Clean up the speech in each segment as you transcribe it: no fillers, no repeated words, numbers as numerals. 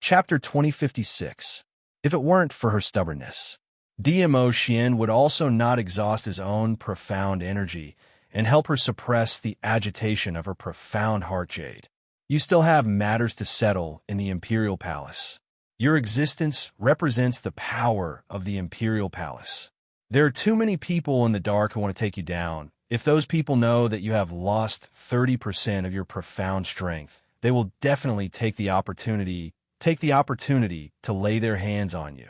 Chapter 2056. If it weren't for her stubbornness. DMO Xian would also not exhaust his own profound energy and help her suppress the agitation of her profound heart jade. You still have matters to settle in the Imperial Palace. Your existence represents the power of the Imperial Palace. There are too many people in the dark who want to take you down. If those people know that you have lost 30% of your profound strength, they will definitely take the opportunity to lay their hands on you.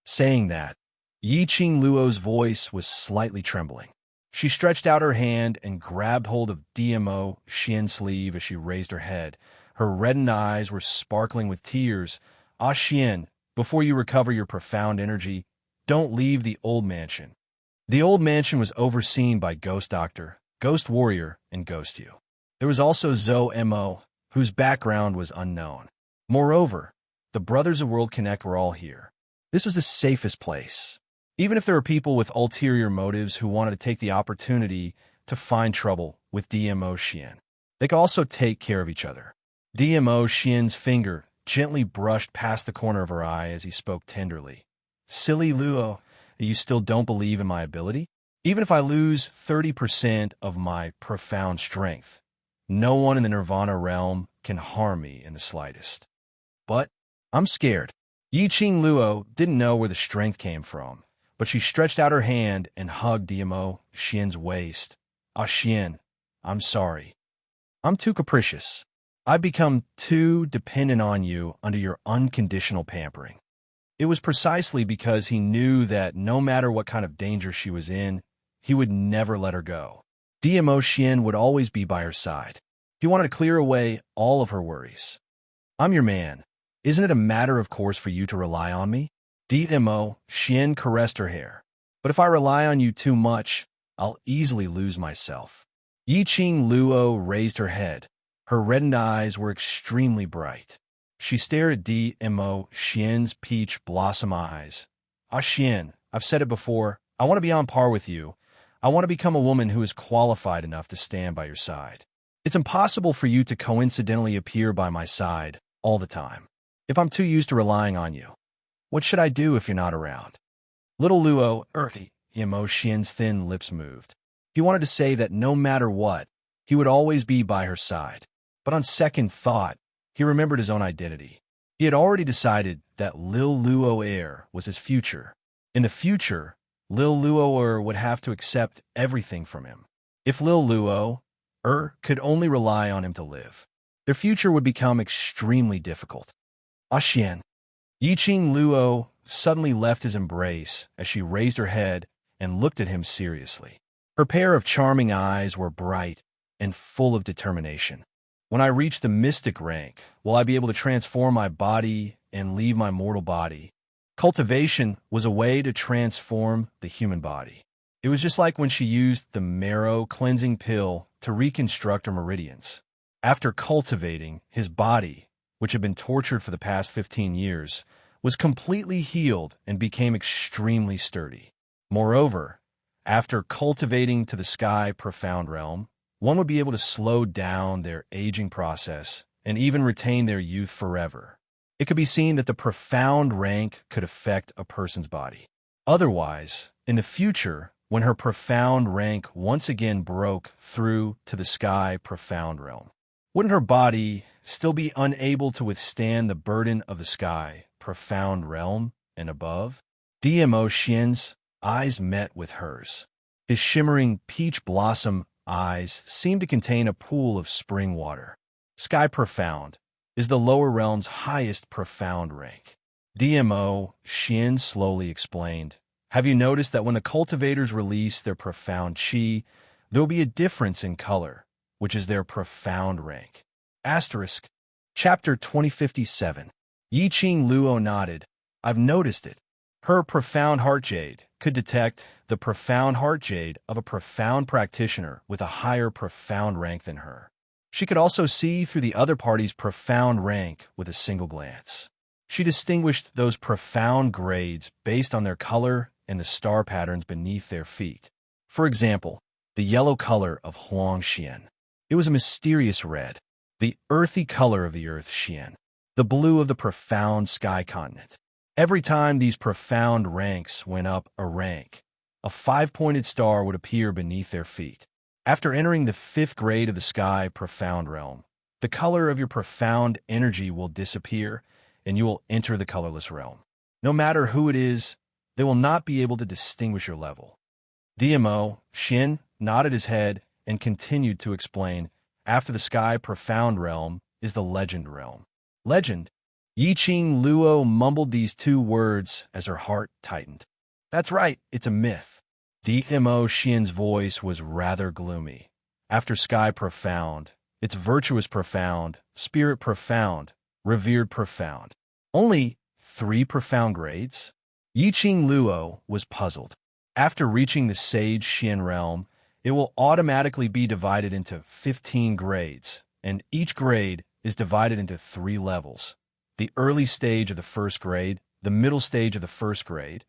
Saying that, Yi Qing Luo's voice was slightly trembling. She stretched out her hand and grabbed hold of DMO Xian's sleeve as she raised her head. Her reddened eyes were sparkling with tears. Ah, Xian, before you recover your profound energy, don't leave the old mansion. The old mansion was overseen by Ghost Doctor, Ghost Warrior, and Ghost You. There was also Zhou Mo, whose background was unknown. Moreover, the Brothers of World Connect were all here. This was the safest place. Even if there were people with ulterior motives who wanted to take the opportunity to find trouble with DMO Xian, they could also take care of each other. DMO Xian's finger gently brushed past the corner of her eye as he spoke tenderly. Silly Luo, you still don't believe in my ability? Even if I lose 30% of my profound strength, no one in the Nirvana realm can harm me in the slightest. But I'm scared. Yi Qing Luo didn't know where the strength came from, but she stretched out her hand and hugged DMO Xian's waist. Ah, Xian, I'm sorry. I'm too capricious. I've become too dependent on you under your unconditional pampering. It was precisely because he knew that no matter what kind of danger she was in, he would never let her go. DMO Xian would always be by her side. He wanted to clear away all of her worries. I'm your man. Isn't it a matter of course for you to rely on me? DMO Xian caressed her hair. But if I rely on you too much, I'll easily lose myself. Yi Qing Luo raised her head. Her reddened eyes were extremely bright. She stared at DMO Xian's peach blossom eyes. Ah, Xian, I've said it before, I want to be on par with you. I want to become a woman who is qualified enough to stand by your side. It's impossible for you to coincidentally appear by my side all the time. If I'm too used to relying on you, what should I do if you're not around? Little Luo, DMO Xian's thin lips moved. He wanted to say that no matter what, he would always be by her side. But on second thought, he remembered his own identity. He had already decided that Lil Luo was his future. In the future, Lil Luo would have to accept everything from him. If Lil Luo could only rely on him to live, their future would become extremely difficult. Ah, Xian. Yi Qing Luo suddenly left his embrace as she raised her head and looked at him seriously. Her pair of charming eyes were bright and full of determination. When I reach the mystic rank, will I be able to transform my body and leave my mortal body? Cultivation was a way to transform the human body. It was just like when she used the marrow cleansing pill to reconstruct her meridians. After cultivating, his body, which had been tortured for the past 15 years, was completely healed and became extremely sturdy. Moreover, after cultivating to the sky profound realm, one would be able to slow down their aging process and even retain their youth forever. It could be seen that the profound rank could affect a person's body. Otherwise, in the future, when her profound rank once again broke through to the sky profound realm, wouldn't her body still be unable to withstand the burden of the sky profound realm and above? DMO Xian's eyes met with hers. His shimmering peach blossom eyes seemed to contain a pool of spring water. Sky Profound is the lower realm's highest profound rank. DMO Xian slowly explained. Have you noticed that when the cultivators release their profound qi, there will be a difference in color, which is their profound rank? Asterisk. Chapter 2057. Yi Qing Luo nodded. I've noticed it. Her profound heart jade could detect the profound heart jade of a profound practitioner with a higher profound rank than her. She could also see through the other party's profound rank with a single glance. She distinguished those profound grades based on their color and the star patterns beneath their feet. For example, the yellow color of Huang Xian. It was a mysterious red, the earthy color of the earth Xian. the blue of the profound sky continent. Every time these profound ranks went up a rank, a five-pointed star would appear beneath their feet. After entering the fifth grade of the sky profound realm, the color of your profound energy will disappear, and you will enter the colorless realm. No matter who it is, they will not be able to distinguish your level. DMO, Shin, nodded his head and continued to explain, after the sky profound realm is the legend realm. Legend? Yiqing Luo mumbled these two words as her heart tightened. That's right, it's a myth. DMO Shin's voice was rather gloomy. After sky profound, it's virtuous profound, spirit profound, revered profound. Only 3 profound grades? Yiqing Luo was puzzled. After reaching the Sage Shin realm, it will automatically be divided into 15 grades, and each grade is divided into 3 levels: the early stage of the first grade, the middle stage of the first grade,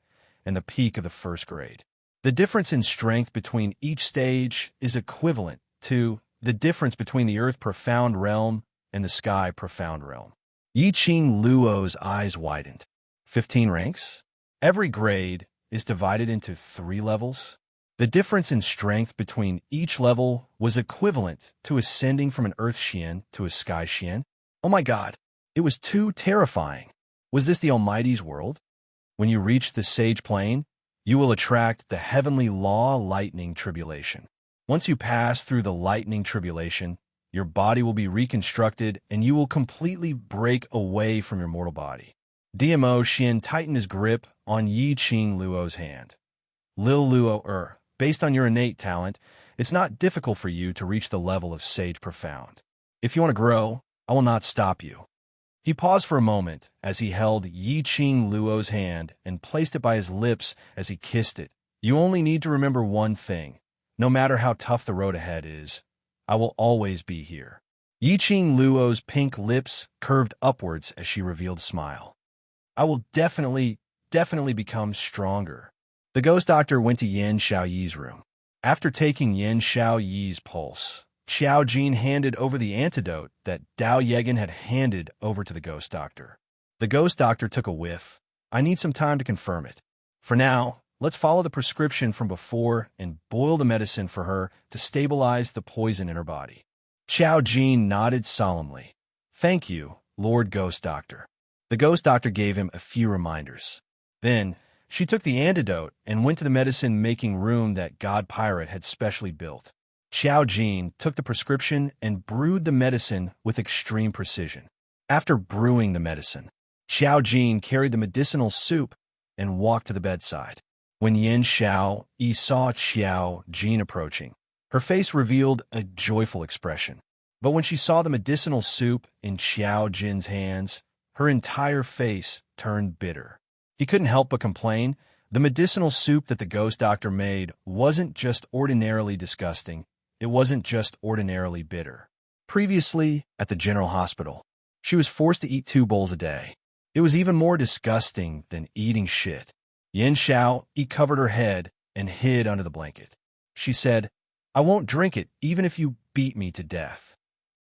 and the peak of the first grade. The difference in strength between each stage is equivalent to the difference between the Earth Profound Realm and the Sky Profound Realm. Yiqing Luo's eyes widened. 15 ranks? Every grade is divided into 3 levels? The difference in strength between each level was equivalent to ascending from an Earth Xian to a Sky Xian? Oh my God, it was too terrifying. Was this the Almighty's world? When you reach the Sage Plane, you will attract the heavenly law lightning tribulation. Once you pass through the lightning tribulation, your body will be reconstructed and you will completely break away from your mortal body. DMO Shin tightened his grip on Yiqing Luo's hand. Lil Luo, based on your innate talent, it's not difficult for you to reach the level of Sage Profound. If you want to grow, I will not stop you. He paused for a moment as he held Yiqing Luo's hand and placed it by his lips as he kissed it. You only need to remember one thing. No matter how tough the road ahead is, I will always be here. Yiqing Luo's pink lips curved upwards as she revealed a smile. I will definitely become stronger. The ghost doctor went to Yan Xiaoyi's room. After taking Yan Xiaoyi's pulse, Xiao Jin handed over the antidote that Dao Yegan had handed over to the ghost doctor. The ghost doctor took a whiff. I need some time to confirm it. For now, let's follow the prescription from before and boil the medicine for her to stabilize the poison in her body. Xiao Jin nodded solemnly. Thank you, Lord Ghost Doctor. The ghost doctor gave him a few reminders. Then, she took the antidote and went to the medicine-making room that God Pirate had specially built. Xiao Jin took the prescription and brewed the medicine with extreme precision. After brewing the medicine, Xiao Jin carried the medicinal soup and walked to the bedside. When Yin Xiao Yi saw Xiao Jin approaching, her face revealed a joyful expression. But when she saw the medicinal soup in Xiao Jin's hands, her entire face turned bitter. He couldn't help but complain. The medicinal soup that the ghost doctor made wasn't just ordinarily disgusting. It wasn't just ordinarily bitter. Previously, at the general hospital, she was forced to eat 2 bowls a day. It was even more disgusting than eating shit. Yin Xiao Yi covered her head and hid under the blanket. She said, I won't drink it even if you beat me to death.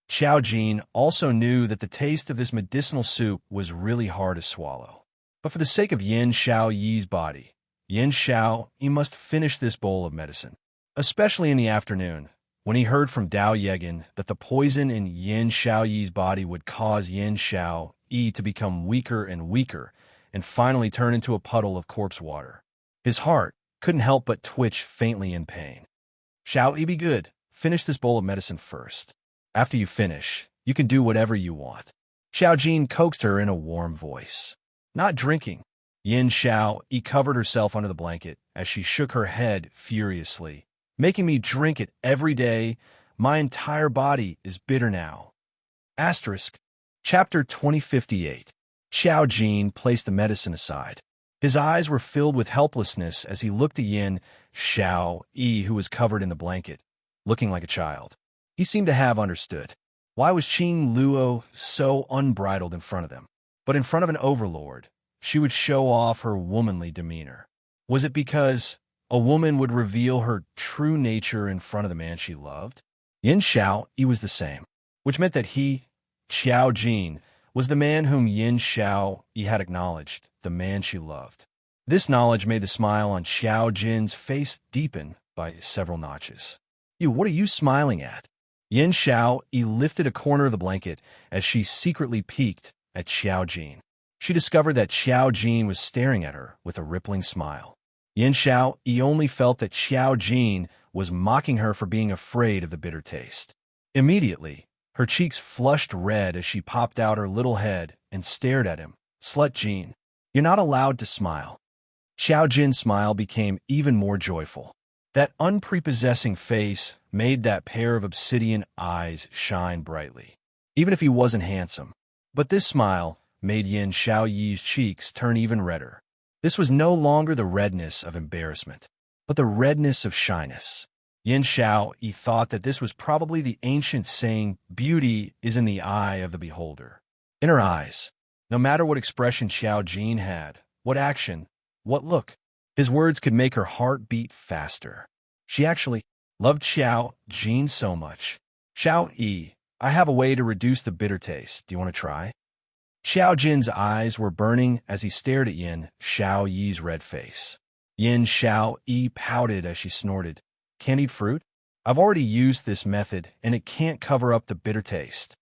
Xiao Jin also knew that the taste of this medicinal soup was really hard to swallow. But for the sake of Yin Xiao Yi's body, Yin Xiao Yi must finish this bowl of medicine. Especially in the afternoon, when he heard from Dao Yegan that the poison in Yin Xiao Yi's body would cause Yin Xiao Yi to become weaker and weaker, and finally turn into a puddle of corpse water. His heart couldn't help but twitch faintly in pain. Xiao Yi, be good. Finish this bowl of medicine first. After you finish, you can do whatever you want. Xiao Jin coaxed her in a warm voice. Not drinking. Yin Xiao Yi covered herself under the blanket as she shook her head furiously. Making me drink it every day. My entire body is bitter now. Asterisk. Chapter 2058. Xiao Jin placed the medicine aside. His eyes were filled with helplessness as he looked at Yin Xiao Yi, who was covered in the blanket, looking like a child. He seemed to have understood. Why was Qing Luo so unbridled in front of them? But in front of an overlord, she would show off her womanly demeanor. Was it because a woman would reveal her true nature in front of the man she loved? Yin Xiao Yi was the same, which meant that he, Xiao Jin, was the man whom Yin Xiao Yi had acknowledged, the man she loved. This knowledge made the smile on Xiao Jin's face deepen by several notches. What are you smiling at? Yin Xiao Yi lifted a corner of the blanket as she secretly peeked at Xiao Jin. She discovered that Xiao Jin was staring at her with a rippling smile. Yin Xiao Yi only felt that Xiao Jin was mocking her for being afraid of the bitter taste. Immediately, her cheeks flushed red as she popped out her little head and stared at him. Slut Jin, you're not allowed to smile. Xiao Jin's smile became even more joyful. That unprepossessing face made that pair of obsidian eyes shine brightly, even if he wasn't handsome. But this smile made Yin Xiao Yi's cheeks turn even redder. This was no longer the redness of embarrassment, but the redness of shyness. Yin Xiao Yi thought that this was probably the ancient saying, beauty is in the eye of the beholder. In her eyes, no matter what expression Xiao Jin had, what action, what look, his words could make her heart beat faster. She actually loved Xiao Jin so much. Xiao Yi, I have a way to reduce the bitter taste. Do you want to try? Xiao Jin's eyes were burning as he stared at Yin Xiao Yi's red face. Yin Xiao Yi pouted as she snorted. Candied fruit? I've already used this method, and it can't cover up the bitter taste.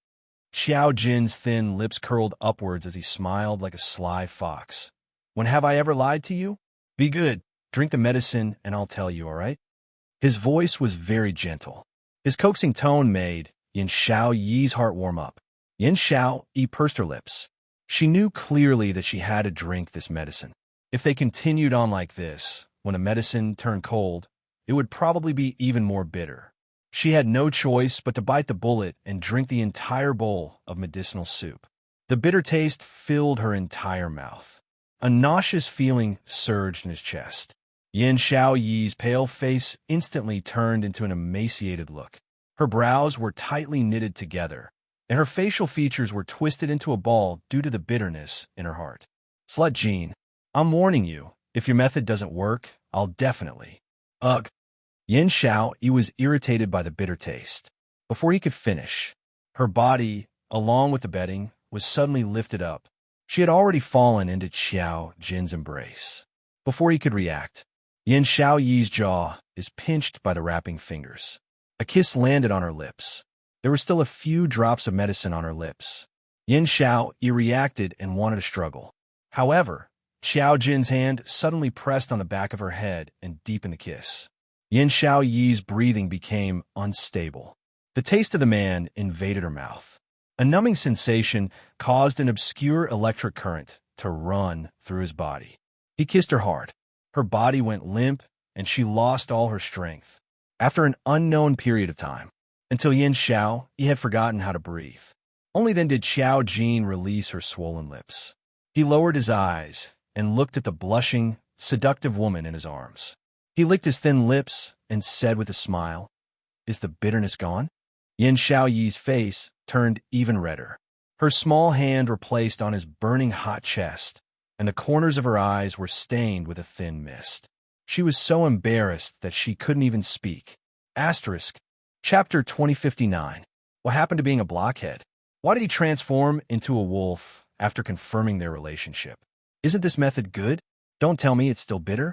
Xiao Jin's thin lips curled upwards as he smiled like a sly fox. When have I ever lied to you? Be good. Drink the medicine, and I'll tell you, all right? His voice was very gentle. His coaxing tone made Yin Xiao Yi's heart warm up. Yin Xiao Yi pursed her lips. She knew clearly that she had to drink this medicine. If they continued on like this, when the medicine turned cold, it would probably be even more bitter. She had no choice but to bite the bullet and drink the entire bowl of medicinal soup. The bitter taste filled her entire mouth. A nauseous feeling surged in his chest. Yin Xiao Yi's pale face instantly turned into an emaciated look. Her brows were tightly knitted together, and her facial features were twisted into a ball due to the bitterness in her heart. Slut Jin, I'm warning you, if your method doesn't work, I'll definitely. Ugh. Yin Xiao Yi was irritated by the bitter taste. Before he could finish, her body, along with the bedding, was suddenly lifted up. She had already fallen into Xiao Jin's embrace. Before he could react, Yin Xiao Yi's jaw is pinched by the wrapping fingers. A kiss landed on her lips. There were still a few drops of medicine on her lips. Yin Xiao Yi reacted and wanted to struggle. However, Xiao Jin's hand suddenly pressed on the back of her head and deepened the kiss. Yin Xiao Yi's breathing became unstable. The taste of the man invaded her mouth. A numbing sensation caused an obscure electric current to run through his body. He kissed her hard. Her body went limp, and she lost all her strength. After an unknown period of time, until Yin Xiao Yi had forgotten how to breathe. Only then did Xiao Jin release her swollen lips. He lowered his eyes and looked at the blushing, seductive woman in his arms. He licked his thin lips and said with a smile, Is the bitterness gone? Yin Xiao Yi's face turned even redder. Her small hand were placed on his burning hot chest, and the corners of her eyes were stained with a thin mist. She was so embarrassed that she couldn't even speak. Asterisk. Chapter 2059. What happened to being a blockhead? Why did he transform into a wolf after confirming their relationship? Isn't this method good? Don't tell me it's still bitter?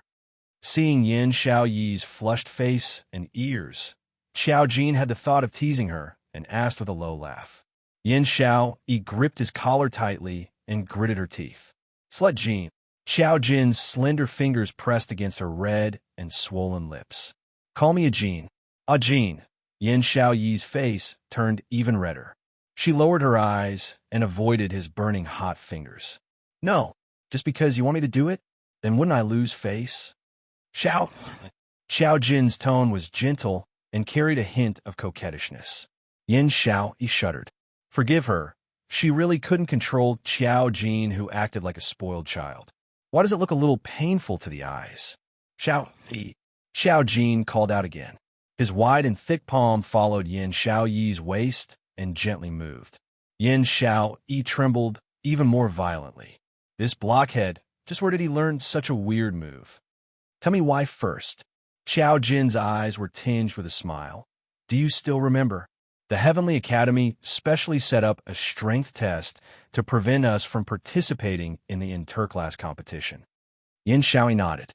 Seeing Yin Xiao Yi's flushed face and ears, Xiao Jin had the thought of teasing her and asked with a low laugh. Yin Xiao Yi gripped his collar tightly and gritted her teeth. Slut Jin. Xiao Jin's slender fingers pressed against her red and swollen lips. Call me a Jin. A Jin. Yin Xiao Yi's face turned even redder. She lowered her eyes and avoided his burning hot fingers. No, just because you want me to do it? Then wouldn't I lose face? Xiao Jin's tone was gentle and carried a hint of coquettishness. Yin Xiao Yi shuddered. Forgive her. She really couldn't control Xiao Jin, who acted like a spoiled child. Why does it look a little painful to the eyes? Xiao Jin called out again. His wide and thick palm followed Yin Xiao Yi's waist and gently moved. Yin Xiao Yi trembled even more violently. This blockhead, just where did he learn such a weird move? Tell me why first. Xiao Jin's eyes were tinged with a smile. Do you still remember? The Heavenly Academy specially set up a strength test to prevent us from participating in the interclass competition. Yin Shaoi nodded.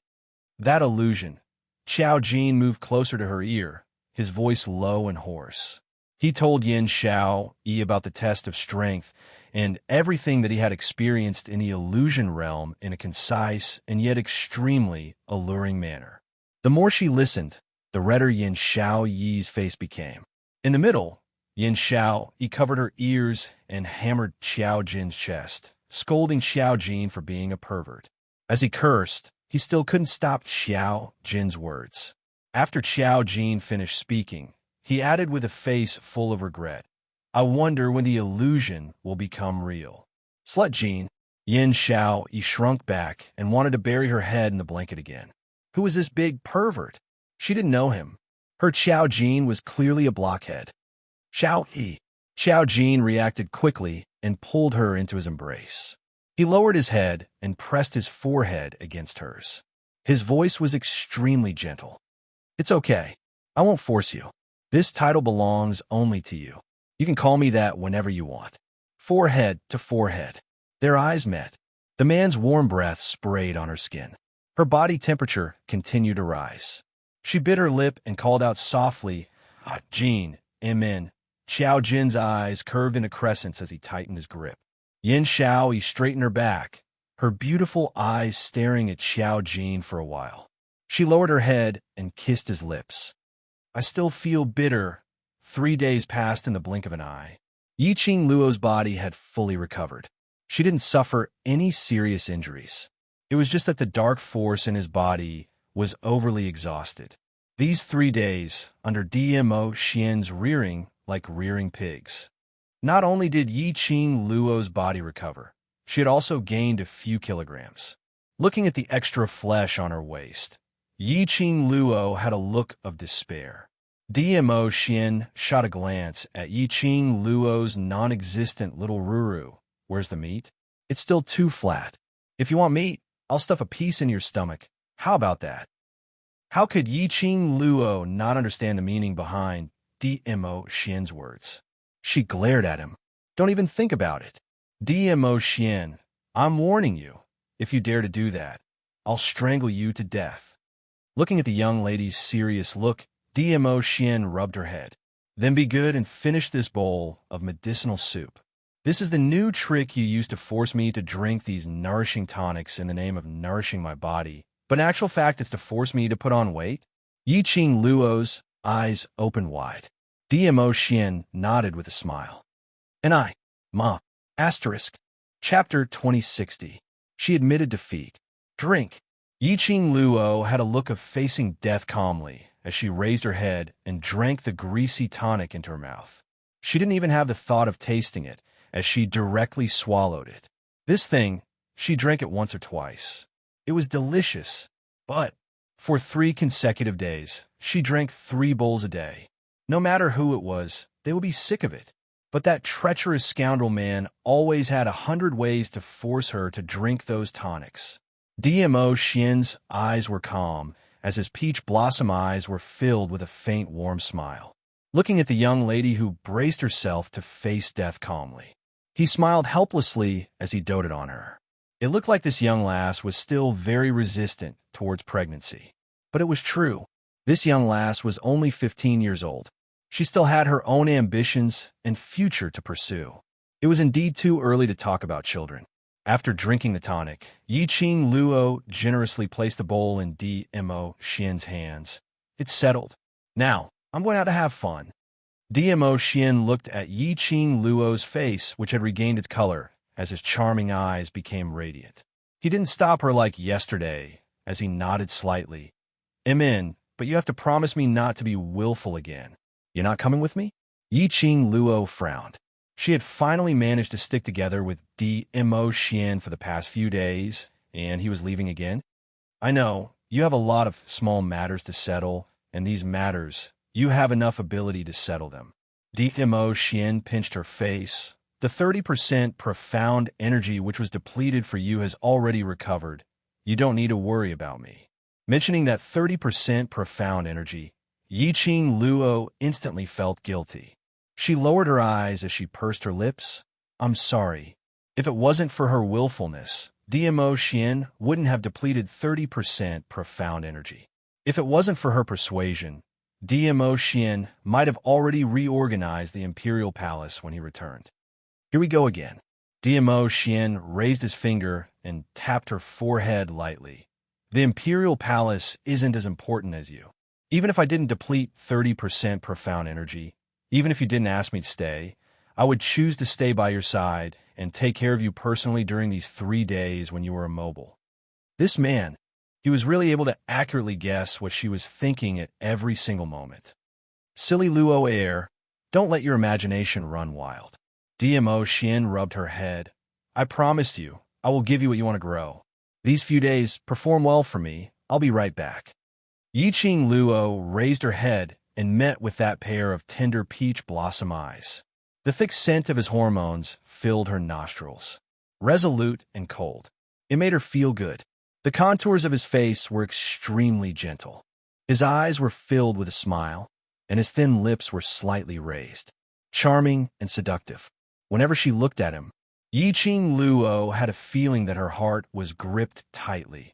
That illusion. Xiao Jin moved closer to her ear, his voice low and hoarse. He told Yin Xiao Yi about the test of strength and everything that he had experienced in the illusion realm in a concise and yet extremely alluring manner. The more she listened, the redder Yin Xiao Yi's face became. In the middle, Yin Xiao Yi covered her ears and hammered Xiao Jin's chest, scolding Xiao Jin for being a pervert. As he cursed, he still couldn't stop Xiao Jin's words. After Xiao Jin finished speaking, he added with a face full of regret, I wonder when the illusion will become real. Slut Jin. Yin Xiao Yi shrunk back and wanted to bury her head in the blanket again. Who was this big pervert? She didn't know him. Her Xiao Jin was clearly a blockhead. Xiao Yi. Xiao Jin reacted quickly and pulled her into his embrace. He lowered his head and pressed his forehead against hers. His voice was extremely gentle. It's okay. I won't force you. This title belongs only to you. You can call me that whenever you want. Forehead to forehead. Their eyes met. The man's warm breath sprayed on her skin. Her body temperature continued to rise. She bit her lip and called out softly, Jin, Amen. Xiao Jin's eyes curved into crescents as he tightened his grip. Yin Xiao Yi straightened her back, her beautiful eyes staring at Xiao Jin for a while. She lowered her head and kissed his lips. I still feel bitter. 3 days passed in the blink of an eye. Yi Qing Luo's body had fully recovered. She didn't suffer any serious injuries. It was just that the dark force in his body was overly exhausted. These 3 days, under DMO Xian's rearing like rearing pigs. Not only did Yi Qing Luo's body recover, she had also gained a few kilograms. Looking at the extra flesh on her waist, Yi Qing Luo had a look of despair. DMO Xian shot a glance at Yi Qing Luo's non-existent little Ruru. Where's the meat? It's still too flat. If you want meat, I'll stuff a piece in your stomach. How about that? How could Yi Qing Luo not understand the meaning behind DMO Xian's words? She glared at him. Don't even think about it. DMO Xian, I'm warning you. If you dare to do that, I'll strangle you to death. Looking at the young lady's serious look, DMO Xian rubbed her head. Then be good and finish this bowl of medicinal soup. This is the new trick you used to force me to drink these nourishing tonics in the name of nourishing my body, but in actual fact it's to force me to put on weight? Yi Qing Luo's eyes opened wide. DMO Xian nodded with a smile. And I, Ma, asterisk, chapter 2060. She admitted defeat. Drink. Yi Qing Luo had a look of facing death calmly as she raised her head and drank the greasy tonic into her mouth. She didn't even have the thought of tasting it as she directly swallowed it. This thing, she drank it once or twice. It was delicious, but for 3 consecutive days, she drank 3 bowls a day. No matter who it was, they would be sick of it. But that treacherous scoundrel man always had 100 ways to force her to drink those tonics. DMO Xian's eyes were calm, as his peach blossom eyes were filled with a faint warm smile. Looking at the young lady who braced herself to face death calmly, he smiled helplessly as he doted on her. It looked like this young lass was still very resistant towards pregnancy. But it was true. This young lass was only 15 years old. She still had her own ambitions and future to pursue. It was indeed too early to talk about children. After drinking the tonic, Yi Qing Luo generously placed the bowl in DMO Xian's hands. It's settled. Now, I'm going out to have fun. DMO Xian looked at Yi Qing Luo's face, which had regained its color, as his charming eyes became radiant. He didn't stop her like yesterday, as he nodded slightly. I'm in, but you have to promise me not to be willful again. You're not coming with me? Yi Qing Luo frowned. She had finally managed to stick together with DMO Xian for the past few days, and he was leaving again. I know, you have a lot of small matters to settle, and these matters, you have enough ability to settle them. DMO Xian pinched her face. The 30% profound energy which was depleted for you has already recovered. You don't need to worry about me. Mentioning that 30% profound energy, Yi Qing Luo instantly felt guilty. She lowered her eyes as she pursed her lips. I'm sorry. If it wasn't for her willfulness, DMO Xian wouldn't have depleted 30% profound energy. If it wasn't for her persuasion, DMO Xian might have already reorganized the Imperial Palace when he returned. Here we go again. DMO Xian raised his finger and tapped her forehead lightly. The Imperial Palace isn't as important as you. Even if I didn't deplete 30% profound energy, even if you didn't ask me to stay, I would choose to stay by your side and take care of you personally during these 3 days when you were immobile. This man, he was really able to accurately guess what she was thinking at every single moment. Silly Luo Air, don't let your imagination run wild. DMO Xian rubbed her head. I promised you, I will give you what you want to grow. These few days, perform well for me. I'll be right back. Yiqing Luo raised her head and met with that pair of tender peach blossom eyes. The thick scent of his hormones filled her nostrils. Resolute and cold. It made her feel good. The contours of his face were extremely gentle. His eyes were filled with a smile, and his thin lips were slightly raised. Charming and seductive. Whenever she looked at him, Yiqing Luo had a feeling that her heart was gripped tightly,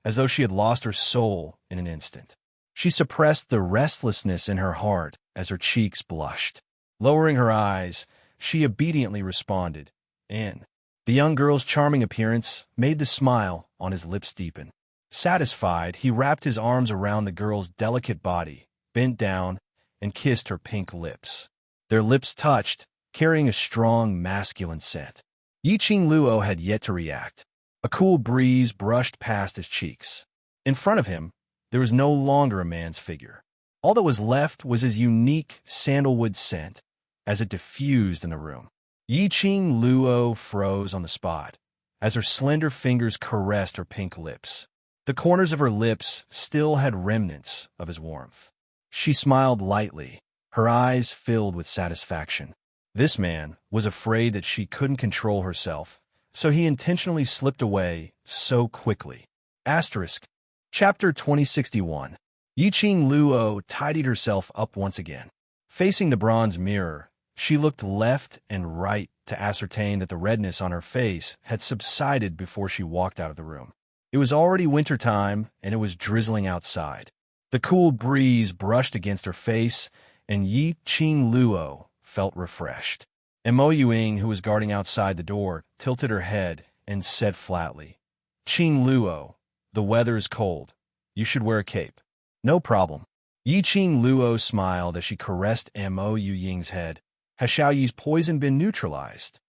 as though she had lost her soul in an instant. She suppressed the restlessness in her heart as her cheeks blushed. Lowering her eyes, she obediently responded, and the young girl's charming appearance made the smile on his lips deepen. Satisfied, he wrapped his arms around the girl's delicate body, bent down, and kissed her pink lips. Their lips touched, carrying a strong masculine scent. Yiqing Luo had yet to react. A cool breeze brushed past his cheeks. In front of him, there was no longer a man's figure. All that was left was his unique sandalwood scent as it diffused in the room. Yiqing Luo froze on the spot as her slender fingers caressed her pink lips. The corners of her lips still had remnants of his warmth. She smiled lightly, her eyes filled with satisfaction. This man was afraid that she couldn't control herself, so he intentionally slipped away so quickly. Asterisk. Chapter 2061. Yiqing Luo tidied herself up once again. Facing the bronze mirror, she looked left and right to ascertain that the redness on her face had subsided before she walked out of the room. It was already winter time, and it was drizzling outside. The cool breeze brushed against her face, and Yiqing Luo felt refreshed. Mo Yuing, who was guarding outside the door, tilted her head and said flatly, Qing Luo, the weather is cold. You should wear a cape. No problem. Yiqing Luo smiled as she caressed Mo Yuying's head. Has Xiao Yi's poison been neutralized?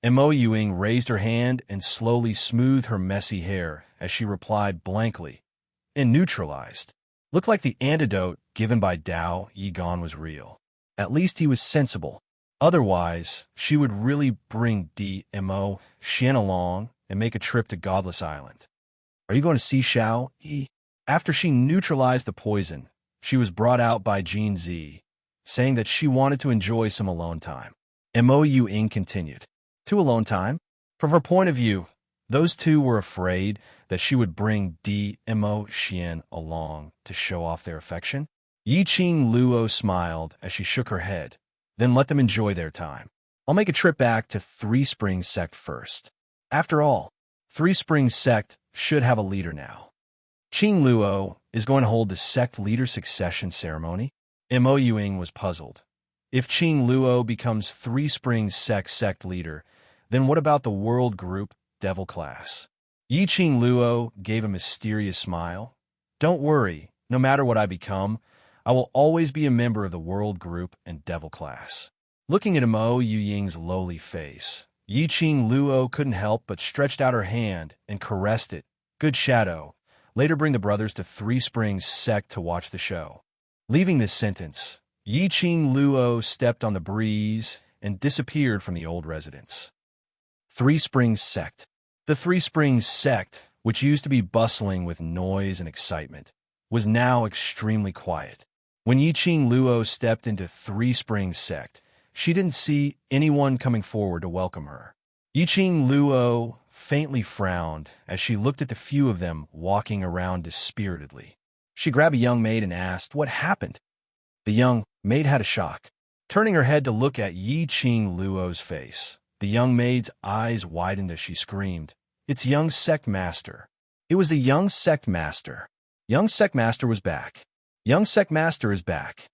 Mo Yuing raised her hand and slowly smoothed her messy hair as she replied blankly, and neutralized. Looked like the antidote given by Dao Yigan was real. At least he was sensible. Otherwise, she would really bring DMO Xian along and make a trip to Godless Island. Are you going to see Xiao Yi? After she neutralized the poison, she was brought out by Jean Zi, saying that she wanted to enjoy some alone time. Mo Yuing continued. To alone time? From her point of view, those two were afraid that she would bring DMO Xian along to show off their affection. Yiqing Luo smiled as she shook her head. Then let them enjoy their time. I'll make a trip back to Three Springs Sect first. After all, Three Springs Sect should have a leader now. Qing Luo is going to hold the sect leader succession ceremony. Mo Yuing was puzzled. If Qing Luo becomes Three Springs sect leader, then what about the world group devil class? Yiqing Luo gave a mysterious smile. Don't worry, no matter what I become, I will always be a member of the world group and devil class. Looking at Mo Yuying's lowly face, Yiqing Luo couldn't help but stretched out her hand and caressed it. Good shadow. Later bring the brothers to Three Springs Sect to watch the show. Leaving this sentence, Yiqing Luo stepped on the breeze and disappeared from the old residence. Three Springs Sect. The Three Springs Sect, which used to be bustling with noise and excitement, was now extremely quiet. When Yiqing Luo stepped into Three Springs Sect, she didn't see anyone coming forward to welcome her. Yiqing Luo faintly frowned as she looked at the few of them walking around dispiritedly. She grabbed a young maid and asked, "What happened?" The young maid had a shock. Turning her head to look at Yi Qing Luo's face, the young maid's eyes widened as she screamed, "It's young sect master." It was the young sect master. Young sect master was back. Young sect master is back.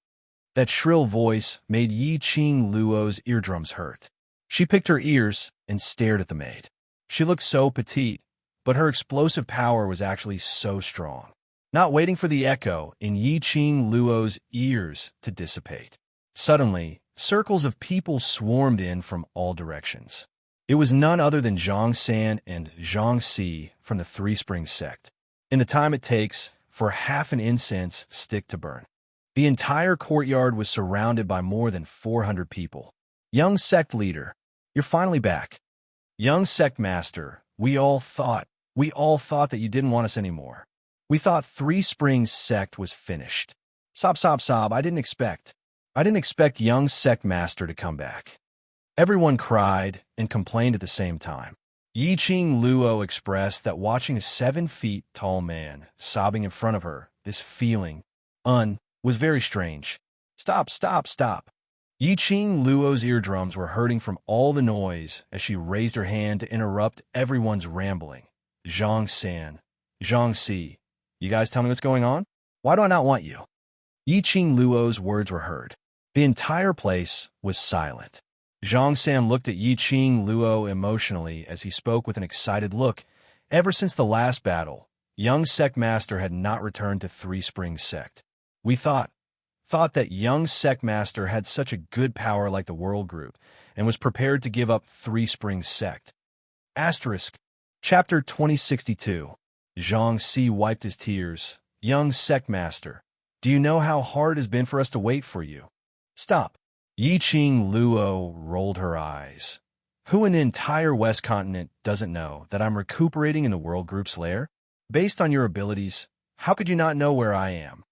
That shrill voice made Yi Qing Luo's eardrums hurt. She picked her ears and stared at the maid. She looked so petite, but her explosive power was actually so strong. Not waiting for the echo in Yi Qing Luo's ears to dissipate. Suddenly, circles of people swarmed in from all directions. It was none other than Zhang San and Zhang Si from the Three Springs sect. In the time it takes for half an incense stick to burn. The entire courtyard was surrounded by more than 400 people. Young sect leader, you're finally back. Young sect master, we all thought that you didn't want us anymore. We thought Three Springs sect was finished. Sob, sob, sob, I didn't expect young sect master to come back. Everyone cried and complained at the same time. Yi Qing Luo expressed that watching a 7-feet-tall man sobbing in front of her, this feeling, was very strange. Stop, stop, stop. Yi Qing Luo's eardrums were hurting from all the noise as she raised her hand to interrupt everyone's rambling. Zhang San, Zhang Si, you guys tell me what's going on? Why do I not want you? Yi Qing Luo's words were heard. The entire place was silent. Zhang San looked at Yi Qing Luo emotionally as he spoke with an excited look. Ever since the last battle, young sect master had not returned to Three Springs sect. We thought that young sect master had such a good power like the world group and was prepared to give up Three Springs sect. Asterisk. Chapter 2062. Zhang Si wiped his tears. Young sect master, do you know how hard it has been for us to wait for you? Stop. Yi Qing Luo rolled her eyes. Who in the entire West Continent doesn't know that I'm recuperating in the World Group's lair? Based on your abilities, how could you not know where I am?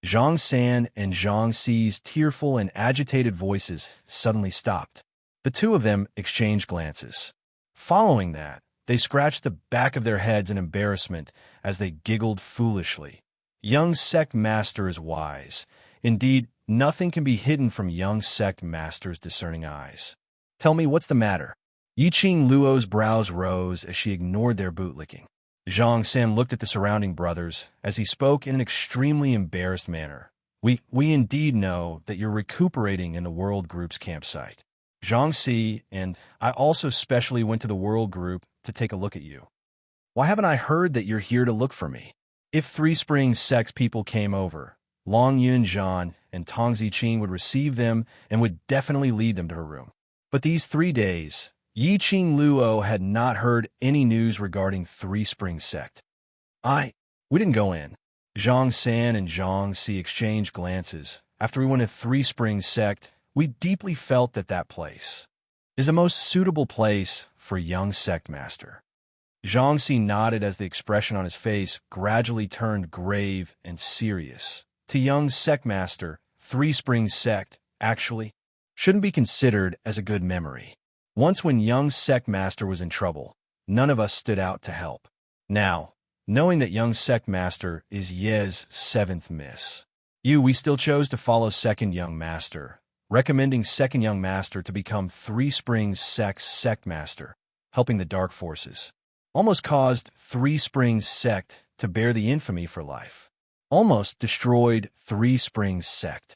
Zhang San and Zhang Si's tearful and agitated voices suddenly stopped. The two of them exchanged glances. Following that, they scratched the back of their heads in embarrassment as they giggled foolishly. Young sect master is wise. Indeed, nothing can be hidden from young sect master's discerning eyes. Tell me, what's the matter? Yi Qing Luo's brows rose as she ignored their bootlicking. Zhang San looked at the surrounding brothers as he spoke in an extremely embarrassed manner. We indeed know that you're recuperating in the World Group's campsite. Zhang Si and I also specially went to the World Group to take a look at you. Why haven't I heard that you're here to look for me? If Three Springs sect's people came over, Long Yun Zhan and Tong Ziqing would receive them and would definitely lead them to her room. But these 3 days, Yi Qing Luo had not heard any news regarding Three Springs sect. We didn't go in. Zhang San and Zhang Si exchanged glances. After we went to Three Springs sect, we deeply felt that that place is the most suitable place for young sect master. Zhang Si nodded as the expression on his face gradually turned grave and serious. To young sect master, Three Springs sect, actually, shouldn't be considered as a good memory. Once when young sect master was in trouble, none of us stood out to help. Now, knowing that young sect master is Ye's 7th miss, we still chose to follow second young master, recommending second young master to become Three Springs sect's sect master, helping the dark forces. Almost caused Three Springs sect to bear the infamy for life. Almost destroyed Three Springs sect.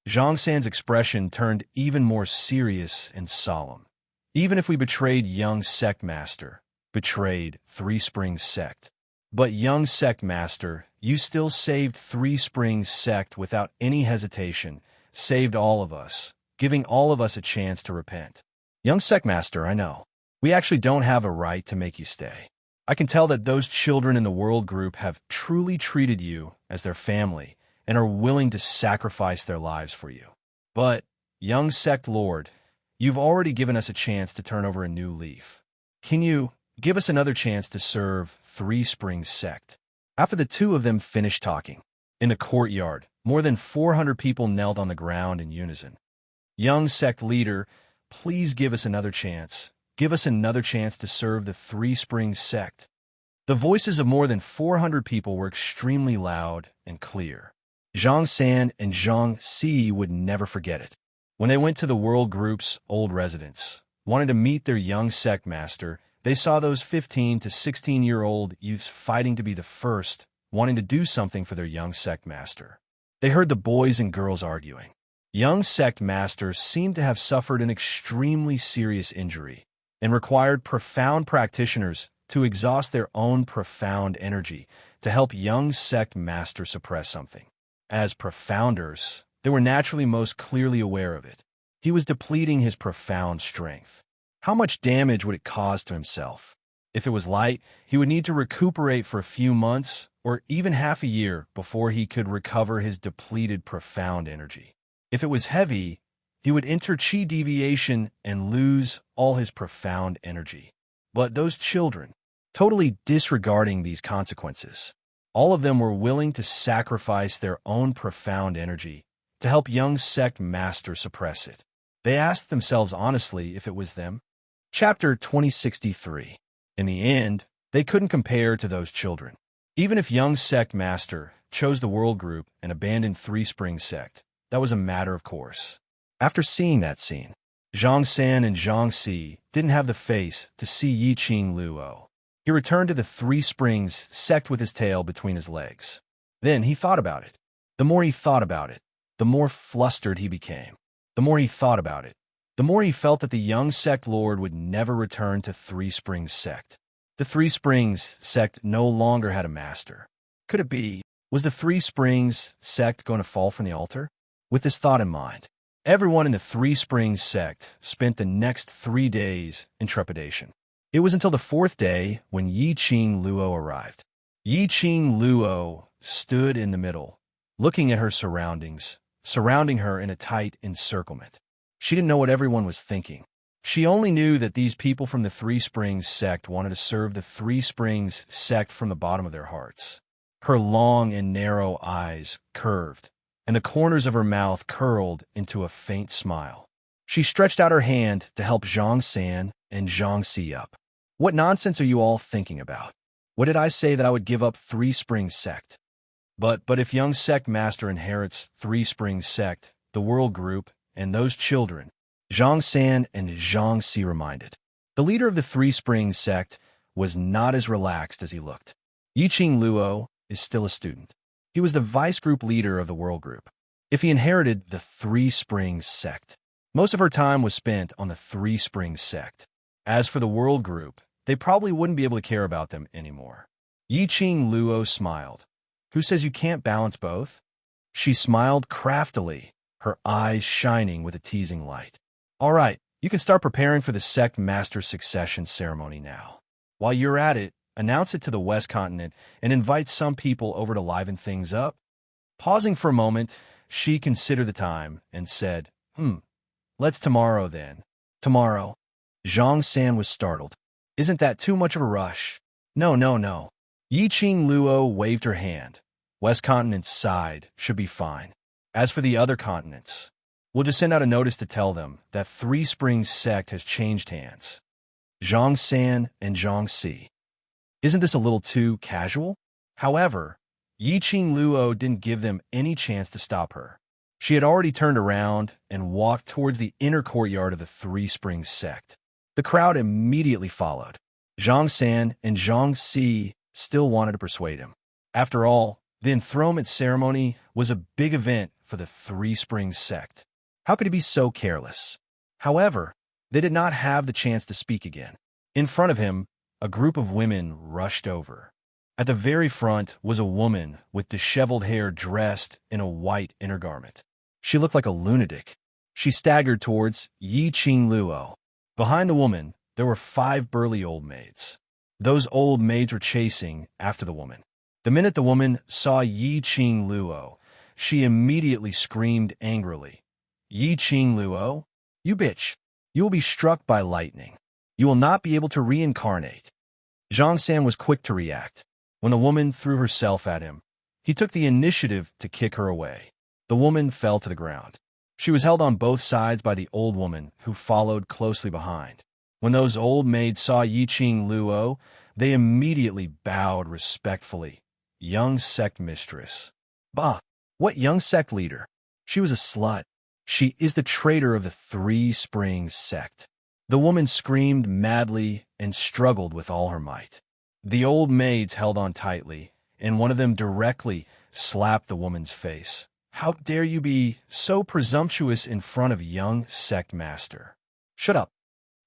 Zhang San's expression turned even more serious and solemn. Even if we betrayed young sect master, betrayed Three Springs sect. But young sect master, you still saved Three Springs sect without any hesitation, saved all of us, giving all of us a chance to repent. Young sect master, I know. We actually don't have a right to make you stay. I can tell that those children in the World Group have truly treated you as their family and are willing to sacrifice their lives for you. But, young sect lord, you've already given us a chance to turn over a new leaf. Can you give us another chance to serve Three Springs sect? After the two of them finished talking, in the courtyard, more than 400 people knelt on the ground in unison. Young sect leader, please give us another chance. Give us another chance to serve the Three Springs sect. The voices of more than 400 people were extremely loud and clear. Zhang San and Zhang Si would never forget it. When they went to the world group's old residence, wanting to meet their young sect master, they saw those 15 to 16-year-old youths fighting to be the first, wanting to do something for their young sect master. They heard the boys and girls arguing. Young sect masters seemed to have suffered an extremely serious injury and required profound practitioners to exhaust their own profound energy to help young sect master suppress something. As profounders, they were naturally most clearly aware of it. He was depleting his profound strength. How much damage would it cause to himself? If it was light, he would need to recuperate for a few months or even half a year before he could recover his depleted profound energy. If it was heavy, he would enter chi deviation and lose all his profound energy. But those children, totally disregarding these consequences, all of them were willing to sacrifice their own profound energy to help young sect master suppress it. They asked themselves honestly if it was them. Chapter 2063. In the end, they couldn't compare to those children. Even if young sect master chose the world group and abandoned Three Springs sect, that was a matter of course. After seeing that scene, Zhang San and Zhang Si didn't have the face to see Yi Qing Luo. He returned to the Three Springs sect with his tail between his legs. Then he thought about it. The more he thought about it, the more flustered he became. The more he thought about it, the more he felt that the young sect lord would never return to Three Springs sect. The Three Springs sect no longer had a master. Could it be? Was the Three Springs sect going to fall from the altar? With this thought in mind, everyone in the Three Springs sect spent the next 3 days in trepidation. It was until the 4th day when Yi Qing Luo arrived. Yi Qing Luo stood in the middle, looking at her surroundings, surrounding her in a tight encirclement. She didn't know what everyone was thinking. She only knew that these people from the Three Springs sect wanted to serve the Three Springs sect from the bottom of their hearts. Her long and narrow eyes curved, and the corners of her mouth curled into a faint smile. She stretched out her hand to help Zhang San and Zhang Si up. What nonsense are you all thinking about? What did I say that I would give up Three Springs sect? But if young sect master inherits Three Springs sect, the world group, and those children, Zhang San and Zhang Si reminded. The leader of the Three Springs sect was not as relaxed as he looked. Yi Qing Luo is still a student. He was the vice group leader of the world group. If he inherited the Three Springs sect, most of her time was spent on the Three Springs sect. As for the world group, they probably wouldn't be able to care about them anymore. Yi Qing Luo smiled. Who says you can't balance both? She smiled craftily, her eyes shining with a teasing light. All right, you can start preparing for the sect master succession ceremony now. While you're at it, announce it to the West Continent and invite some people over to liven things up. Pausing for a moment, she considered the time and said, let's tomorrow then. Tomorrow. Zhang San was startled. Isn't that too much of a rush? No. Yi Qing Luo waved her hand. West Continent's side should be fine. As for the other continents, we'll just send out a notice to tell them that Three Springs sect has changed hands. Zhang San and Zhang Si. Isn't this a little too casual? However, Yi Qing Luo didn't give them any chance to stop her. She had already turned around and walked towards the inner courtyard of the Three Springs sect. The crowd immediately followed. Zhang San and Zhang Si still wanted to persuade him. After all, the enthronement ceremony was a big event for the Three Springs sect. How could he be so careless? However, they did not have the chance to speak again. In front of him, a group of women rushed over. At the very front was a woman with disheveled hair dressed in a white inner garment. She looked like a lunatic. She staggered towards Yi Qing Luo. Behind the woman, there were 5 burly old maids. Those old maids were chasing after the woman. The minute the woman saw Yi Qing Luo, she immediately screamed angrily, Yi Qing Luo, you bitch! You will be struck by lightning. You will not be able to reincarnate. Zhang San was quick to react. When the woman threw herself at him, he took the initiative to kick her away. The woman fell to the ground. She was held on both sides by the old woman, who followed closely behind. When those old maids saw Yi Qing Luo, they immediately bowed respectfully. Young sect mistress. Bah! What young sect leader? She was a slut. She is the traitor of the Three Springs sect. The woman screamed madly and struggled with all her might. The old maids held on tightly, and one of them directly slapped the woman's face. How dare you be so presumptuous in front of young sect master? Shut up.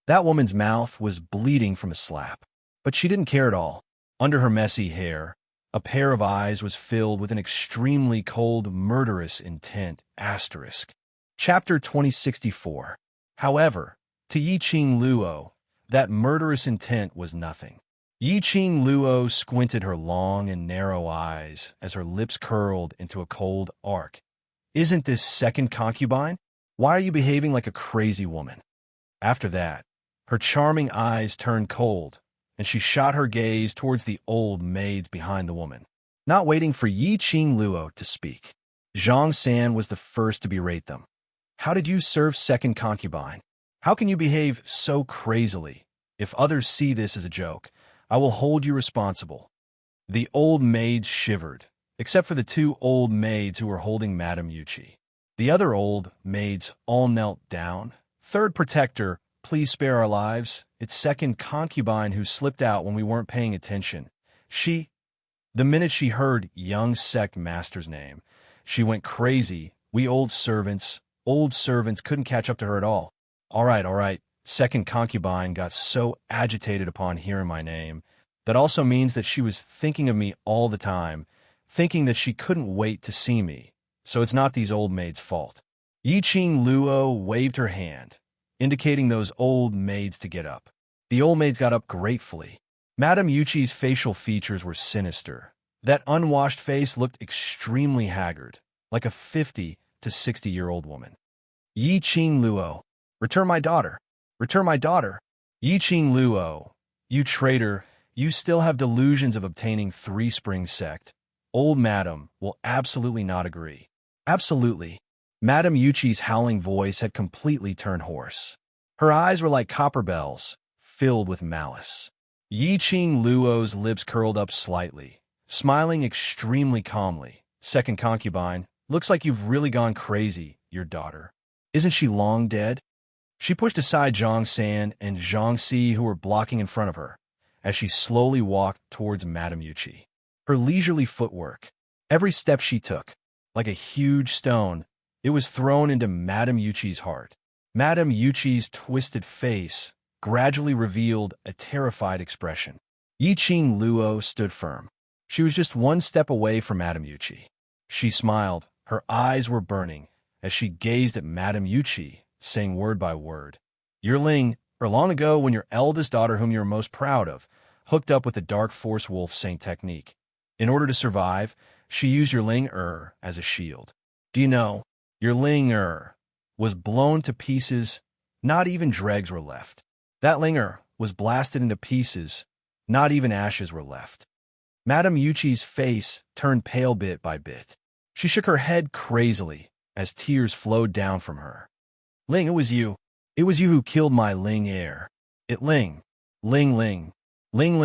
That woman's mouth was bleeding from a slap, but she didn't care at all. Under her messy hair, a pair of eyes was filled with an extremely cold, murderous intent. Chapter 2064. However, to Yi-Ching Luo, that murderous intent was nothing. Yi-Ching Luo squinted her long and narrow eyes as her lips curled into a cold arc. Isn't this second concubine? Why are you behaving like a crazy woman? After that, her charming eyes turned cold, and she shot her gaze towards the old maids behind the woman. Not waiting for Yi-Ching Luo to speak, Zhang San was the first to berate them. How did you serve second concubine? How can you behave so crazily? If others see this as a joke, I will hold you responsible. The old maids shivered, except for the two old maids who were holding Madame Yuchi. The other old maids all knelt down. Third protector, please spare our lives. It's second concubine who slipped out when we weren't paying attention. The minute she heard young sect master's name, she went crazy. We old servants couldn't catch up to her at all. All right. Second concubine got so agitated upon hearing my name. That also means that she was thinking of me all the time, thinking that she couldn't wait to see me. So it's not these old maids' fault. Yi-Ching Luo waved her hand, indicating those old maids to get up. The old maids got up gratefully. Madame Yuchi's facial features were sinister. That unwashed face looked extremely haggard, like a 50 to 60-year-old woman. Yi-Ching Luo, return my daughter. Return my daughter. Yi-Ching Luo, you traitor, you still have delusions of obtaining Three Springs sect. Old Madam will absolutely not agree. Absolutely. Madame Yuchi's howling voice had completely turned hoarse. Her eyes were like copper bells, filled with malice. Yi-Ching Luo's lips curled up slightly, smiling extremely calmly. Second concubine, looks like you've really gone crazy, your daughter. Isn't she long dead? She pushed aside Zhang San and Zhang Si, who were blocking in front of her, as she slowly walked towards Madame Yuchi. Her leisurely footwork, every step she took, like a huge stone, it was thrown into Madame Yuchi's heart. Madame Yuchi's twisted face gradually revealed a terrified expression. Yi-Ching Luo stood firm. She was just one step away from Madame Yuchi. She smiled. Her eyes were burning as she gazed at Madame Yuchi, saying word by word, Your Ling, long ago when your eldest daughter, whom you are most proud of, hooked up with the Dark Force Wolf Saint technique. In order to survive, she used your Ling as a shield. Do you know, your Ling was blown to pieces, not even dregs were left. That Ling was blasted into pieces, not even ashes were left. Madame Yuchi's face turned pale bit by bit. She shook her head crazily as tears flowed down from her. Ling, it was you. It was you who killed my Ling heir. It Ling. Ling. Ling,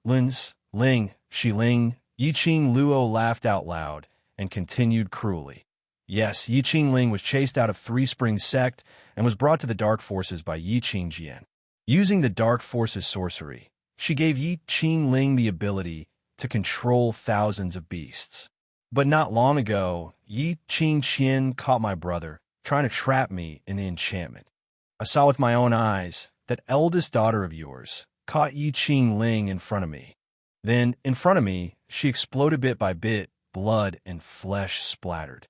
Lins, Ling, she Ling. Yi-Ching Luo laughed out loud and continued cruelly. Yes, Yi-Ching Ling was chased out of Three Springs sect and was brought to the Dark Forces by Yi-Ching Jian. Using the Dark Forces sorcery, she gave Yi-Ching Ling the ability to control thousands of beasts. But not long ago, Yi-Ching Qian caught my brother, trying to trap me in the enchantment. I saw with my own eyes that eldest daughter of yours caught Yi-Ching Ling in front of me. Then, in front of me, she exploded bit by bit, blood and flesh splattered.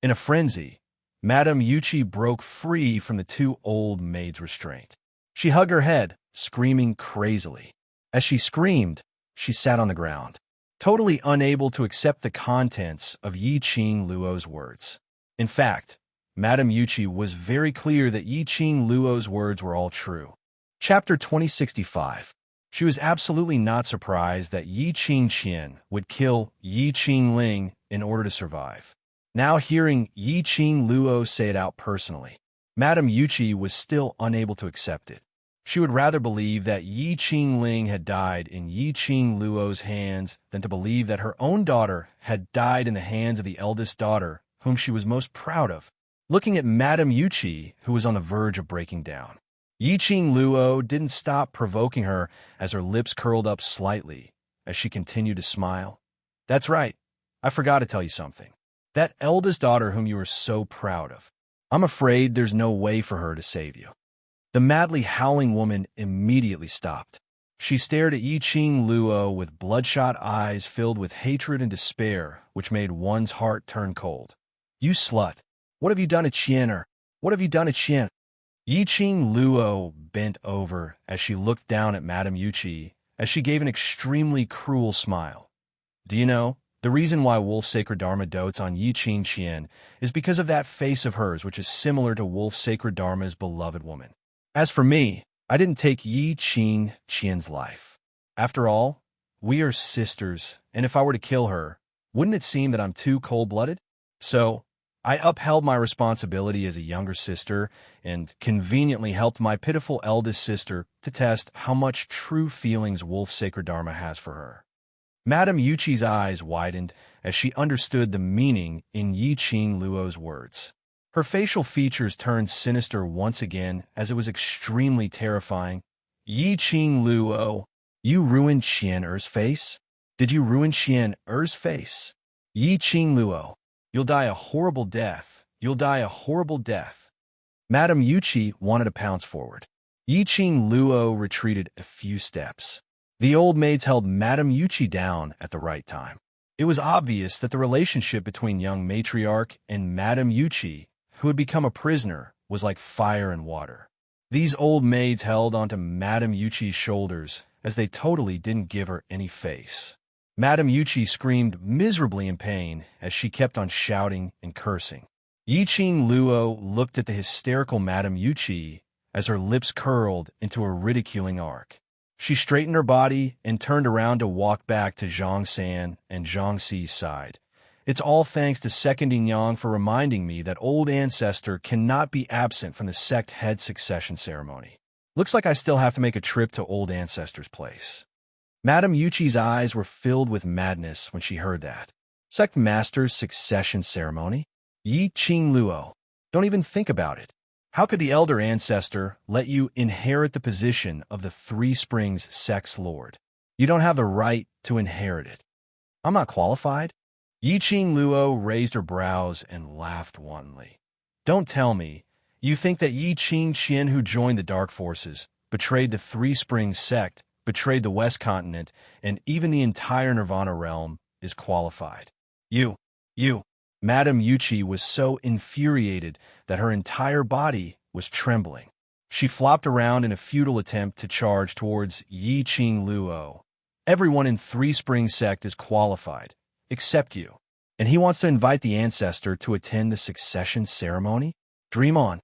In a frenzy, Madame Yuchi broke free from the two old maids' restraint. She hugged her head, screaming crazily. As she screamed, she sat on the ground, totally unable to accept the contents of Yi-Ching Luo's words. In fact, Madame Yuchi was very clear that Yi-Ching Luo's words were all true. Chapter 2065. She was absolutely not surprised that Yi-Ching Qian would kill Yi-Ching Ling in order to survive. Now hearing Yi-Ching Luo say it out personally, Madame Yuchi was still unable to accept it. She would rather believe that Yi-Ching Ling had died in Yi-Ching Luo's hands than to believe that her own daughter had died in the hands of the eldest daughter whom she was most proud of, looking at Madame Yuchi, who was on the verge of breaking down. Yiqing Luo didn't stop provoking her as her lips curled up slightly as she continued to smile. That's right. I forgot to tell you something. That eldest daughter whom you were so proud of. I'm afraid there's no way for her to save you. The madly howling woman immediately stopped. She stared at Yiqing Luo with bloodshot eyes filled with hatred and despair, which made one's heart turn cold. You slut! What have you done to Qian? What have you done to Qian? Yiqing Luo bent over as she looked down at Madame Yuchi as she gave an extremely cruel smile. Do you know, the reason why Wolf Sacred Dharma dotes on Yiqing Qian is because of that face of hers, which is similar to Wolf Sacred Dharma's beloved woman. As for me, I didn't take Yiqing Qian's life. After all, we are sisters, and if I were to kill her, wouldn't it seem that I'm too cold-blooded? So, I upheld my responsibility as a younger sister and conveniently helped my pitiful eldest sister to test how much true feelings Wolf Sacred Dharma has for her. Madame Yuchi's eyes widened as she understood the meaning in Yiqing Luo's words. Her facial features turned sinister once again as it was extremely terrifying. Yiqing Luo, you ruined Qian Er's face? Did you ruin Qian Er's face? Yiqing Luo, you'll die a horrible death. You'll die a horrible death. Madame Yuchi wanted to pounce forward. Yiqing Luo retreated a few steps. The old maids held Madame Yuchi down at the right time. It was obvious that the relationship between young matriarch and Madame Yuchi, who had become a prisoner, was like fire and water. These old maids held onto Madame Yuchi's shoulders as they totally didn't give her any face. Madame Yuchi screamed miserably in pain as she kept on shouting and cursing. Yiqing Luo looked at the hysterical Madame Yuchi as her lips curled into a ridiculing arc. She straightened her body and turned around to walk back to Zhang San and Zhang Xi's side. It's all thanks to Seconding Yang for reminding me that old ancestor cannot be absent from the sect head succession ceremony. Looks like I still have to make a trip to old ancestor's place. Madame Yuchi's eyes were filled with madness when she heard that. Sect master's succession ceremony? Yiqing Luo, don't even think about it. How could the elder ancestor let you inherit the position of the Three Springs sect's lord? You don't have the right to inherit it. I'm not qualified. Yiqing Luo raised her brows and laughed wantonly. Don't tell me you think that Yiqing Qian, who joined the Dark Forces, betrayed the Three Springs sect, betrayed the West Continent, and even the entire Nirvana realm, is qualified. You. Madame Yuchi was so infuriated that her entire body was trembling. She flopped around in a futile attempt to charge towards Yiqing Luo. Everyone in Three Springs sect is qualified, except you. And he wants to invite the ancestor to attend the succession ceremony? Dream on.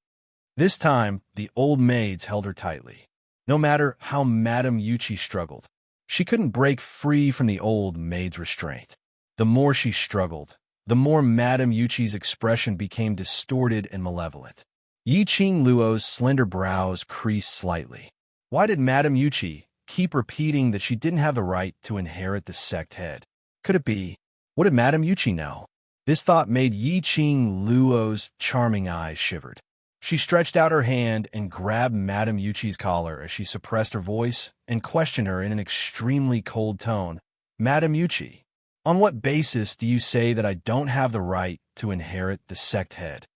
This time, the old maids held her tightly. No matter how Madame Yuchi struggled, she couldn't break free from the old maid's restraint. The more she struggled, the more Madame Yuchi's expression became distorted and malevolent. Yiqing Luo's slender brows creased slightly. Why did Madame Yuchi keep repeating that she didn't have the right to inherit the sect head? Could it be? What did Madame Yuchi know? This thought made Yiqing Luo's charming eyes shivered. She stretched out her hand and grabbed Madame Yuchi's collar as she suppressed her voice and questioned her in an extremely cold tone. Madame Yuchi, on what basis do you say that I don't have the right to inherit the sect head?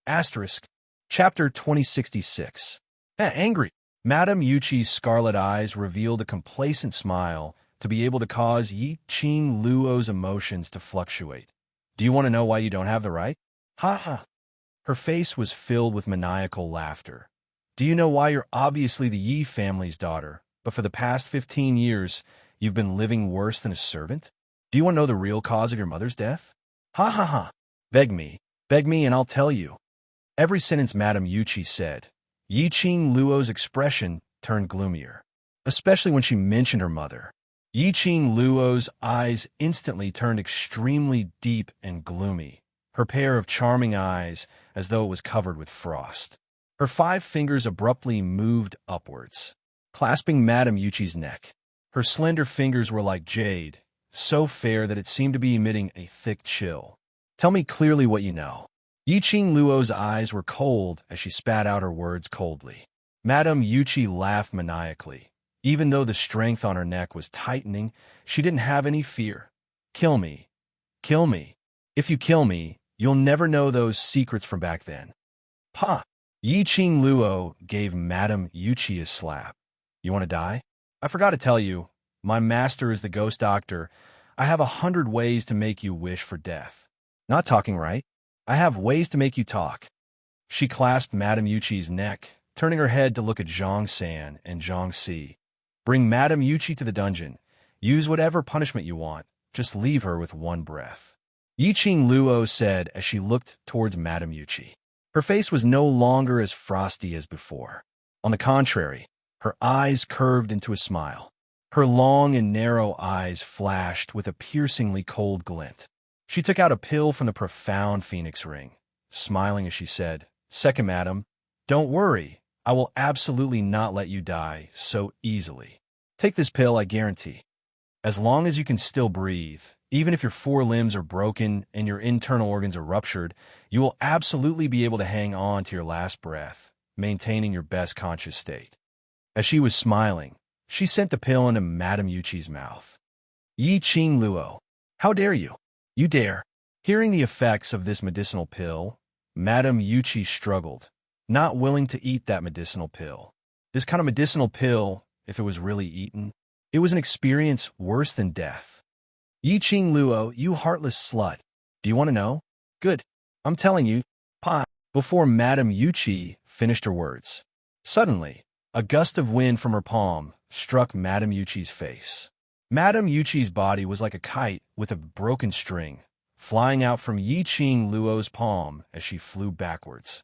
Asterisk. Chapter 2066. Angry. Madame Yuchi's scarlet eyes revealed a complacent smile to be able to cause Yiqing Luo's emotions to fluctuate. Do you want to know why you don't have the right? Ha ha. Her face was filled with maniacal laughter. Do you know why you're obviously the Yi family's daughter, but for the past 15 years, you've been living worse than a servant? Do you want to know the real cause of your mother's death? Ha ha ha. Beg me, and I'll tell you. Every sentence Madame Yuchi said, Yiqing Luo's expression turned gloomier, especially when she mentioned her mother. Yiqing Luo's eyes instantly turned extremely deep and gloomy, her pair of charming eyes as though it was covered with frost. Her 5 fingers abruptly moved upwards, clasping Madame Yuchi's neck. Her slender fingers were like jade, so fair that it seemed to be emitting a thick chill. Tell me clearly what you know. Yiqing Luo's eyes were cold as she spat out her words coldly. Madame Yuchi laughed maniacally. Even though the strength on her neck was tightening, she didn't have any fear. Kill me. Kill me. If you kill me, you'll never know those secrets from back then. Pa! Yiqing Luo gave Madame Yuchi a slap. You want to die? I forgot to tell you, my master is the ghost doctor. I have 100 ways to make you wish for death. Not talking, right? I have ways to make you talk. She clasped Madame Yuchi's neck, turning her head to look at Zhang San and Zhang Si. Bring Madame Yuchi to the dungeon. Use whatever punishment you want. Just leave her with one breath. Yiqing Luo said as she looked towards Madame Yuchi. Her face was no longer as frosty as before. On the contrary, her eyes curved into a smile. Her long and narrow eyes flashed with a piercingly cold glint. She took out a pill from the profound phoenix ring, smiling as she said, Second, madam, don't worry. I will absolutely not let you die so easily. Take this pill, I guarantee. As long as you can still breathe, even if your 4 limbs are broken and your internal organs are ruptured, you will absolutely be able to hang on to your last breath, maintaining your best conscious state. As she was smiling, she sent the pill into Madame Yuchi's mouth. Yiqing Luo, how dare you? You dare. Hearing the effects of this medicinal pill, Madame Yuchi struggled, not willing to eat that medicinal pill. This kind of medicinal pill, if it was really eaten, it was an experience worse than death. Yiqing Luo, you heartless slut. Do you want to know? Good. I'm telling you, Pa. Before Madame Yuchi finished her words, suddenly, a gust of wind from her palm struck Madame Yuchi's face. Madame Yuchi's body was like a kite with a broken string, flying out from Yiqing Luo's palm as she flew backwards.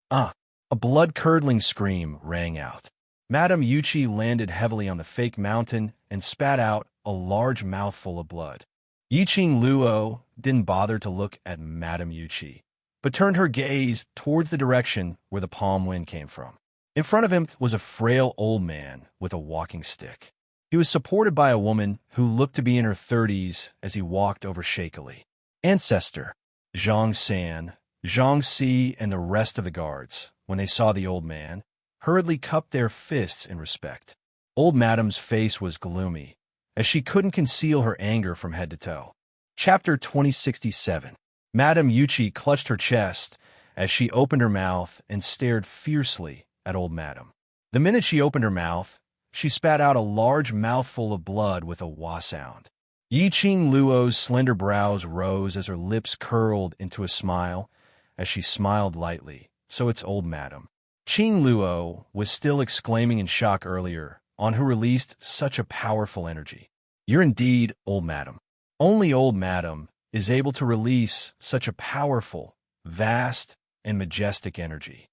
A blood-curdling scream rang out. Madame Yuchi landed heavily on the fake mountain and spat out a large mouthful of blood. Yiqing Luo didn't bother to look at Madame Yuchi, but turned her gaze towards the direction where the palm wind came from. In front of him was a frail old man with a walking stick. He was supported by a woman who looked to be in her 30s as he walked over shakily. Ancestor, Zhang San, Zhang Si, and the rest of the guards, when they saw the old man, hurriedly cupped their fists in respect. Old Madame's face was gloomy, as she couldn't conceal her anger from head to toe. Chapter 2067. Madame Yuchi clutched her chest as she opened her mouth and stared fiercely at old Madame. The minute she opened her mouth, she spat out a large mouthful of blood with a wah sound. Yiqing Luo's slender brows rose as her lips curled into a smile as she smiled lightly. So it's old Madame. Qing Luo was still exclaiming in shock earlier on who released such a powerful energy. You're indeed old Madame. Only old Madame is able to release such a powerful, vast, and majestic energy.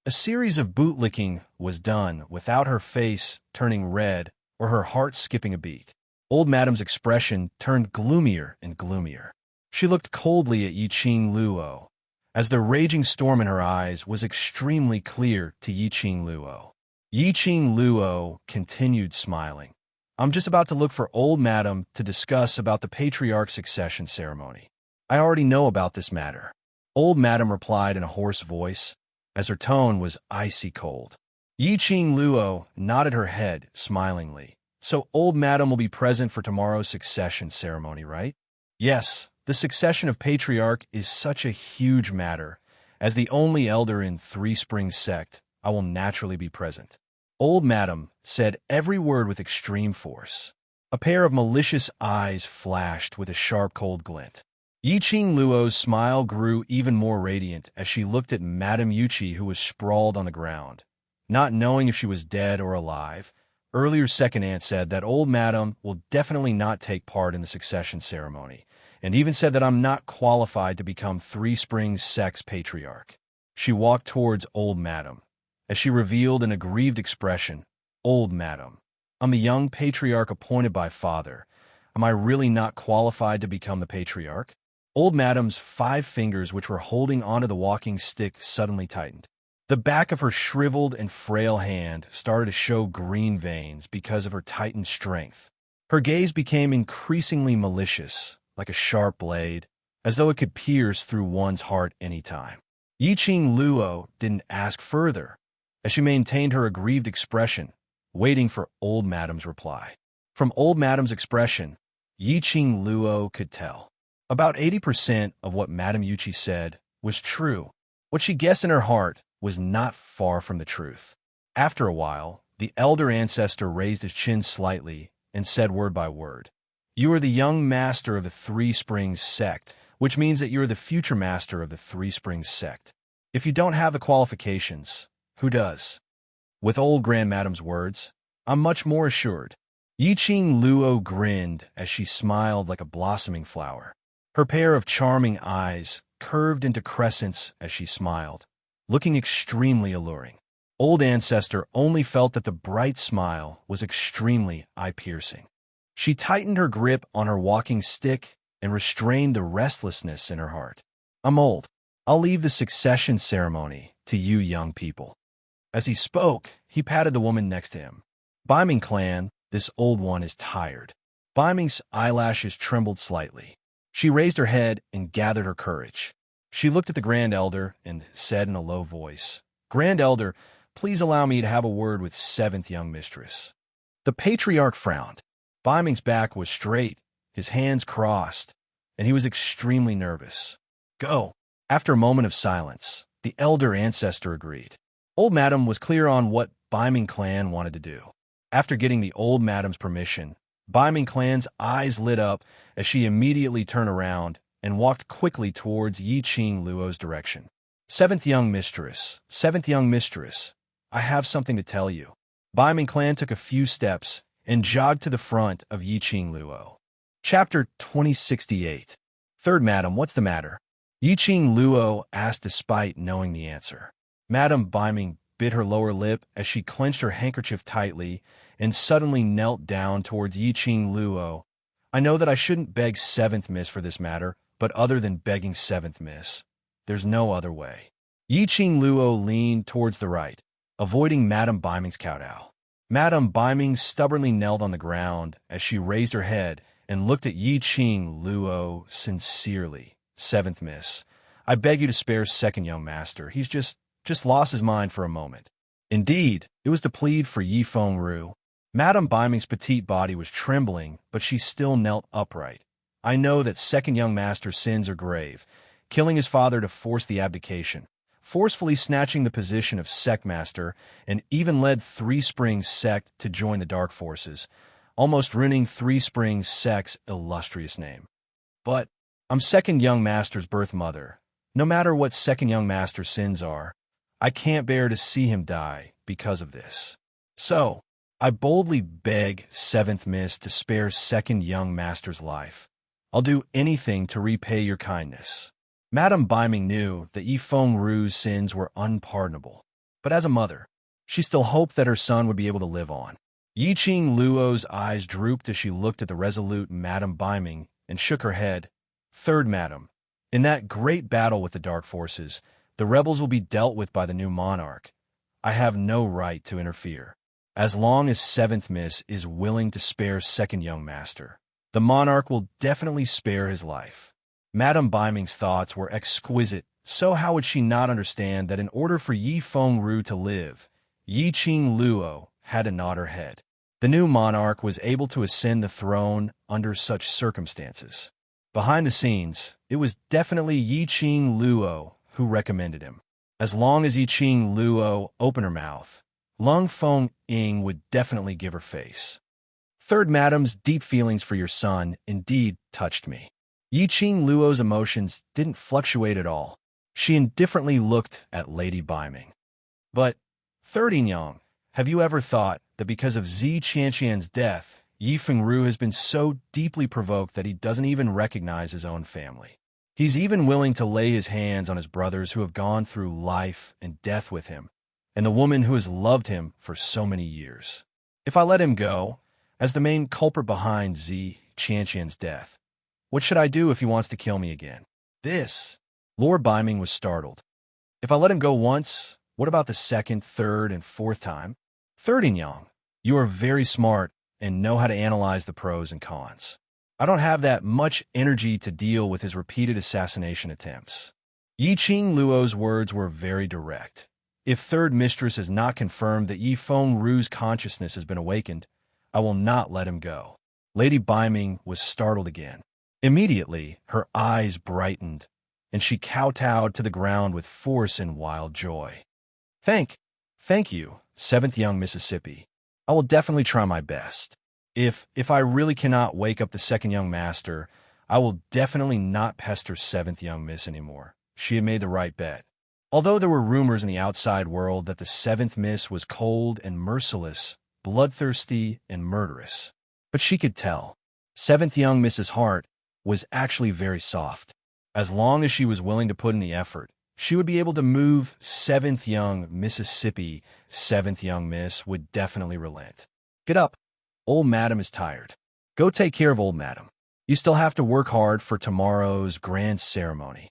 A series of bootlicking was done without her face turning red or her heart skipping a beat. Old Madame's expression turned gloomier and gloomier. She looked coldly at Yiqing Luo, as the raging storm in her eyes was extremely clear to Yiqing Luo. Yiqing Luo continued smiling. I'm just about to look for old Madame to discuss about the patriarch succession ceremony. I already know about this matter. Old Madame replied in a hoarse voice, as her tone was icy cold. Yiqing Luo nodded her head smilingly. So old Madame will be present for tomorrow's succession ceremony, right? Yes, the succession of patriarch is such a huge matter. As the only elder in Three Springs sect, I will naturally be present. Old Madame said every word with extreme force. A pair of malicious eyes flashed with a sharp cold glint. Yiqing Luo's smile grew even more radiant as she looked at Madame Yuchi, who was sprawled on the ground. Not knowing if she was dead or alive, earlier second aunt said that old Madame will definitely not take part in the succession ceremony, and even said that I'm not qualified to become Three Springs sect's patriarch. She walked towards old Madame, as she revealed an aggrieved expression. Old Madame, I'm a young patriarch appointed by father. Am I really not qualified to become the patriarch? Old Madame's 5 fingers, which were holding onto the walking stick, suddenly tightened. The back of her shriveled and frail hand started to show green veins because of her tightened strength. Her gaze became increasingly malicious, like a sharp blade, as though it could pierce through one's heart any time. Yiqing Luo didn't ask further, as she maintained her aggrieved expression, waiting for old Madam's reply. From old Madam's expression, Yiqing Luo could tell. About 80% of what Madame Yuchi said was true. What she guessed in her heart was not far from the truth. After a while, the elder ancestor raised his chin slightly and said word by word, "You are the young master of the Three Springs sect, which means that you are the future master of the Three Springs sect. If you don't have the qualifications, who does?" With old Grand Madame's words, I'm much more assured. Yiqing Luo grinned as she smiled like a blossoming flower. Her pair of charming eyes curved into crescents as she smiled, looking extremely alluring. Old Ancestor only felt that the bright smile was extremely eye-piercing. She tightened her grip on her walking stick and restrained the restlessness in her heart. I'm old. I'll leave the succession ceremony to you young people. As he spoke, he patted the woman next to him. Biming clan, this old one is tired. Biming's eyelashes trembled slightly. She raised her head and gathered her courage. She looked at the Grand Elder and said in a low voice, "Grand Elder, please allow me to have a word with seventh young mistress." The patriarch frowned. Biming's back was straight, his hands crossed, and he was extremely nervous. "Go." After a moment of silence, the elder ancestor agreed. Old Madam was clear on what Biming clan wanted to do. After getting the old Madam's permission, Biming clan's eyes lit up as she immediately turned around and walked quickly towards Yiqing Luo's direction. Seventh young mistress, I have something to tell you." Biming clan took a few steps and jogged to the front of Yiqing Luo. Chapter 2068. Third Madam, what's the matter? Yiqing Luo asked despite knowing the answer. Madame Biming bit her lower lip as she clenched her handkerchief tightly and suddenly knelt down towards Yiqing Luo. "I know that I shouldn't beg seventh miss for this matter, but other than begging seventh miss, there's no other way." Yiqing Luo leaned towards the right, avoiding Madame Biming's kowtow. Madame Biming stubbornly knelt on the ground as she raised her head and looked at Yiqing Luo sincerely. "Seventh miss, I beg you to spare second young master. He's just lost his mind for a moment." Indeed, it was to plead for Yi Fengru. Madame Biming's petite body was trembling, but she still knelt upright. "I know that second young master's sins are grave, killing his father to force the abdication, forcefully snatching the position of sect master, and even led Three Springs sect to join the dark forces, almost ruining Three Springs sect's illustrious name. But I'm second young master's birth mother. No matter what second young master's sins are, I can't bear to see him die because of this. So, I boldly beg seventh miss to spare second young master's life. I'll do anything to repay your kindness." Madame Biming knew that Yi Fengru's sins were unpardonable, but as a mother, she still hoped that her son would be able to live on. Yiqing Luo's eyes drooped as she looked at the resolute Madame Biming and shook her head. "Third Madam, in that great battle with the dark forces, the rebels will be dealt with by the new monarch. I have no right to interfere. As long as seventh miss is willing to spare second young master, the monarch will definitely spare his life." Madame Biming's thoughts were exquisite, so how would she not understand that in order for Yi Fengru to live, Yiqing Luo had to nod her head. The new monarch was able to ascend the throne under such circumstances. Behind the scenes, it was definitely Yiqing Luo who recommended him. As long as Yiqing Luo opened her mouth, Lung Feng Ying would definitely give her face. "Third Madam's deep feelings for your son indeed touched me." Yiqing Luo's emotions didn't fluctuate at all. She indifferently looked at Lady Biming. "But, Third Inyang, have you ever thought that because of Zi Qianqian's death, Yi Fengru has been so deeply provoked that he doesn't even recognize his own family? He's even willing to lay his hands on his brothers who have gone through life and death with him, and the woman who has loved him for so many years. If I let him go, as the main culprit behind Zi Qianqian's death, what should I do if he wants to kill me again?" This, Lord Biming was startled. "If I let him go once, what about the second, third, and fourth time? Third Inyang, you are very smart and know how to analyze the pros and cons. I don't have that much energy to deal with his repeated assassination attempts. Yi Qing Luo's words were very direct. If Third Mistress has not confirmed that Yi Fengru's consciousness has been awakened, I will not let him go. Lady Biming was startled again. Immediately, her eyes brightened, and she kowtowed to the ground with force and wild joy. Thank you, Seventh Young Mississippi. I will definitely try my best. If I really cannot wake up the Second Young Master, I will definitely not pester Seventh Young Miss anymore. She had made the right bet. Although there were rumors in the outside world that the Seventh Miss was cold and merciless, bloodthirsty and murderous, but she could tell. Seventh Young Miss's heart was actually very soft. As long as she was willing to put in the effort, she would be able to move Seventh Young Mississippi. Seventh Young Miss would definitely relent. Get up. Old Madam is tired. Go take care of Old Madam. You still have to work hard for tomorrow's grand ceremony.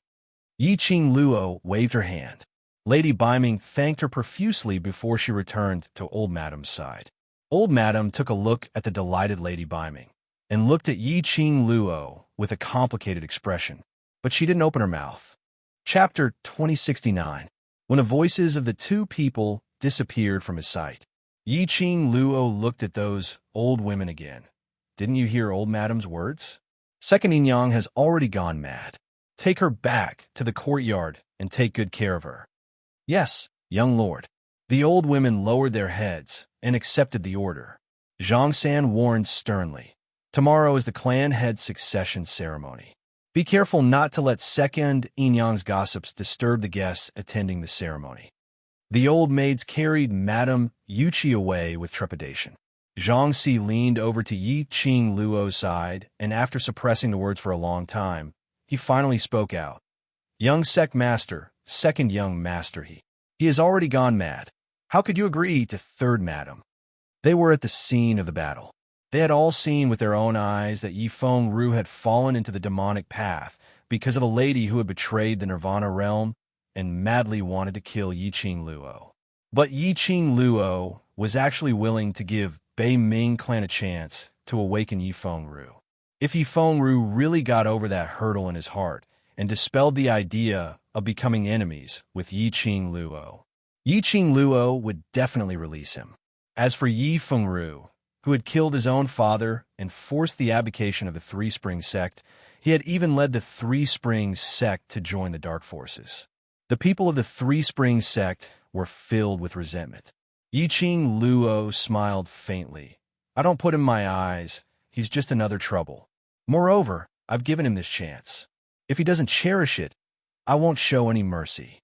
Yi Qing Luo waved her hand. Lady Biming thanked her profusely before she returned to Old Madam's side. Old Madam took a look at the delighted Lady Biming and looked at Yi Qing Luo with a complicated expression, but she didn't open her mouth. Chapter 2069. When the voices of the two people disappeared from his sight, Yi Qing Luo looked at those old women again. Didn't you hear Old Madam's words? Second Yin Yang has already gone mad. Take her back to the courtyard and take good care of her. Yes, young lord. The old women lowered their heads and accepted the order. Zhang San warned sternly. Tomorrow is the clan head succession ceremony. Be careful not to let Second Yin Yang's gossips disturb the guests attending the ceremony. The old maids carried Madame Yuqi away with trepidation. Zhang Si leaned over to Yi Qing Luo's side, and after suppressing the words for a long time, he finally spoke out. Young Sect Master, Second Young Master, he has already gone mad. How could you agree to Third Madam? They were at the scene of the battle. They had all seen with their own eyes that Yi Fengru had fallen into the demonic path because of a lady who had betrayed the Nirvana realm and madly wanted to kill Yi Qing Luo. But Yi Qing Luo was actually willing to give Bei Ming clan a chance to awaken Yi Fengru. If Yi Fengru really got over that hurdle in his heart and dispelled the idea of becoming enemies with Yi Qing Luo would definitely release him. As for Yi Fengru, who had killed his own father and forced the abdication of the Three Springs sect, he had even led the Three Springs sect to join the Dark Forces. The people of the Three Springs sect were filled with resentment. Yi Qing Luo smiled faintly. I don't put him in my eyes. He's just another trouble. Moreover, I've given him this chance. If he doesn't cherish it, I won't show any mercy.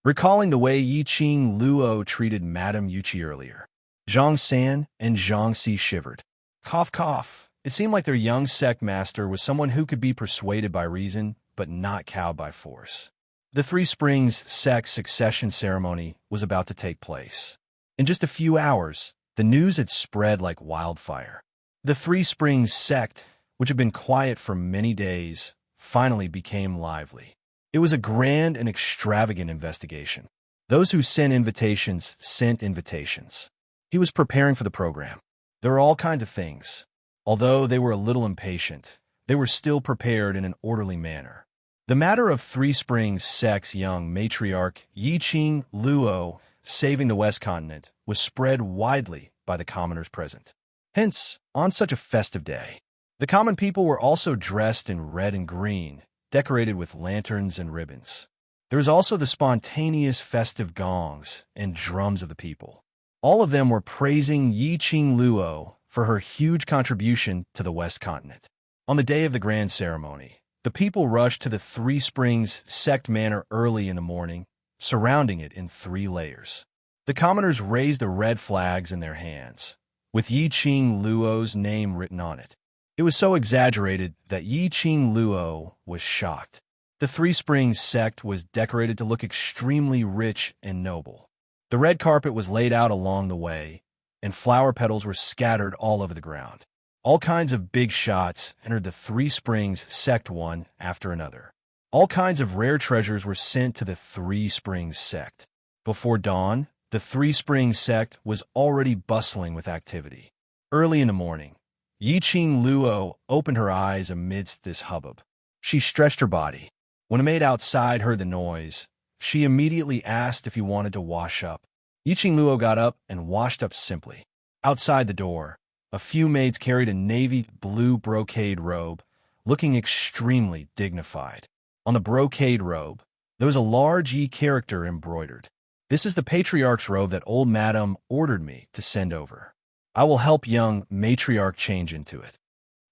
Recalling the way Yi Qing Luo treated Madame Yuqi earlier, Zhang San and Zhang Si shivered. Cough, cough. It seemed like their young sect master was someone who could be persuaded by reason, but not cowed by force. The Three Springs sect succession ceremony was about to take place. In just a few hours, the news had spread like wildfire. The Three Springs sect, which had been quiet for many days, finally became lively. It was a grand and extravagant investigation. Those who sent invitations sent invitations. He was preparing for the program. There were all kinds of things. Although they were a little impatient, they were still prepared in an orderly manner. The matter of Three Springs sect's young matriarch Yi Qing Luo saving the West Continent was spread widely by the commoners present. Hence, on such a festive day, the common people were also dressed in red and green, decorated with lanterns and ribbons. There was also the spontaneous festive gongs and drums of the people. All of them were praising Yi Qing Luo for her huge contribution to the West Continent. On the day of the grand ceremony, the people rushed to the Three Springs sect manor early in the morning, surrounding it in 3 layers. The commoners raised the red flags in their hands, with Yi Qing Luo's name written on it. It was so exaggerated that Yi Qing Luo was shocked. The Three Springs sect was decorated to look extremely rich and noble. The red carpet was laid out along the way, and flower petals were scattered all over the ground. All kinds of big shots entered the Three Springs sect one after another. All kinds of rare treasures were sent to the Three Springs sect. Before dawn, the Three Springs sect was already bustling with activity. Early in the morning, Yi-Ching Luo opened her eyes amidst this hubbub. She stretched her body. When a maid outside heard the noise, she immediately asked if he wanted to wash up. Yi-Ching Luo got up and washed up simply. Outside the door, a few maids carried a navy blue brocade robe, looking extremely dignified. On the brocade robe, there was a large Yi character embroidered. This is the patriarch's robe that old madam ordered me to send over. I will help young matriarch change into it.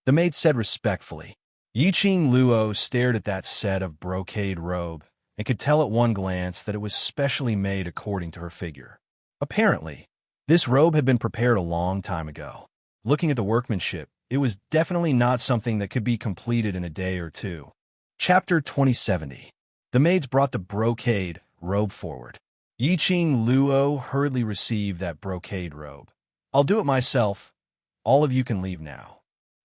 The maid said respectfully. Yi-Ching Luo stared at that set of brocade robe and could tell at one glance that it was specially made according to her figure. Apparently, this robe had been prepared a long time ago. Looking at the workmanship, it was definitely not something that could be completed in a day or two. Chapter 2070. The maids brought the brocade robe forward. Yi-Ching Luo hurriedly received that brocade robe. I'll do it myself. All of you can leave now.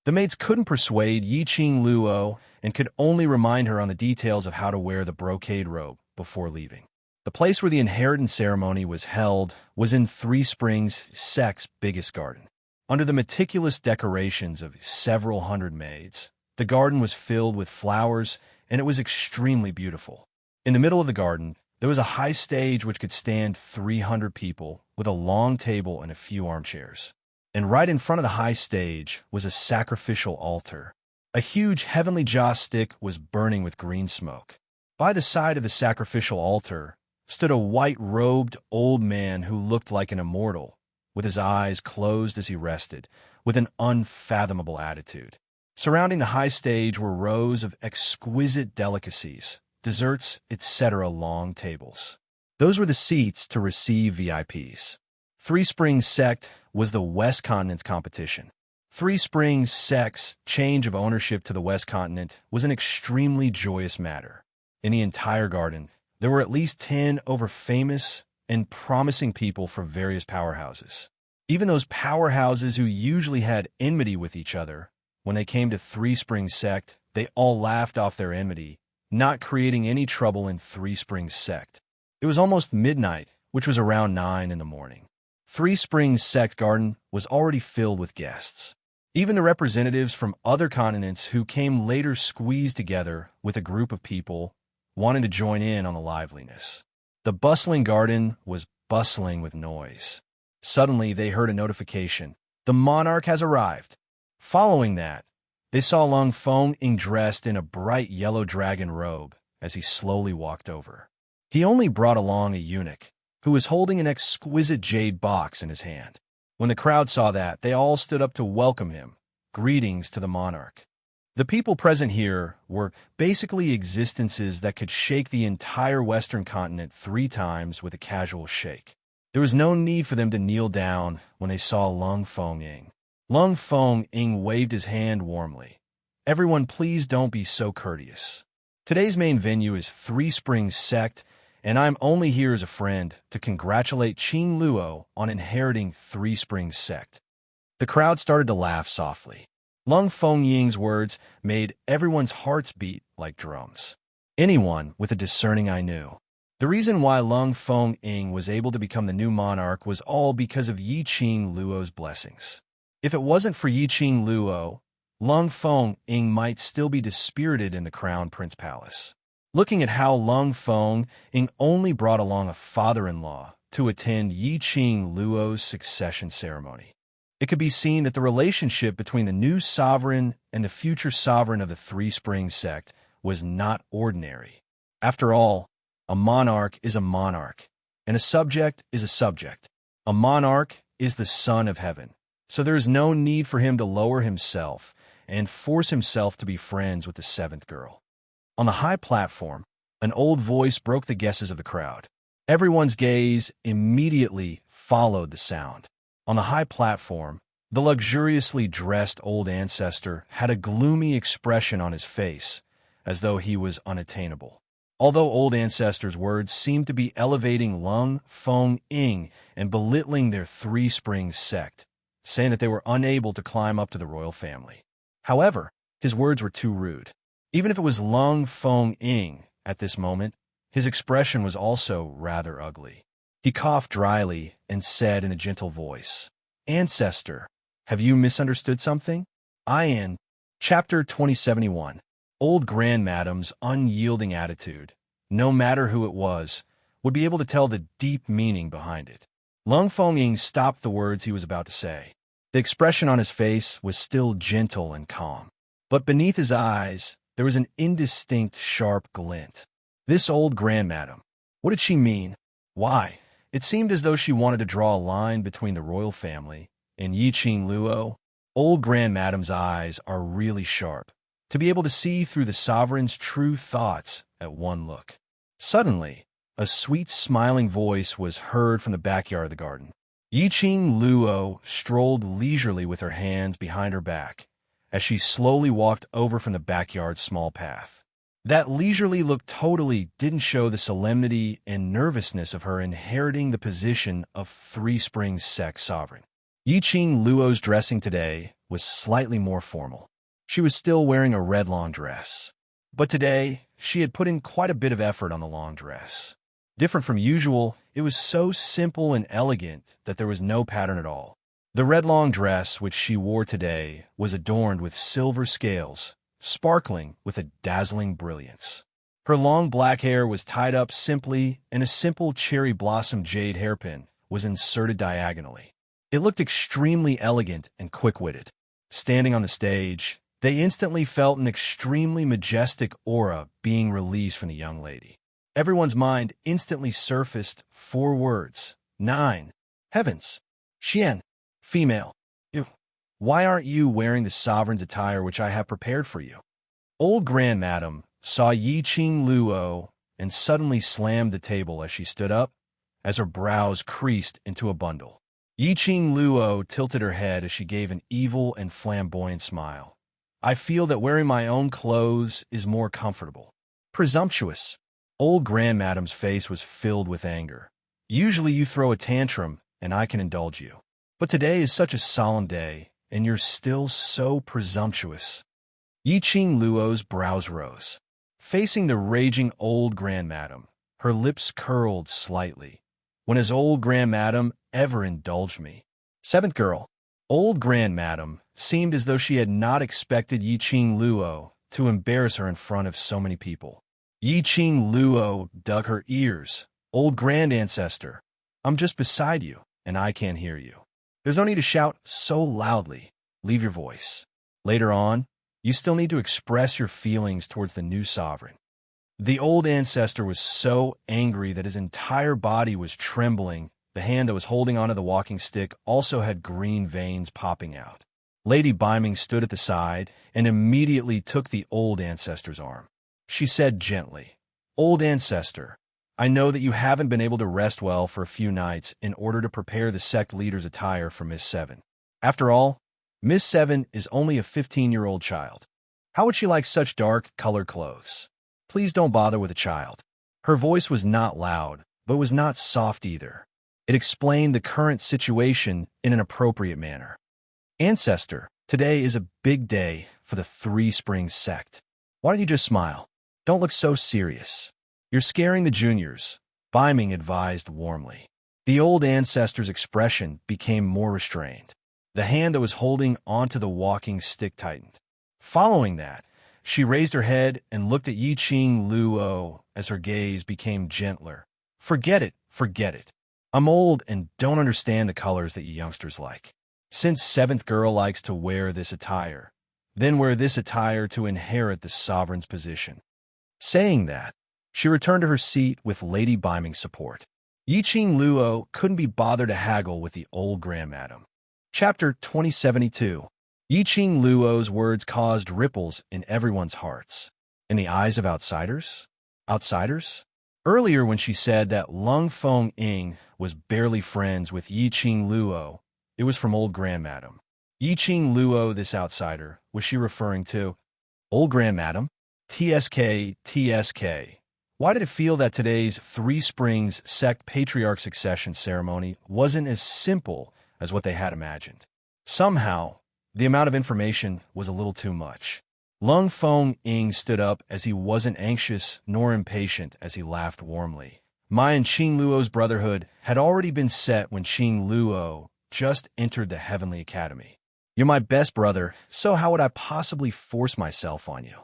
The maids couldn't persuade Yi-Ching Luo and could only remind her on the details of how to wear the brocade robe before leaving. The place where the inheritance ceremony was held was in Three Springs Sect's biggest garden. Under the meticulous decorations of several hundred maids, the garden was filled with flowers, and it was extremely beautiful. In the middle of the garden, there was a high stage which could stand 300 people, with a long table and a few armchairs. And right in front of the high stage was a sacrificial altar. A huge heavenly joss stick was burning with green smoke. By the side of the sacrificial altar stood a white-robed old man who looked like an immortal, with his eyes closed as he rested, with an unfathomable attitude. Surrounding the high stage were rows of exquisite delicacies, desserts, etc. long tables. Those were the seats to receive VIPs. Three Springs Sect was the West Continent's competition. Three Springs Sect's change of ownership to the West Continent was an extremely joyous matter. In the entire garden, there were at least 10 over famous and promising people from various powerhouses. Even those powerhouses who usually had enmity with each other, when they came to Three Springs Sect, they all laughed off their enmity, not creating any trouble in Three Springs Sect. It was almost midnight, which was around 9 in the morning. Three Springs Sect garden was already filled with guests. Even the representatives from other continents who came later squeezed together with a group of people wanting to join in on the liveliness. The bustling garden was bustling with noise. Suddenly, they heard a notification. The monarch has arrived. Following that, they saw Lung Feng Ying dressed in a bright yellow dragon robe as he slowly walked over. He only brought along a eunuch, who was holding an exquisite jade box in his hand. When the crowd saw that, they all stood up to welcome him. Greetings to the monarch. The people present here were basically existences that could shake the entire Western continent 3 times with a casual shake. There was no need for them to kneel down when they saw Lung Feng Ying. Lung Feng Ying waved his hand warmly. Everyone, please don't be so courteous. Today's main venue is Three Springs Sect, and I'm only here as a friend to congratulate Ching Luo on inheriting Three Springs Sect. The crowd started to laugh softly. Lung Feng Ying's words made everyone's hearts beat like drums. Anyone with a discerning eye knew. The reason why Lung Feng Ying was able to become the new monarch was all because of Yi-Ching Luo's blessings. If it wasn't for Yi-Ching Luo, Lung Feng Ying might still be dispirited in the Crown Prince Palace. Looking at how Lung Feng Ying only brought along a father-in-law to attend Yi-Ching Luo's succession ceremony, it could be seen that the relationship between the new sovereign and the future sovereign of the Three Springs Sect was not ordinary. After all, a monarch is a monarch, and a subject is a subject. A monarch is the son of heaven, so there is no need for him to lower himself and force himself to be friends with the 7th girl. On the high platform, an old voice broke the guesses of the crowd. Everyone's gaze immediately followed the sound. On the high platform, the luxuriously dressed old ancestor had a gloomy expression on his face, as though he was unattainable. Although old ancestor's words seemed to be elevating Lung Feng Ying and belittling their Three Springs Sect, saying that they were unable to climb up to the royal family. However, his words were too rude. Even if it was Lung Feng Ying at this moment, his expression was also rather ugly. He coughed dryly and said in a gentle voice, "Ancestor, have you misunderstood something? In Chapter 2071, Old Grandmadam's unyielding attitude, no matter who it was, would be able to tell the deep meaning behind it. Lung Fengying stopped the words he was about to say. The expression on his face was still gentle and calm, but beneath his eyes there was an indistinct, sharp glint. This old grandmadam, what did she mean? Why? It seemed as though she wanted to draw a line between the royal family and Yiqing Luo. Old grandmadam's eyes are really sharp, to be able to see through the sovereign's true thoughts at one look. Suddenly, a sweet, smiling voice was heard from the backyard of the garden. Yiqing Luo strolled leisurely with her hands behind her back as she slowly walked over from the backyard's small path. That leisurely look totally didn't show the solemnity and nervousness of her inheriting the position of Three Springs sect sovereign. Yiqing Luo's dressing today was slightly more formal. She was still wearing a red long dress, but today she had put in quite a bit of effort on the long dress. Different from usual, it was so simple and elegant that there was no pattern at all. The red long dress which she wore today was adorned with silver scales, sparkling with a dazzling brilliance. Her long black hair was tied up simply, and a simple cherry blossom jade hairpin was inserted diagonally. It looked extremely elegant and quick-witted. Standing on the stage, they instantly felt an extremely majestic aura being released from the young lady. Everyone's mind instantly surfaced 4 words. 9. Heavens. Xian. Female. You. Why aren't you wearing the sovereign's attire which I have prepared for you? Old grandmadam saw Yiqing Luo and suddenly slammed the table as she stood up, as her brows creased into a bundle. Yiqing Luo tilted her head as she gave an evil and flamboyant smile. I feel that wearing my own clothes is more comfortable. Presumptuous. Old grandmadam's face was filled with anger. Usually you throw a tantrum and I can indulge you. But today is such a solemn day, and you're still so presumptuous. Yiqing Luo's brows rose. Facing the raging old grandmadam, her lips curled slightly. When has old grandmadam ever indulged me? 7th girl. Old grandmadam seemed as though she had not expected Yiqing Luo to embarrass her in front of so many people. Yiqing Luo dug her ears. Old grand ancestor, I'm just beside you, and I can't hear you. There's no need to shout so loudly. Leave your voice. Later on, you still need to express your feelings towards the new sovereign. The old ancestor was so angry that his entire body was trembling. The hand that was holding onto the walking stick also had green veins popping out. Lady Biming stood at the side and immediately took the old ancestor's arm. She said gently, Old ancestor, I know that you haven't been able to rest well for a few nights in order to prepare the sect leader's attire for Miss 7. After all, Miss 7 is only a 15-year-old child. How would she like such dark, colored clothes? Please don't bother with a child. Her voice was not loud, but was not soft either. It explained the current situation in an appropriate manner. Ancestor, today is a big day for the Three Springs sect. Why don't you just smile? Don't look so serious. You're scaring the juniors, Biming advised warmly. The old ancestor's expression became more restrained. The hand that was holding onto the walking stick tightened. Following that, she raised her head and looked at Yiqing Luo as her gaze became gentler. Forget it, forget it. I'm old and don't understand the colors that you youngsters like. Since 7th girl likes to wear this attire, then wear this attire to inherit the sovereign's position. Saying that, she returned to her seat with Lady Biming's support. Yiqing Luo couldn't be bothered to haggle with the old grandmadam. Chapter 2072. Yiqing Luo's words caused ripples in everyone's hearts. In the eyes of outsiders? Outsiders? Earlier when she said that Lung Fengying was barely friends with Yiqing Luo, it was from old grandmadam. Yiqing Luo, this outsider, was she referring to? Old grandmadam? TSK. Why did it feel that today's Three Springs sect patriarch succession ceremony wasn't as simple as what they had imagined? Somehow, the amount of information was a little too much. Lung Fengying stood up as he wasn't anxious nor impatient as he laughed warmly. My and Qing Luo's brotherhood had already been set when Qing Luo just entered the Heavenly Academy. You're my best brother, so how would I possibly force myself on you?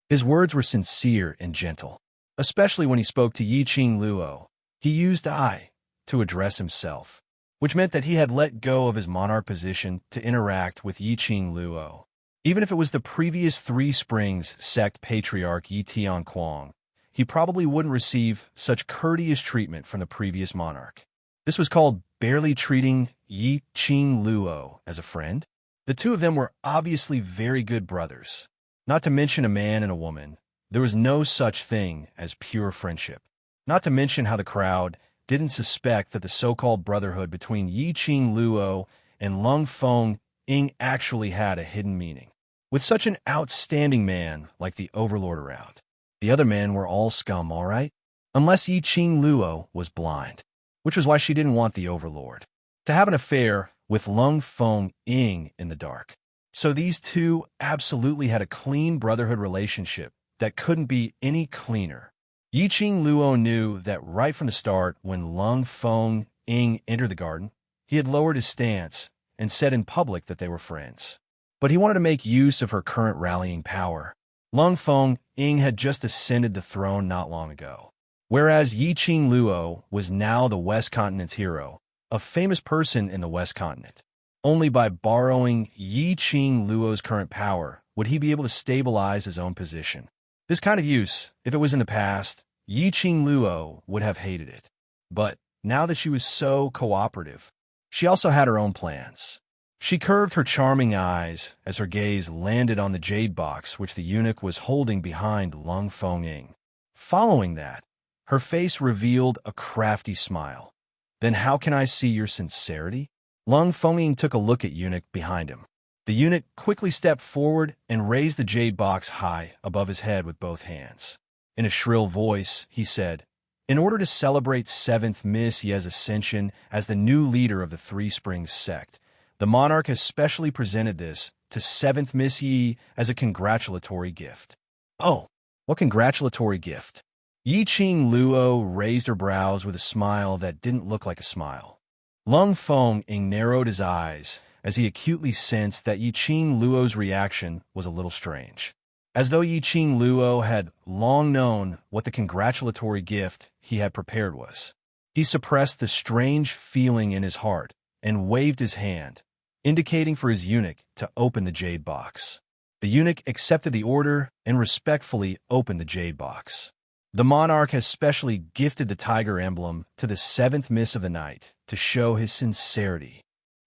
His words were sincere and gentle, especially when he spoke to Yi Qing Luo. He used I to address himself, which meant that he had let go of his monarch position to interact with Yi Qing Luo. Even if it was the previous Three Springs sect patriarch Yi Tianquang, he probably wouldn't receive such courteous treatment from the previous monarch. This was called barely treating Yi Qing Luo as a friend. The two of them were obviously very good brothers. Not to mention a man and a woman, there was no such thing as pure friendship. Not to mention how the crowd didn't suspect that the so-called brotherhood between Yi Qing Luo and Lung Feng Ying actually had a hidden meaning. With such an outstanding man like the Overlord around, the other men were all scum, all right? Unless Yi Qing Luo was blind, which was why she didn't want the Overlord to have an affair with Lung Feng Ying in the dark. So these two absolutely had a clean brotherhood relationship that couldn't be any cleaner. Yi Qing Luo knew that right from the start when Lung Feng Ying entered the garden, he had lowered his stance and said in public that they were friends. But he wanted to make use of her current rallying power. Lung Feng Ying had just ascended the throne not long ago, whereas Yi Qing Luo was now the West Continent's hero, a famous person in the West Continent. Only by borrowing Yi Qing Luo's current power would he be able to stabilize his own position. This kind of use, if it was in the past, Yi Qing Luo would have hated it. But now that she was so cooperative, she also had her own plans. She curved her charming eyes as her gaze landed on the jade box which the eunuch was holding behind Lung Feng Ying. Following that, her face revealed a crafty smile. Then how can I see your sincerity? Lung Feng Ying took a look at eunuch behind him. The eunuch quickly stepped forward and raised the jade box high above his head with both hands. In a shrill voice, he said, "In order to celebrate 7th Miss Ye's ascension as the new leader of the Three Springs sect, the monarch has specially presented this to 7th Miss Yi as a congratulatory gift." "Oh, what congratulatory gift?" Yi Qing Luo raised her brows with a smile that didn't look like a smile. Lung Feng Ying narrowed his eyes as he acutely sensed that Yi Qing Luo's reaction was a little strange, as though Yi Qing Luo had long known what the congratulatory gift he had prepared was. He suppressed the strange feeling in his heart and waved his hand, indicating for his eunuch to open the jade box. The eunuch accepted the order and respectfully opened the jade box. The monarch has specially gifted the tiger emblem to the 7th Miss of the night to show his sincerity.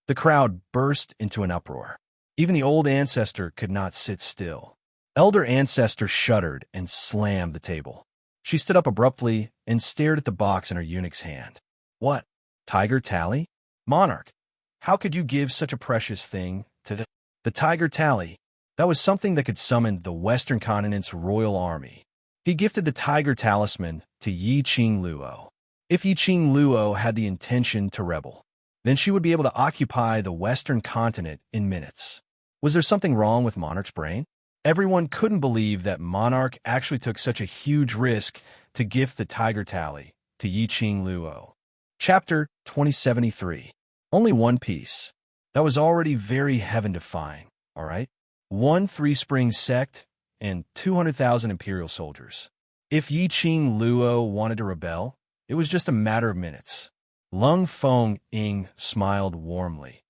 The crowd burst into an uproar. Even the old ancestor could not sit still. Elder ancestor shuddered and slammed the table. She stood up abruptly and stared at the box in her eunuch's hand. "What? Tiger Tally? Monarch, how could you give such a precious thing to the Tiger Tally? That was something that could summon the Western Continent's royal army." He gifted the tiger talisman to Yi Qing Luo. If Yi Qing Luo had the intention to rebel, then she would be able to occupy the Western Continent in minutes. Was there something wrong with Monarch's brain? Everyone couldn't believe that Monarch actually took such a huge risk to gift the tiger tally to Yi Qing Luo. Chapter 2073. Only one piece. That was already very heaven-defying, all right? 1 Three Springs sect and 200,000 Imperial soldiers. If Yi Qing Luo wanted to rebel, it was just a matter of minutes. Lung Feng Ying smiled warmly.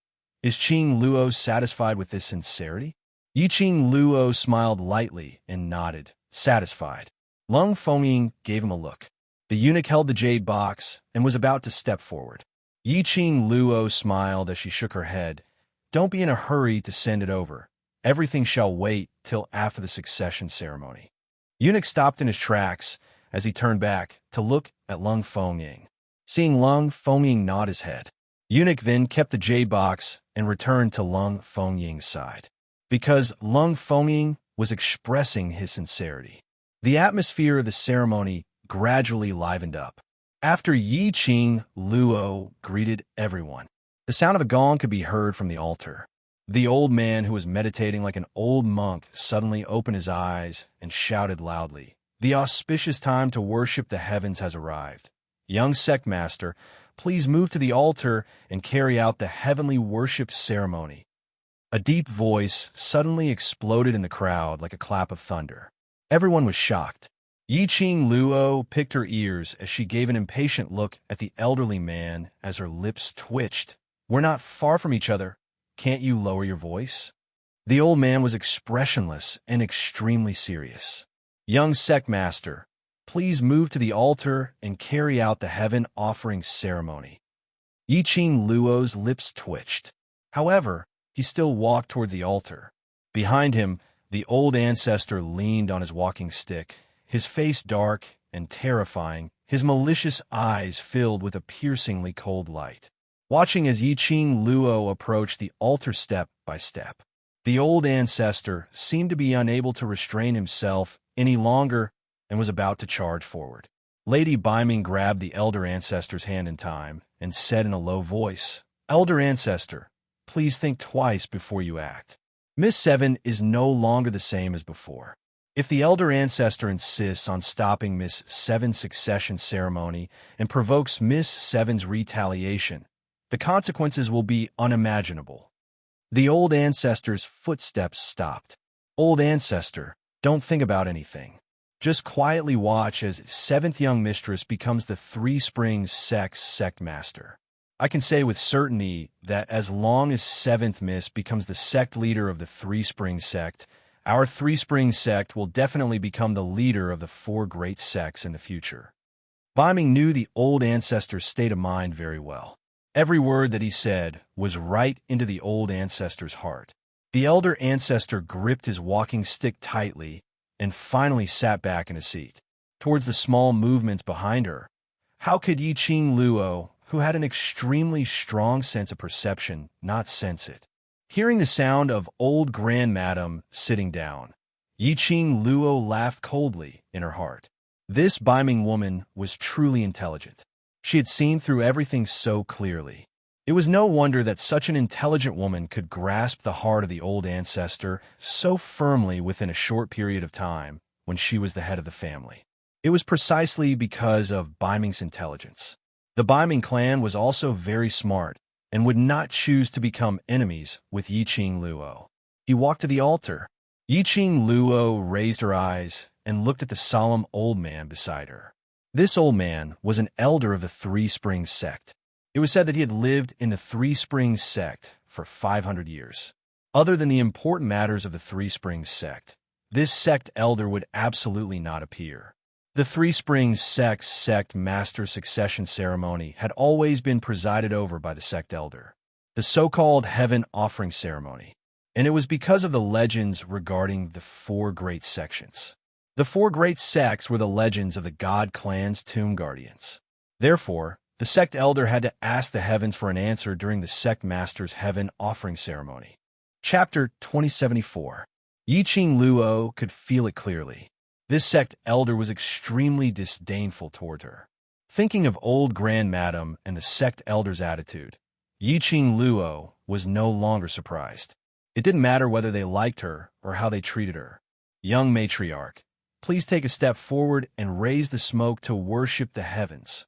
Is Qing Luo satisfied with this sincerity? Yi Qing Luo smiled lightly and nodded, satisfied. Lung Feng Ying gave him a look. The eunuch held the jade box and was about to step forward. Yi Qing Luo smiled as she shook her head. "Don't be in a hurry to send it over. Everything shall wait till after the succession ceremony." Eunuch stopped in his tracks as he turned back to look at Lung Feng Ying. Seeing Lung Feng Ying nod his head, Eunuch then kept the jade box and returned to Lung Feng Ying's side. Because Lung Feng Ying was expressing his sincerity, the atmosphere of the ceremony gradually livened up. After Yi Qing Luo greeted everyone, the sound of a gong could be heard from the altar. The old man, who was meditating like an old monk, suddenly opened his eyes and shouted loudly, "The auspicious time to worship the heavens has arrived. Young sect master, please move to the altar and carry out the heavenly worship ceremony." A deep voice suddenly exploded in the crowd like a clap of thunder. Everyone was shocked. Yi Qing Luo picked her ears as she gave an impatient look at the elderly man as her lips twitched. "We're not far from each other. Can't you lower your voice?" The old man was expressionless and extremely serious. "Young sect master, please move to the altar and carry out the heaven offering ceremony." Yi Qing Luo's lips twitched. However, he still walked toward the altar. Behind him, the old ancestor leaned on his walking stick, his face dark and terrifying, his malicious eyes filled with a piercingly cold light. Watching as Yi Qing Luo approached the altar step by step, the old ancestor seemed to be unable to restrain himself any longer and was about to charge forward. Lady Biming grabbed the elder ancestor's hand in time and said in a low voice, "Elder ancestor, please think twice before you act. Miss Seven is no longer the same as before. If the elder ancestor insists on stopping Miss Seven's succession ceremony and provokes Miss Seven's retaliation, the consequences will be unimaginable." The old ancestor's footsteps stopped. "Old ancestor, don't think about anything. Just quietly watch as seventh young mistress becomes the Three Springs sect's sect master. I can say with certainty that as long as seventh miss becomes the sect leader of the Three Springs sect, our Three Springs sect will definitely become the leader of the four great sects in the future." Biming knew the old ancestor's state of mind very well. Every word that he said was right into the old ancestor's heart. The elder ancestor gripped his walking stick tightly and finally sat back in his seat. Towards the small movements behind her, how could Yi Qing Luo, who had an extremely strong sense of perception, not sense it? Hearing the sound of old grandmadam sitting down, Yi Qing Luo laughed coldly in her heart. This Biming woman was truly intelligent. She had seen through everything so clearly. It was no wonder that such an intelligent woman could grasp the heart of the old ancestor so firmly within a short period of time when she was the head of the family. It was precisely because of Biming's intelligence. The Biming clan was also very smart and would not choose to become enemies with Yi Qing Luo. He walked to the altar. Yi Qing Luo raised her eyes and looked at the solemn old man beside her. This old man was an elder of the Three Springs sect. It was said that he had lived in the Three Springs sect for 500 years. Other than the important matters of the Three Springs sect, this sect elder would absolutely not appear. The Three Springs sect's sect master succession ceremony had always been presided over by the sect elder, the so-called heaven offering ceremony, and it was because of the legends regarding the four great sections. The four great sects were the legends of the God clan's tomb guardians. Therefore, the sect elder had to ask the heavens for an answer during the sect master's heaven offering ceremony. Chapter 2074. Yi Qing Luo could feel it clearly. This sect elder was extremely disdainful toward her. Thinking of old grandmadam and the sect elder's attitude, Yi Qing Luo was no longer surprised. It didn't matter whether they liked her or how they treated her. "Young matriarch, please take a step forward and raise the smoke to worship the heavens."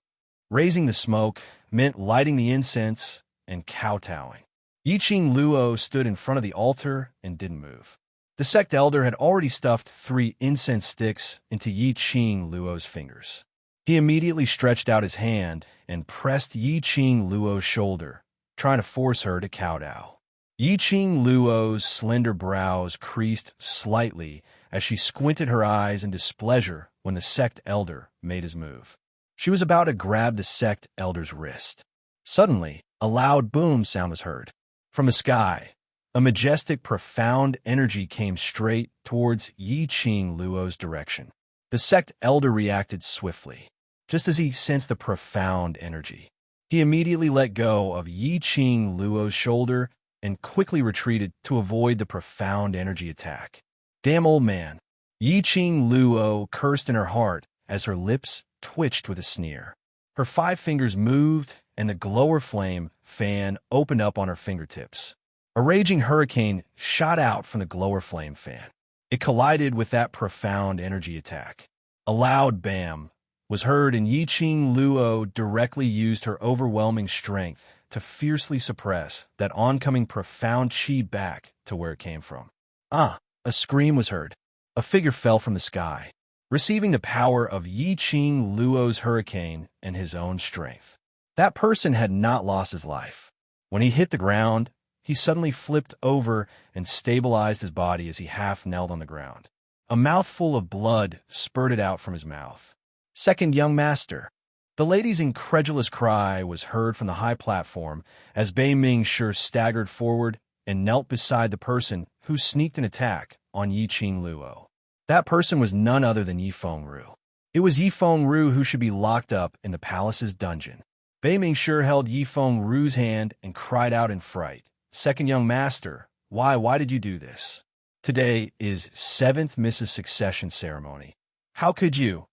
Raising the smoke meant lighting the incense and kowtowing. Yi Qing Luo stood in front of the altar and didn't move. The sect elder had already stuffed 3 incense sticks into Yi Qing Luo's fingers. He immediately stretched out his hand and pressed Yi Qing Luo's shoulder, trying to force her to kowtow. Yi Qing Luo's slender brows creased slightly as she squinted her eyes in displeasure when the sect elder made his move. She was about to grab the sect elder's wrist. Suddenly, a loud boom sound was heard. From the sky, a majestic, profound energy came straight towards Yi Qing Luo's direction. The sect elder reacted swiftly. Just as he sensed the profound energy, he immediately let go of Yi Qing Luo's shoulder and quickly retreated to avoid the profound energy attack. "Damn old man!" Yi Qing Luo cursed in her heart as her lips twitched with a sneer. Her 5 fingers moved, and the glower flame fan opened up on her fingertips. A raging hurricane shot out from the glower flame fan. It collided with that profound energy attack. A loud bam was heard, and Yi Qing Luo directly used her overwhelming strength to fiercely suppress that oncoming profound chi back to where it came from. Ah! A scream was heard. A figure fell from the sky, receiving the power of Yi Qing Luo's hurricane and his own strength. That person had not lost his life. When he hit the ground, he suddenly flipped over and stabilized his body as he half knelt on the ground. A mouthful of blood spurted out from his mouth. Second young master. The lady's incredulous cry was heard from the high platform as Bei Ming Shi staggered forward and knelt beside the person who sneaked an attack on Yi Qing Luo. That person was none other than Yi Fengru. It was Yi Fengru who should be locked up in the palace's dungeon. Bei Ming Shi held Yi Fengru's hand and cried out in fright. Second young master, why did you do this? Today is 7th Mrs. Succession ceremony. How could you?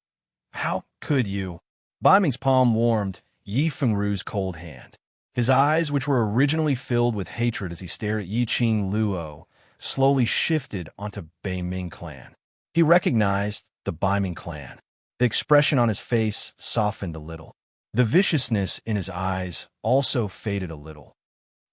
How could you? Bai Ming's palm warmed Yi Fengru's cold hand. His eyes, which were originally filled with hatred as he stared at Yi Qing Luo, slowly shifted onto Bei Ming clan. He recognized the Bai Ming clan. The expression on his face softened a little. The viciousness in his eyes also faded a little.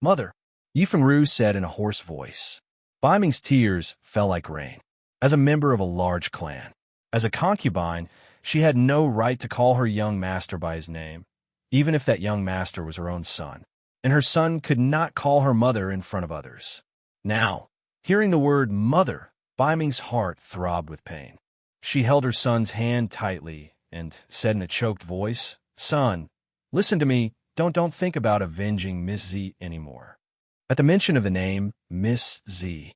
Mother, Yi Fengru said in a hoarse voice. Bai Ming's tears fell like rain. As a member of a large clan, as a concubine, she had no right to call her young master by his name, even if that young master was her own son, and her son could not call her mother in front of others. Now, hearing the word mother, Bai Ming's heart throbbed with pain. She held her son's hand tightly and said in a choked voice, Son, listen to me, don't think about avenging Miss Z anymore. At the mention of the name, Miss Z,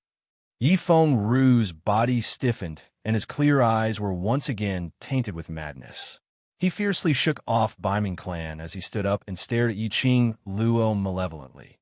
Yi Fengru's body stiffened and his clear eyes were once again tainted with madness. He fiercely shook off Bai Ming clan as he stood up and stared at Yi Qing Luo malevolently.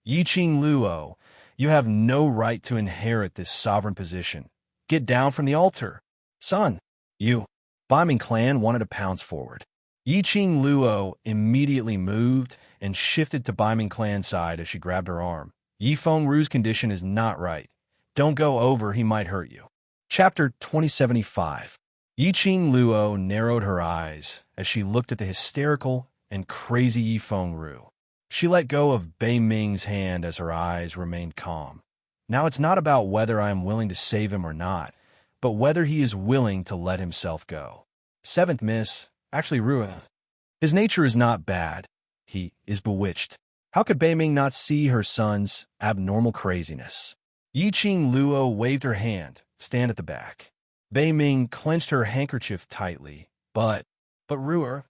Yi Qing Luo, you have no right to inherit this sovereign position. Get down from the altar. Son, you. Bai Ming clan wanted to pounce forward. Yi Qing Luo immediately moved and shifted to Bai Ming clan's side as she grabbed her arm. Yi Fengru's condition is not right. Don't go over, he might hurt you. Chapter 2075. Yi Qing Luo narrowed her eyes as she looked at the hysterical and crazy Yi Fengru. She let go of Bei Ming's hand as her eyes remained calm. Now it's not about whether I am willing to save him or not, but whether he is willing to let himself go. 7th Miss, actually ruined. His nature is not bad. He is bewitched. How could Bei Ming not see her son's abnormal craziness? Yi Qing Luo waved her hand, stand at the back. Bei Ming clenched her handkerchief tightly. But Ruer,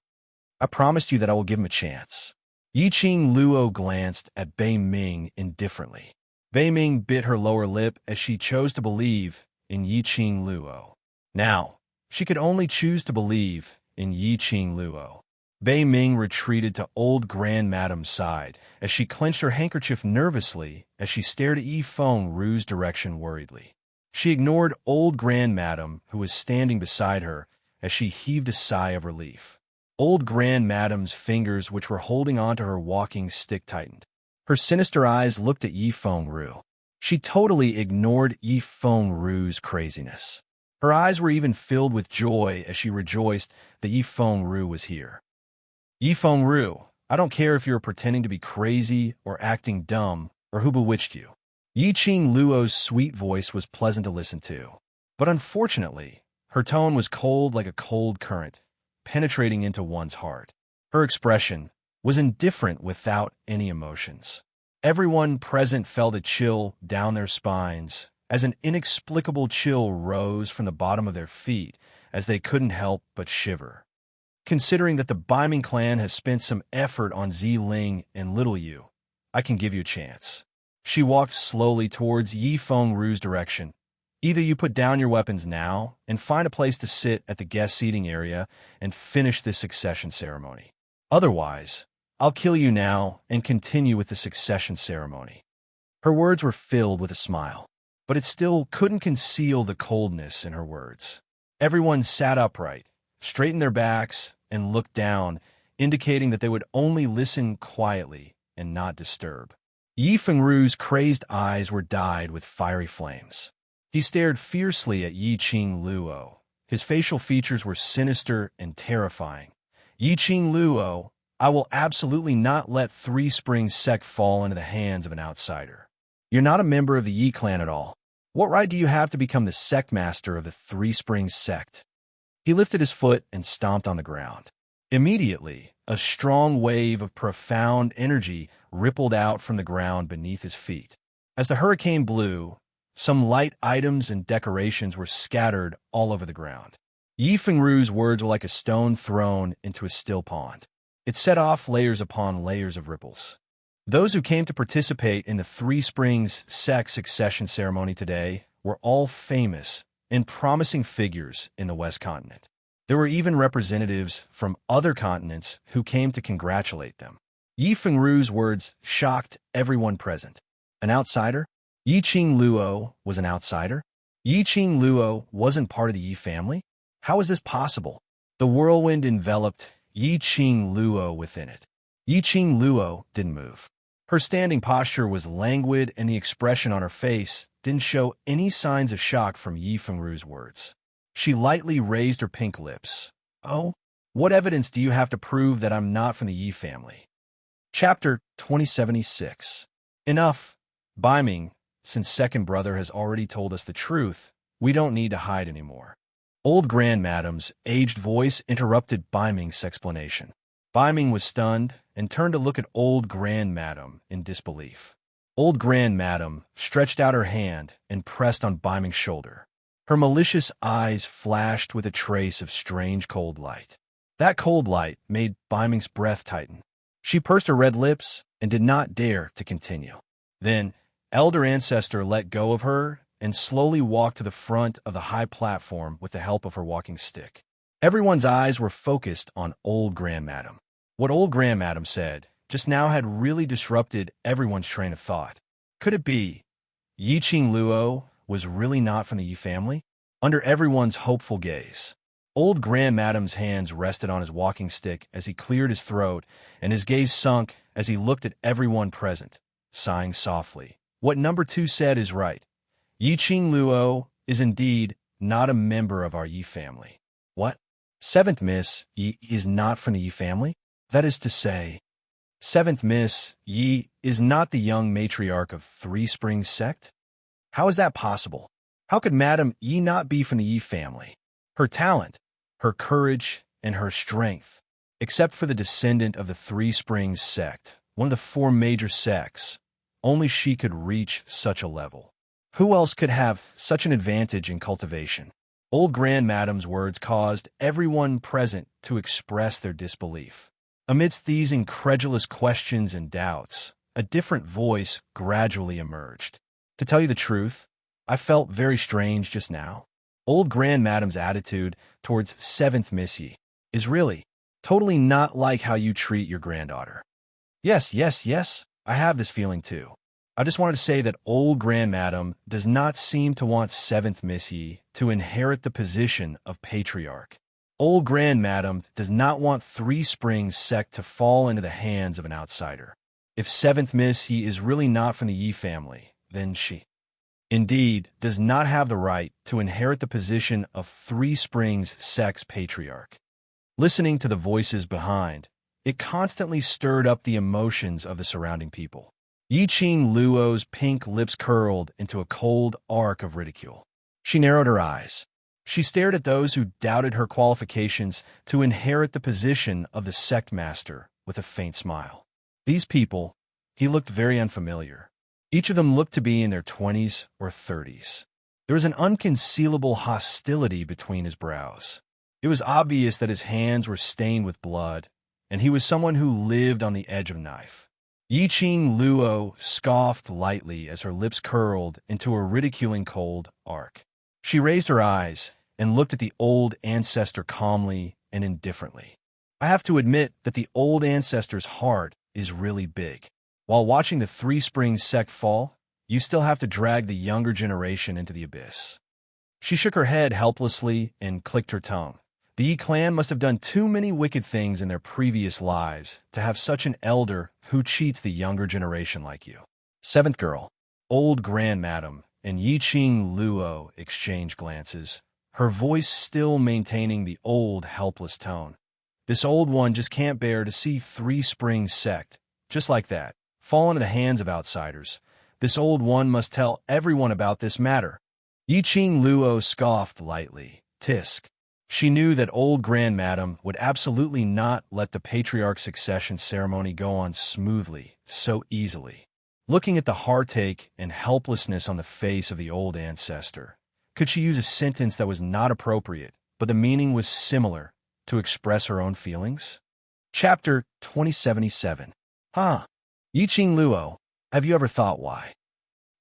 I promised you that I will give him a chance. Yi Qing Luo glanced at Bei Ming indifferently. Bei Ming bit her lower lip as she chose to believe in Yi Qing Luo. Now, she could only choose to believe in Yi Qing Luo. Bei Ming retreated to old Grand Madame's side as she clenched her handkerchief nervously as she stared at Yi Fengru's direction worriedly. She ignored old Grand Madame, who was standing beside her, as she heaved a sigh of relief. Old Grand Madame's fingers, which were holding onto her walking stick, tightened. Her sinister eyes looked at Yi Fengru. She totally ignored Yi Fengru's craziness. Her eyes were even filled with joy as she rejoiced that Yi Fengru was here. Yi Fengru, I don't care if you're pretending to be crazy or acting dumb or who bewitched you. Yi Qing Luo's sweet voice was pleasant to listen to. But unfortunately, her tone was cold like a cold current, penetrating into one's heart. Her expression was indifferent without any emotions. Everyone present felt a chill down their spines as an inexplicable chill rose from the bottom of their feet as they couldn't help but shiver. Considering that the Bai Ming clan has spent some effort on Ziling and Little Yu, I can give you a chance. She walked slowly towards Yi Fengru's direction. Either you put down your weapons now and find a place to sit at the guest seating area and finish this succession ceremony. Otherwise, I'll kill you now and continue with the succession ceremony. Her words were filled with a smile, but it still couldn't conceal the coldness in her words. Everyone sat upright, straightened their backs, and looked down, indicating that they would only listen quietly and not disturb. Yi Fengru's crazed eyes were dyed with fiery flames. He stared fiercely at Yi Qing Luo. His facial features were sinister and terrifying. Yi Qing Luo, I will absolutely not let Three Springs sect fall into the hands of an outsider. You're not a member of the Yi clan at all. What right do you have to become the sect master of the Three Springs sect? He lifted his foot and stomped on the ground. Immediately, a strong wave of profound energy rippled out from the ground beneath his feet. As the hurricane blew, some light items and decorations were scattered all over the ground. Yi Fengru's words were like a stone thrown into a still pond. It set off layers upon layers of ripples. Those who came to participate in the Three Springs sect succession ceremony today were all famous and promising figures in the West Continent. There were even representatives from other continents who came to congratulate them. Yi Fengru's words shocked everyone present. An outsider? Yi Qing Luo was an outsider? Yi Qing Luo wasn't part of the Yi family? How is this possible? The whirlwind enveloped Yi Qing Luo within it. Yi Qing Luo didn't move. Her standing posture was languid, and the expression on her face didn't show any signs of shock from Yi Fengru's words. She lightly raised her pink lips. Oh, what evidence do you have to prove that I'm not from the Yi family? Chapter 2076. Enough, Baiming, since second brother has already told us the truth, we don't need to hide anymore. Old grandmadam's aged voice interrupted Baiming's explanation. Baiming was stunned and turned to look at old grandmadam in disbelief. Old grandmadam stretched out her hand and pressed on Baiming's shoulder. Her malicious eyes flashed with a trace of strange cold light. That cold light made Baiming's breath tighten. She pursed her red lips and did not dare to continue. Then, elder ancestor let go of her and slowly walked to the front of the high platform with the help of her walking stick. Everyone's eyes were focused on old grandmadam. What old grandmadam said just now had really disrupted everyone's train of thought. Could it be Yi Qing Luo was really not from the Yi family? Under everyone's hopeful gaze, old grandmadam's hands rested on his walking stick as he cleared his throat, and his gaze sunk as he looked at everyone present, sighing softly. What number 2 said is right. Yi Qing Luo is indeed not a member of our Yi family. What? 7th Miss Yi is not from the Yi family? That is to say, 7th Miss Yi is not the young matriarch of Three Springs sect? How is that possible? How could Madame Yi not be from the Yi family? Her talent, her courage, and her strength, except for the descendant of the Three Springs sect, one of the 4 major sects, only she could reach such a level. Who else could have such an advantage in cultivation? Old grandmadam's words caused everyone present to express their disbelief. Amidst these incredulous questions and doubts, a different voice gradually emerged. To tell you the truth, I felt very strange just now. Old grandmadam's attitude towards 7th Miss Yi is really, totally not like how you treat your granddaughter. Yes, I have this feeling too. I just wanted to say that old grandmadam does not seem to want 7th Miss Yi to inherit the position of patriarch. Old grandmadam does not want Three Springs sect to fall into the hands of an outsider. If 7th Miss Yi is really not from the Yi family, then she, indeed, does not have the right to inherit the position of Three Springs sect's patriarch. Listening to the voices behind, it constantly stirred up the emotions of the surrounding people. Yi Qing Luo's pink lips curled into a cold arc of ridicule. She narrowed her eyes. She stared at those who doubted her qualifications to inherit the position of the sect master with a faint smile. These people, he looked very unfamiliar. Each of them looked to be in their 20s or 30s. There was an unconcealable hostility between his brows. It was obvious that his hands were stained with blood, and he was someone who lived on the edge of a knife. Yi Qing Luo scoffed lightly as her lips curled into a ridiculing cold arc. She raised her eyes and looked at the old ancestor calmly and indifferently. I have to admit that the old ancestor's heart is really big. While watching the Three Springs sect fall, you still have to drag the younger generation into the abyss. She shook her head helplessly and clicked her tongue. The Yi clan must have done too many wicked things in their previous lives to have such an elder who cheats the younger generation like you. 7th girl, old grandmadam, and Yi Qing Luo exchanged glances, her voice still maintaining the old helpless tone. This old one just can't bear to see Three Springs sect, just like that, fall into the hands of outsiders. This old one must tell everyone about this matter. Yiqing Luo scoffed lightly. Tisk. She knew that old Grand Madam would absolutely not let the patriarch succession ceremony go on smoothly, so easily. Looking at the heartache and helplessness on the face of the old ancestor, could she use a sentence that was not appropriate, but the meaning was similar, to express her own feelings? Chapter 2077. Yiqing Luo, have you ever thought why?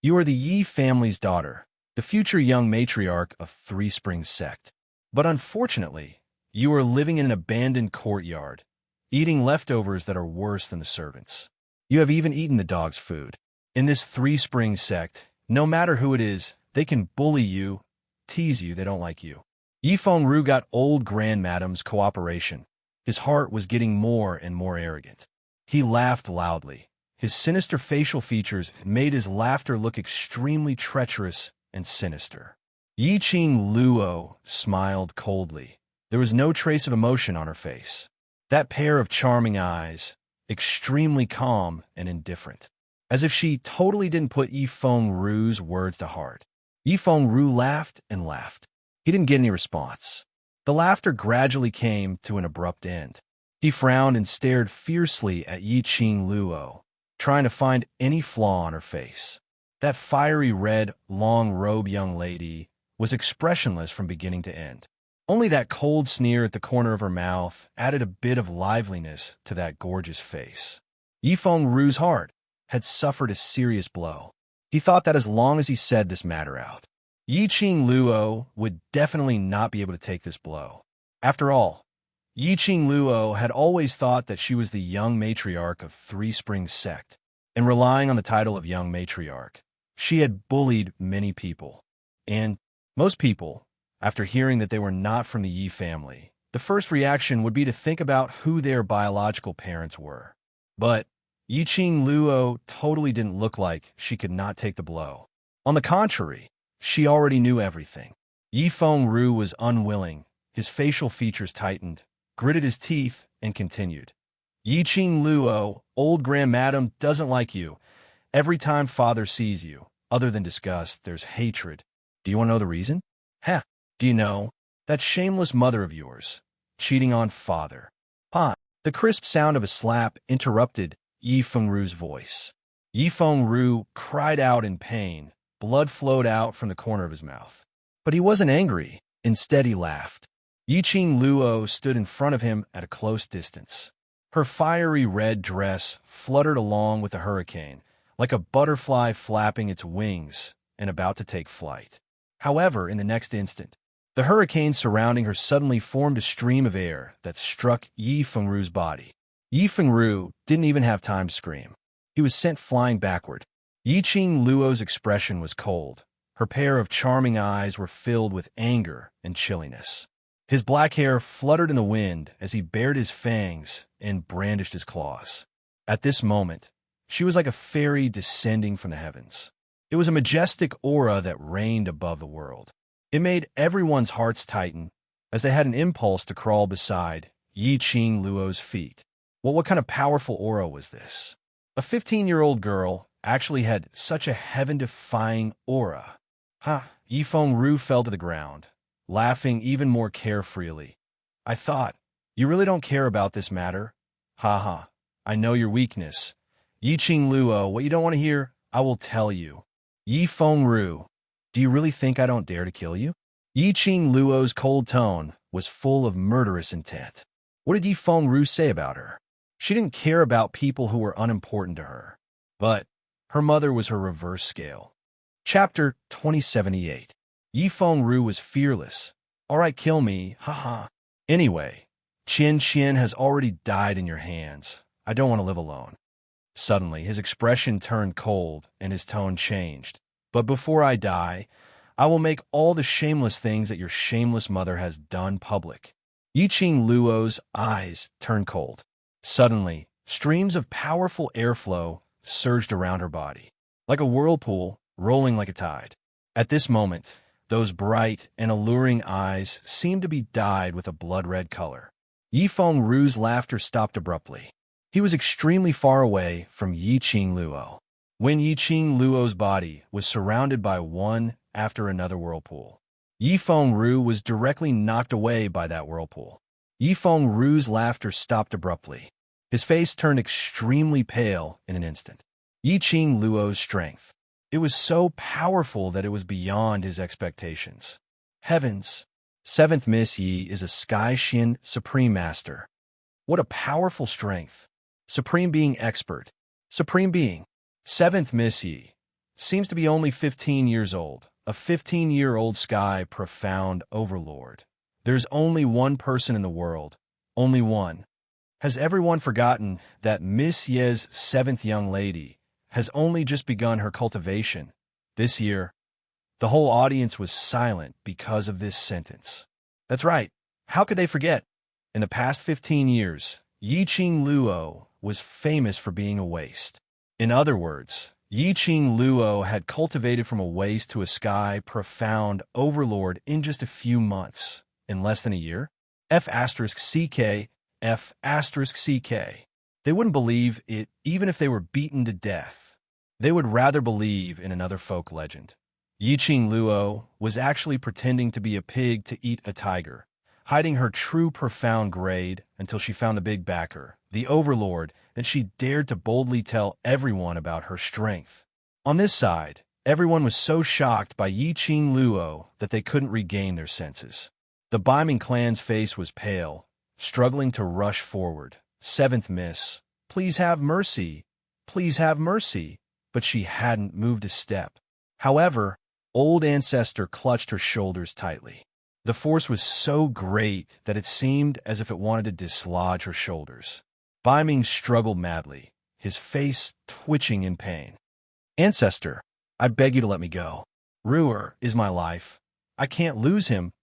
You are the Yi family's daughter, the future young matriarch of Three Springs sect. But unfortunately, you are living in an abandoned courtyard, eating leftovers that are worse than the servants. You have even eaten the dog's food. In this Three Springs sect, no matter who it is, they can bully you, tease you, they don't like you. Yi Fengru got old Grand Madam's cooperation. His heart was getting more and more arrogant. He laughed loudly. His sinister facial features made his laughter look extremely treacherous and sinister. Yiqing Luo smiled coldly. There was no trace of emotion on her face. That pair of charming eyes, extremely calm and indifferent, as if she totally didn't put Yi Fengru's words to heart. Yi Fengru laughed and laughed. He didn't get any response. The laughter gradually came to an abrupt end. He frowned and stared fiercely at Yiqing Luo, trying to find any flaw on her face. That fiery red, long-robed young lady was expressionless from beginning to end. Only that cold sneer at the corner of her mouth added a bit of liveliness to that gorgeous face. Yi Fengru's heart had suffered a serious blow. He thought that as long as he said this matter out, Yiqing Luo would definitely not be able to take this blow. After all, Yiqing Luo had always thought that she was the young matriarch of Three Springs sect, and relying on the title of young matriarch, she had bullied many people. And most people, after hearing that they were not from the Yi family, the first reaction would be to think about who their biological parents were. But Yiqing Luo totally didn't look like she could not take the blow. On the contrary, she already knew everything. Yi Fengru was unwilling. His facial features tightened, gritted his teeth, and continued. Yiqing Luo, old Grand Madam doesn't like you. Every time father sees you, other than disgust, there's hatred. Do you want to know the reason? Do you know? That shameless mother of yours, cheating on father. The crisp sound of a slap interrupted Yi Fengru's voice. Yi Fengru cried out in pain. Blood flowed out from the corner of his mouth. But he wasn't angry. Instead, he laughed. Yiqing Luo stood in front of him at a close distance. Her fiery red dress fluttered along with the hurricane, like a butterfly flapping its wings and about to take flight. However, in the next instant, the hurricane surrounding her suddenly formed a stream of air that struck Yi Fengru's body. Yi Fengru didn't even have time to scream. He was sent flying backward. Yiqing Luo's expression was cold. Her pair of charming eyes were filled with anger and chilliness. His black hair fluttered in the wind as he bared his fangs and brandished his claws. At this moment, she was like a fairy descending from the heavens. It was a majestic aura that reigned above the world. It made everyone's hearts tighten as they had an impulse to crawl beside Yiqing Luo's feet. Well, what kind of powerful aura was this? A 15-year-old girl actually had such a heaven-defying aura. Yi Fengru fell to the ground, laughing even more carefreely. I thought, you really don't care about this matter? I know your weakness. Yiqing Luo, what you don't want to hear, I will tell you. Yi Fengru, do you really think I don't dare to kill you? Yiqing Luo's cold tone was full of murderous intent. What did Yi Fengru say about her? She didn't care about people who were unimportant to her. But her mother was her reverse scale. Chapter 2078. Yi Fengru was fearless. All right, kill me, Anyway, Qian has already died in your hands. I don't want to live alone. Suddenly, his expression turned cold and his tone changed. But before I die, I will make all the shameless things that your shameless mother has done public. Yiqing Luo's eyes turned cold. Suddenly, streams of powerful airflow surged around her body, like a whirlpool rolling like a tide. At this moment, those bright and alluring eyes seemed to be dyed with a blood-red color. Yifeng Ru's laughter stopped abruptly. He was extremely far away from Yiqing Luo. When Yiqing Luo's body was surrounded by one after another whirlpool, Yifeng Ru was directly knocked away by that whirlpool. Yifeng Ru's laughter stopped abruptly. His face turned extremely pale in an instant. Yiqing Luo's strength. It was so powerful that it was beyond his expectations. Heavens! Seventh Miss Yi is a Sky Xin Supreme Master. What a powerful strength. Supreme Being Expert. Supreme Being. Seventh Miss Yi seems to be only 15 years old. A 15-year-old Sky Profound Overlord. There's only one person in the world. Only one. Has everyone forgotten that Miss Ye's seventh young lady has only just begun her cultivation this year? The whole audience was silent because of this sentence. That's right. How could they forget? In the past 15 years, Yiqing Luo was famous for being a waste. In other words, Yiqing Luo had cultivated from a waste to a Sky Profound Overlord in just a few months, in less than a year. F*CK. They wouldn't believe it even if they were beaten to death. They would rather believe in another folk legend. Yiqing Luo was actually pretending to be a pig to eat a tiger, hiding her true profound grade until she found the big backer, the Overlord, and she dared to boldly tell everyone about her strength. On this side, everyone was so shocked by Yiqing Luo that they couldn't regain their senses. The Baiming clan's face was pale, struggling to rush forward. Seventh Miss, please have mercy. Please have mercy. But she hadn't moved a step. However, Old Ancestor clutched her shoulders tightly. The force was so great that it seemed as if it wanted to dislodge her shoulders. Baiming struggled madly, his face twitching in pain. Ancestor, I beg you to let me go. Ruer is my life. I can't lose him,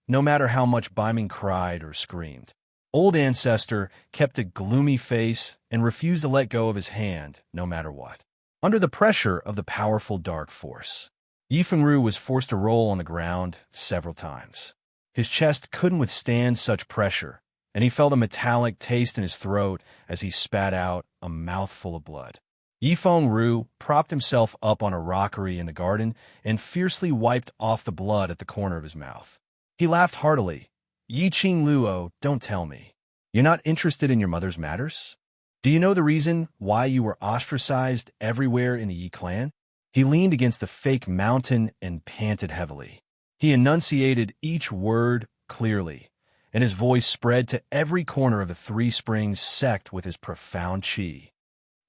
no matter how much Baiming cried or screamed. Old Ancestor kept a gloomy face and refused to let go of his hand, no matter what. Under the pressure of the powerful dark force, Yifeng Ru was forced to roll on the ground several times. His chest couldn't withstand such pressure, and he felt a metallic taste in his throat as he spat out a mouthful of blood. Yifeng Ru propped himself up on a rockery in the garden and fiercely wiped off the blood at the corner of his mouth. He laughed heartily. Yiqing Luo, don't tell me. You're not interested in your mother's matters? Do you know the reason why you were ostracized everywhere in the Yi clan? He leaned against the fake mountain and panted heavily. He enunciated each word clearly, and his voice spread to every corner of the Three Springs sect with his profound qi.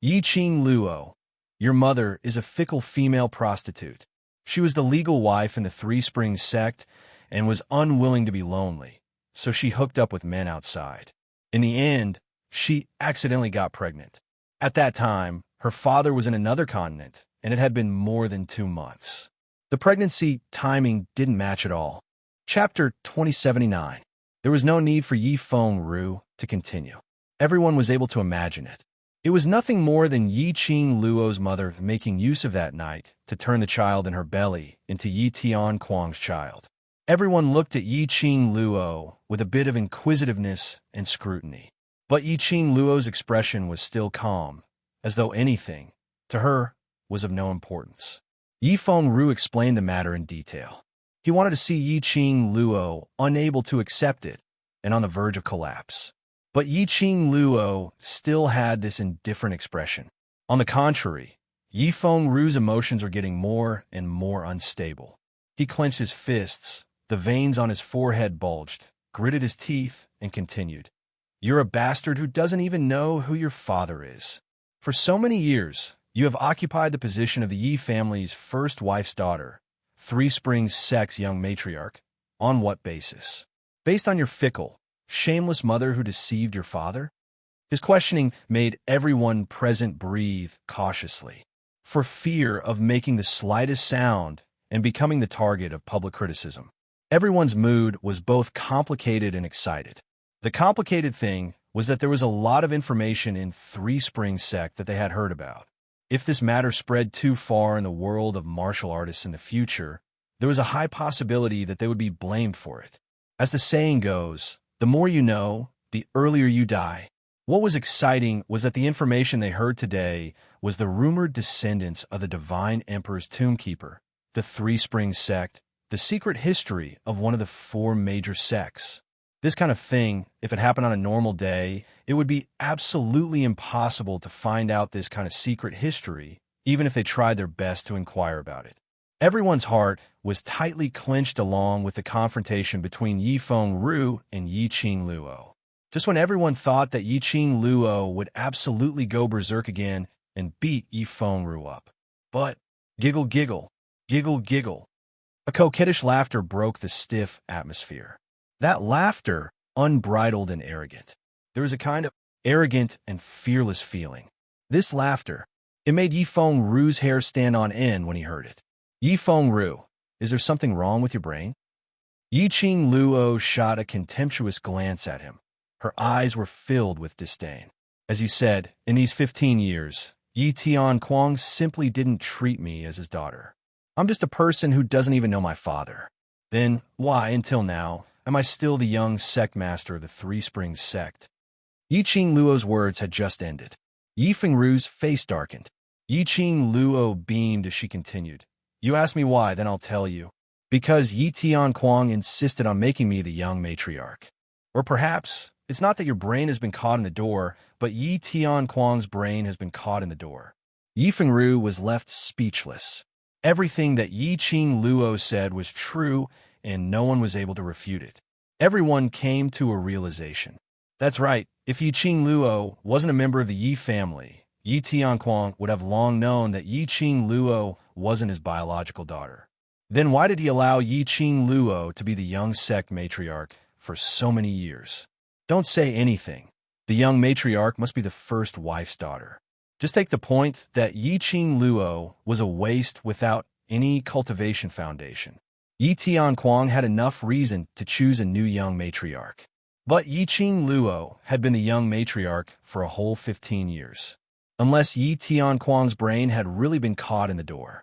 Yiqing Luo, your mother is a fickle female prostitute. She was the legal wife in the Three Springs sect and was unwilling to be lonely, so she hooked up with men outside. In the end, she accidentally got pregnant. At that time, her father was in another continent, and it had been more than 2 months. The pregnancy timing didn't match at all. Chapter 2079. There was no need for Yifeng Ru to continue. Everyone was able to imagine it. It was nothing more than Yiqing Luo's mother making use of that night to turn the child in her belly into Yi Tianquang's child. Everyone looked at Yiqing Luo with a bit of inquisitiveness and scrutiny. But Yiqing Luo's expression was still calm, as though anything, to her, was of no importance. Yifeng Ru explained the matter in detail. He wanted to see Yiqing Luo unable to accept it and on the verge of collapse. But Yiqing Luo still had this indifferent expression. On the contrary, Yifeng Ru's emotions were getting more and more unstable. He clenched his fists, the veins on his forehead bulged, gritted his teeth, and continued. You're a bastard who doesn't even know who your father is. For so many years, you have occupied the position of the Yi family's first wife's daughter, Three Springs sect's young matriarch. On what basis? Based on your fickle, shameless mother who deceived your father? His questioning made everyone present breathe cautiously, for fear of making the slightest sound and becoming the target of public criticism. Everyone's mood was both complicated and excited. The complicated thing was that there was a lot of information in Three Springs sect that they had heard about. If this matter spread too far in the world of martial artists in the future, there was a high possibility that they would be blamed for it. As the saying goes, the more you know, the earlier you die. What was exciting was that the information they heard today was the rumored descendants of the Divine Emperor's Tombkeeper, the Three Springs sect, the secret history of one of the four major sects. This kind of thing, if it happened on a normal day, it would be absolutely impossible to find out this kind of secret history, even if they tried their best to inquire about it. Everyone's heart was tightly clenched along with the confrontation between Yifeng Ru and Yiqing Luo. Just when everyone thought that Yiqing Luo would absolutely go berserk again and beat Yifeng Ru up. But giggle, giggle, giggle, giggle. A coquettish laughter broke the stiff atmosphere. That laughter, unbridled and arrogant. There was a kind of arrogant and fearless feeling. This laughter, it made Yifeng Ru's hair stand on end when he heard it. Yifeng Ru, is there something wrong with your brain? Yiqing Luo shot a contemptuous glance at him. Her eyes were filled with disdain. As you said, in these 15 years, Yi Tianquang simply didn't treat me as his daughter. I'm just a person who doesn't even know my father. Then, why, until now, am I still the young sect master of the Three Springs sect? Yiqing Luo's words had just ended. Yifeng Ru's face darkened. Yiqing Luo beamed as she continued. You ask me why, then I'll tell you. Because Yi Tianquang insisted on making me the young matriarch. Or perhaps, it's not that your brain has been caught in the door, but Yi Tianquang's brain has been caught in the door. Yifeng Ru was left speechless. Everything that Yiqing Luo said was true, and no one was able to refute it. Everyone came to a realization. That's right, if Yiqing Luo wasn't a member of the Yi family, Yi Tianquang would have long known that Yiqing Luo wasn't his biological daughter. Then why did he allow Yiqing Luo to be the young sect matriarch for so many years? Don't say anything. The young matriarch must be the first wife's daughter. Just take the point that Yiqing Luo was a waste without any cultivation foundation. Yi Tianquang had enough reason to choose a new young matriarch. But Yiqing Luo had been the young matriarch for a whole 15 years. Unless Yi Tianquang's brain had really been caught in the door.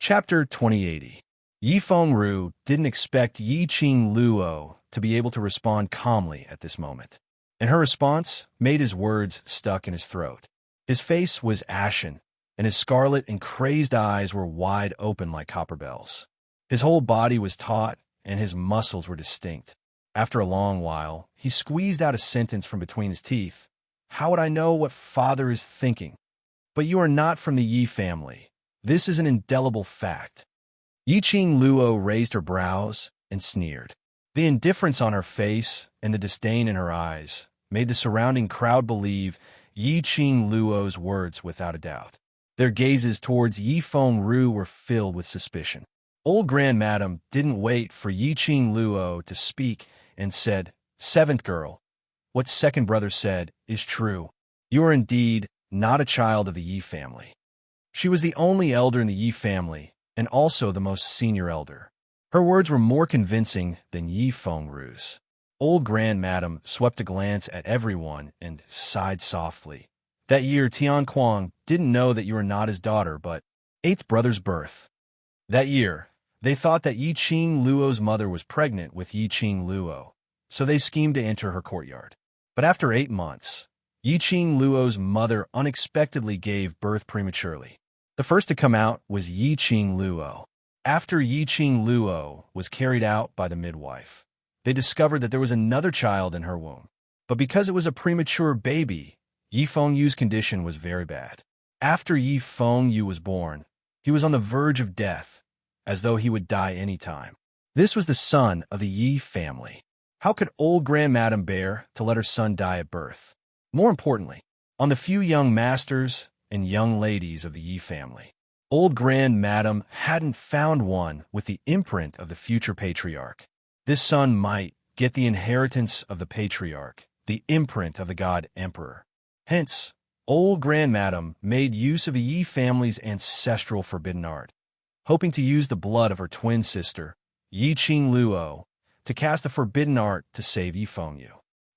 Chapter 2080. Yifeng Ru didn't expect Yiqing Luo to be able to respond calmly at this moment. And her response made his words stuck in his throat. His face was ashen, and his scarlet and crazed eyes were wide open like copper bells. His whole body was taut, and his muscles were distinct. After a long while, he squeezed out a sentence from between his teeth. How would I know what father is thinking? But you are not from the Yi family. This is an indelible fact. Yiqing Luo raised her brows and sneered. The indifference on her face and the disdain in her eyes made the surrounding crowd believe Yiqing Luo's words without a doubt. Their gazes towards Yifeng Ru were filled with suspicion. Old Grand Madam didn't wait for Yiqing Luo to speak and said, Seventh girl, what second brother said is true. You are indeed not a child of the Yi family. She was the only elder in the Yi family, and also the most senior elder. Her words were more convincing than Yifeng Ru's. Old Grand Madam swept a glance at everyone and sighed softly. That year, Tianquang didn't know that you were not his daughter, but eighth brother's birth. That year, they thought that Yiqing Luo's mother was pregnant with Yiqing Luo, so they schemed to enter her courtyard. But after 8 months, Yiqing Luo's mother unexpectedly gave birth prematurely. The first to come out was Yiqing Luo. After Yiqing Luo was carried out by the midwife, they discovered that there was another child in her womb. But because it was a premature baby, Yifeng Yu's condition was very bad. After Yifeng Yu was born, he was on the verge of death, as though he would die any time. This was the son of the Yi family. How could old Grand Madam bear to let her son die at birth? More importantly, on the few young masters and young ladies of the Yi family, old Grand Madam hadn't found one with the imprint of the future patriarch. This son might get the inheritance of the patriarch, the imprint of the god emperor. Hence, old Grand Madam made use of the Yi family's ancestral forbidden art, hoping to use the blood of her twin sister, Yiqing Luo, to cast the forbidden art to save Yifeng Yu.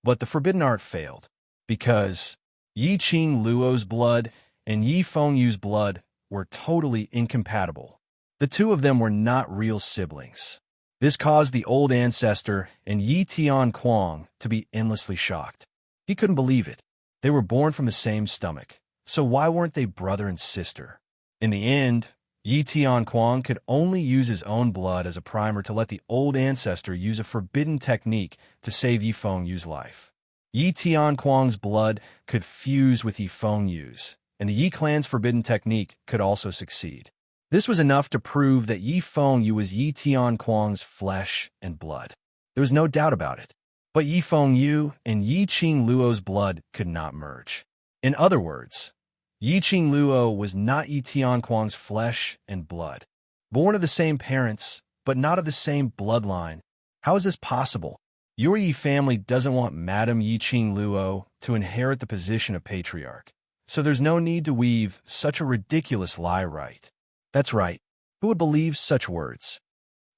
But the forbidden art failed, because Yiqing Luo's blood and Yifeng Yu's blood were totally incompatible. The two of them were not real siblings. This caused the old ancestor and Yi Tianquang to be endlessly shocked. He couldn't believe it. They were born from the same stomach, so why weren't they brother and sister? In the end, Yi Tianquang could only use his own blood as a primer to let the old ancestor use a forbidden technique to save Yi Fengyu's life. Yi Tianquang's blood could fuse with Yi Fengyu's, and the Yi clan's forbidden technique could also succeed. This was enough to prove that Yi Fengyu was Yi Tianquang's flesh and blood. There was no doubt about it. But Yi Fengyu and Yi Qingluo's blood could not merge. In other words, Yi Qingluo was not Yi Tianquang's flesh and blood. Born of the same parents, but not of the same bloodline. How is this possible? Your Yi family doesn't want Madame Yi Qingluo to inherit the position of patriarch, so there's no need to weave such a ridiculous lie, right? That's right. Who would believe such words?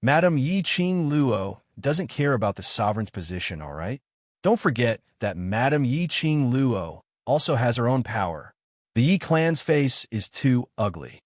Madame Yi Qingluo doesn't care about the sovereign's position, all right? Don't forget that Madame Yi Qingluo also has her own power. The Yi clan's face is too ugly.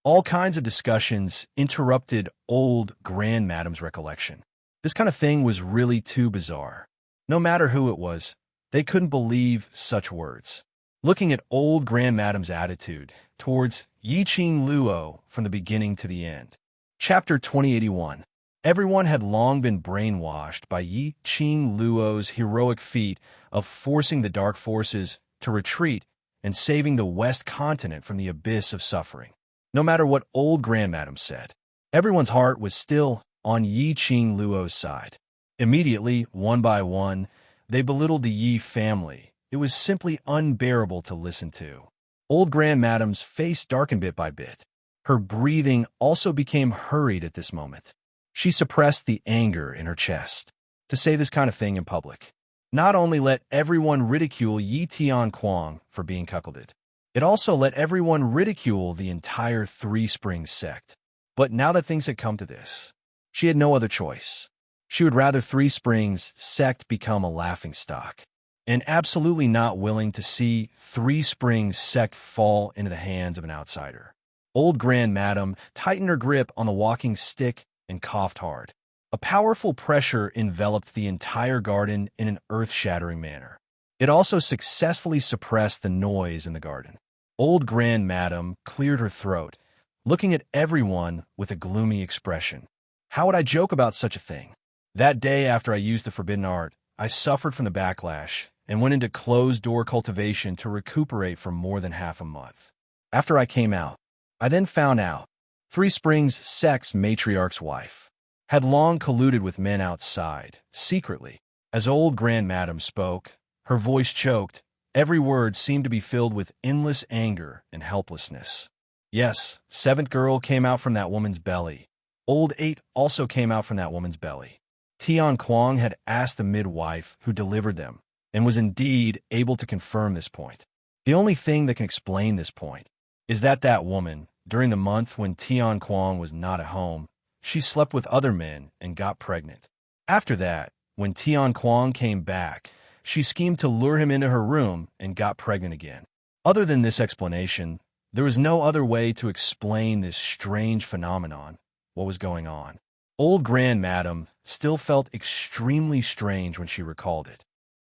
All kinds of discussions interrupted old Grand Madame's recollection. This kind of thing was really too bizarre. No matter who it was, they couldn't believe such words. Looking at old Grand Madame's attitude towards Yi Qingluo from the beginning to the end. Chapter 2081. Everyone had long been brainwashed by Yi Qingluo's heroic feat of forcing the dark forces to retreat and saving the West continent from the abyss of suffering. No matter what old Grand Madame said, everyone's heart was still on Yi Qingluo's side. Immediately, one by one, they belittled the Yi family. It was simply unbearable to listen to. Old Grand Madame's face darkened bit by bit. Her breathing also became hurried at this moment. She suppressed the anger in her chest. To say this kind of thing in public not only let everyone ridicule Yi Tianquang for being cuckolded, it also let everyone ridicule the entire Three Springs sect. But now that things had come to this, she had no other choice. She would rather Three Springs sect become a laughingstock, and absolutely not willing to see Three Springs sect fall into the hands of an outsider. Old Grand Madame tightened her grip on the walking stick and coughed hard. A powerful pressure enveloped the entire garden in an earth-shattering manner. It also successfully suppressed the noise in the garden. Old Grand Madame cleared her throat, looking at everyone with a gloomy expression. How would I joke about such a thing? That day after I used the forbidden art, I suffered from the backlash and went into closed-door cultivation to recuperate for more than half a month. After I came out, I then found out Three Springs sect's matriarch's wife had long colluded with men outside, secretly. As old Grand Madame spoke, her voice choked. Every word seemed to be filled with endless anger and helplessness. Yes, seventh girl came out from that woman's belly. Old eight also came out from that woman's belly. Tianquang had asked the midwife who delivered them, and was indeed able to confirm this point. The only thing that can explain this point is that that woman, during the month when Tianquang was not at home, she slept with other men and got pregnant. After that, when Tianquang came back, she schemed to lure him into her room and got pregnant again. Other than this explanation, there was no other way to explain this strange phenomenon, what was going on. Old Grand Madame still felt extremely strange when she recalled it.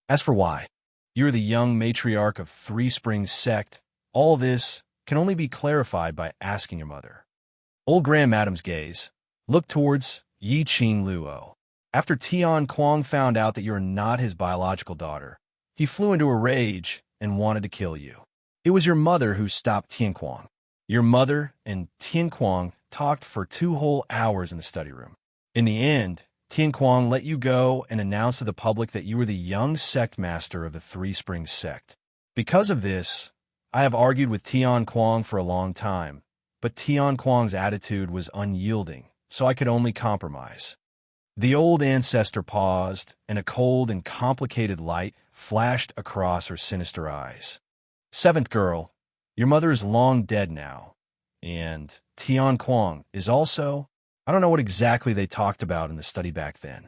As for why, you're the young matriarch of Three Springs sect, all this can only be clarified by asking your mother. Old Grand Madame's gaze looked towards Yi Qingluo. After Tianquang found out that you're not his biological daughter, he flew into a rage and wanted to kill you. It was your mother who stopped Tianquang. Your mother and Tianquang talked for 2 whole hours in the study room. In the end, Tianquang let you go and announced to the public that you were the young sect master of the Three Springs sect. Because of this, I have argued with Tianquang for a long time, but Tianquang's attitude was unyielding, so I could only compromise. The old ancestor paused, and a cold and complicated light flashed across her sinister eyes. Seventh girl, your mother is long dead now, and Tianquang is also... I don't know what exactly they talked about in the study back then.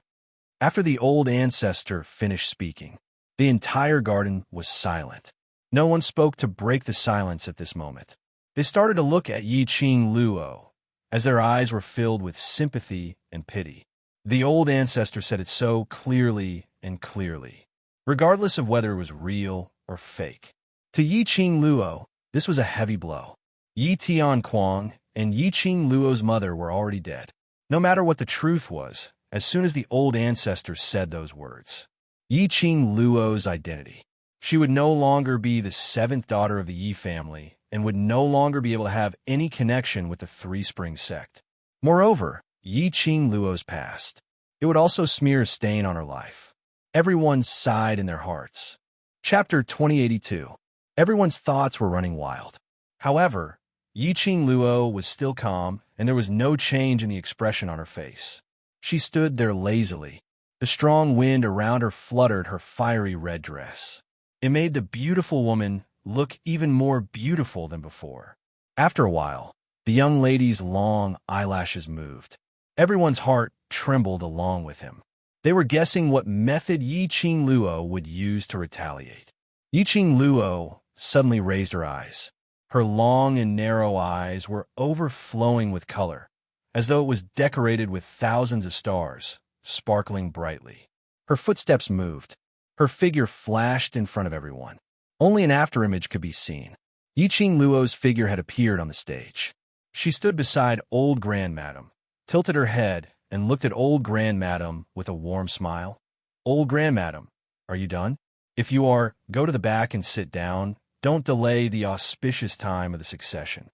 After the old ancestor finished speaking, the entire garden was silent. No one spoke to break the silence at this moment. They started to look at Yi Qingluo, as their eyes were filled with sympathy and pity. The old ancestor said it so clearly and clearly. regardless of whether it was real or fake. To Yi-Ching Luo, this was a heavy blow. Yi Tianquang and Yi-Ching Luo's mother were already dead. No matter what the truth was, as soon as the old ancestors said those words, Yi-Ching Luo's identity. She would no longer be the seventh daughter of the Yi family and would no longer be able to have any connection with the Three Springs sect. Moreover, Yi-Ching Luo's past. It would also smear a stain on her life. Everyone sighed in their hearts. Chapter 2082. Everyone's thoughts were running wild. However, Yi-Ching Luo was still calm, and there was no change in the expression on her face. She stood there lazily. The strong wind around her fluttered her fiery red dress. It made the beautiful woman look even more beautiful than before. After a while, the young lady's long eyelashes moved. Everyone's heart trembled along with him. They were guessing what method Yi-Ching Luo would use to retaliate. Yi-Ching Luo suddenly raised her eyes. Her long and narrow eyes were overflowing with color, as though it was decorated with thousands of stars, sparkling brightly. Her footsteps moved. Her figure flashed in front of everyone. Only an afterimage could be seen. Yi-Ching Luo's figure had appeared on the stage. She stood beside old Grandmadam, tilted her head, and looked at old Grandmadam with a warm smile. Old Grandmadam, are you done? If you are, go to the back and sit down. Don't delay the auspicious time of the succession.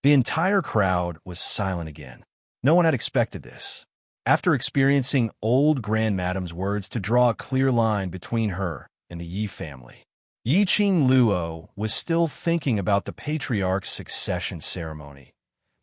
The entire crowd was silent again. No one had expected this. After experiencing old Grandmadam's words to draw a clear line between her and the Yi family, Yi-Ching Luo was still thinking about the patriarch's succession ceremony.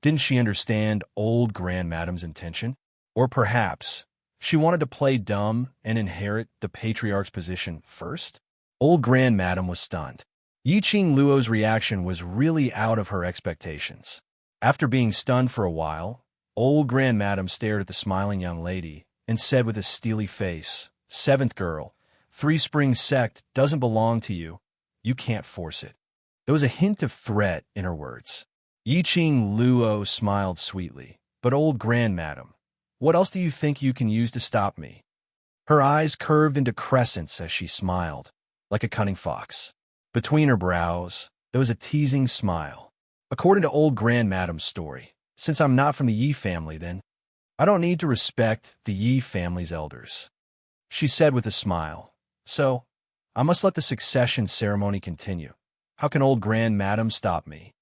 Didn't she understand old Grandmadam's intention? Or perhaps she wanted to play dumb and inherit the patriarch's position first? Old Grandmadam was stunned. Yi-Ching Luo's reaction was really out of her expectations. After being stunned for a while, old Grandmadam stared at the smiling young lady and said with a steely face, "Seventh girl, Three Springs sect doesn't belong to you. You can't force it." There was a hint of threat in her words. Yi-Ching Luo smiled sweetly. "But old Grandmadam, what else do you think you can use to stop me?" Her eyes curved into crescents as she smiled, like a cunning fox. Between her brows, there was a teasing smile. "According to old Grandmadam's story, since I'm not from the Yi family, then I don't need to respect the Yi family's elders," she said with a smile. "So, I must let the succession ceremony continue. How can old Grandmadam stop me?"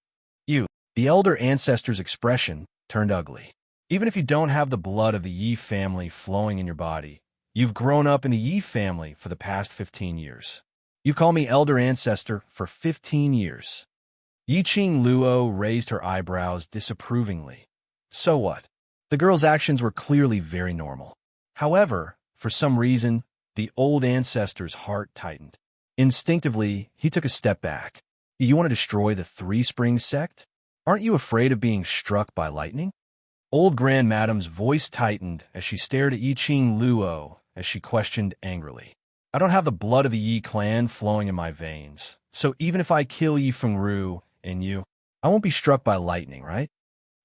The elder ancestor's expression turned ugly. "Even if you don't have the blood of the Yi family flowing in your body, you've grown up in the Yi family for the past 15 years. You've called me elder ancestor for 15 years. Yi-Ching Luo raised her eyebrows disapprovingly. So what? The girl's actions were clearly very normal. However, for some reason, the old ancestor's heart tightened. Instinctively, he took a step back. "You want to destroy the Three Springs sect? Aren't you afraid of being struck by lightning?" Old Grandmadam's voice tightened as she stared at Yi-Ching Luo as she questioned angrily. "I don't have the blood of the Yi clan flowing in my veins, so even if I kill Yi Fengru and you, I won't be struck by lightning, right?"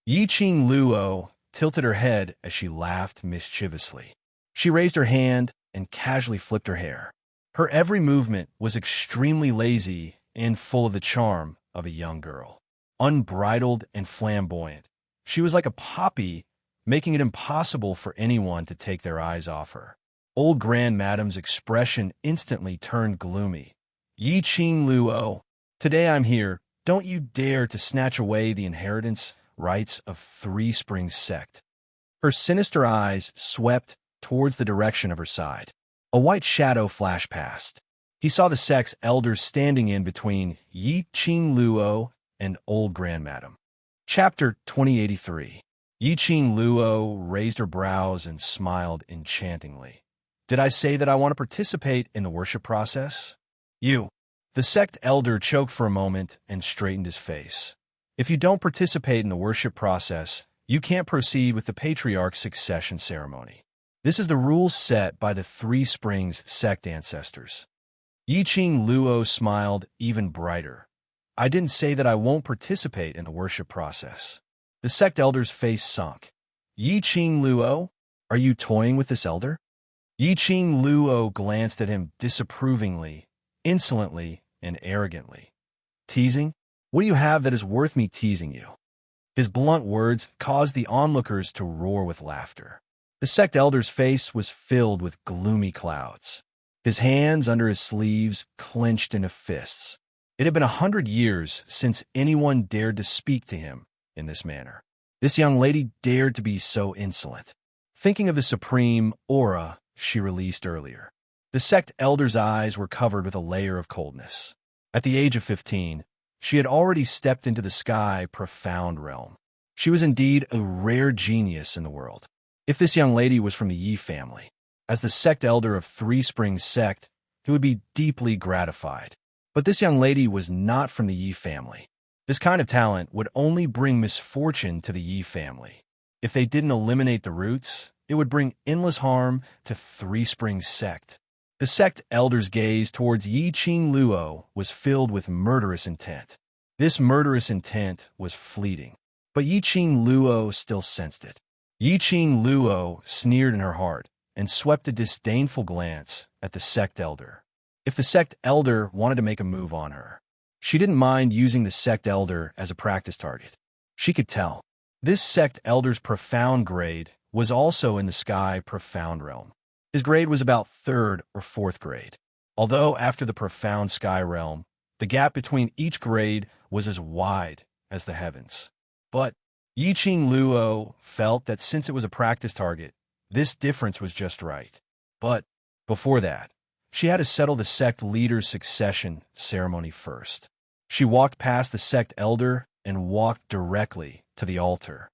Yi-Ching Luo tilted her head as she laughed mischievously. She raised her hand and casually flipped her hair. Her every movement was extremely lazy and full of the charm of a young girl. Unbridled and flamboyant, she was like a poppy, making it impossible for anyone to take their eyes off her. Old Grandmadam's expression instantly turned gloomy. "Yi-Ching Luo, today I'm here. Don't you dare to snatch away the inheritance rights of Three Springs sect." Her sinister eyes swept towards the direction of her side. A white shadow flashed past. He saw the sect's elders standing in between Yi-Ching Luo and old Grandmadam. Chapter 2083. Yi-Ching Luo raised her brows and smiled enchantingly. "Did I say that I want to participate in the worship process?" The sect elder choked for a moment and straightened his face. "If you don't participate in the worship process, you can't proceed with the patriarch's succession ceremony. This is the rules set by the Three Springs sect ancestors." Yi-Ching Luo smiled even brighter. "I didn't say that I won't participate in the worship process." The sect elder's face sunk. "Yi-Ching Luo, are you toying with this elder?" Yi Ching Luo glanced at him disapprovingly, insolently, and arrogantly. Teasing? What do you have that is worth me teasing you? His blunt words caused the onlookers to roar with laughter. The sect elder's face was filled with gloomy clouds. His hands under his sleeves clenched into fists. It had been 100 years since anyone dared to speak to him in this manner. This young lady dared to be so insolent. Thinking of the supreme aura she released earlier, the sect elder's eyes were covered with a layer of coldness. At the age of 15, she had already stepped into the sky profound realm. She was indeed a rare genius in the world. If this young lady was from the Yi family, as the sect elder of Three Springs sect, he would be deeply gratified. But this young lady was not from the Yi family. This kind of talent would only bring misfortune to the Yi family. If they didn't eliminate the roots, it would bring endless harm to Three Springs sect. The sect elder's gaze towards Yi Ching Luo was filled with murderous intent. This murderous intent was fleeting, but Yi Ching Luo still sensed it. Yi Ching Luo sneered in her heart and swept a disdainful glance at the sect elder. If the sect elder wanted to make a move on her, she didn't mind using the sect elder as a practice target. She could tell. This sect elder's profound grade was also in the sky profound realm. His grade was about 3rd or 4th grade. Although after the profound sky realm, the gap between each grade was as wide as the heavens. But Yi Ching Luo felt that since it was a practice target, this difference was just right. But before that, she had to settle the sect leader's succession ceremony first. She walked past the sect elder and walked directly to the altar.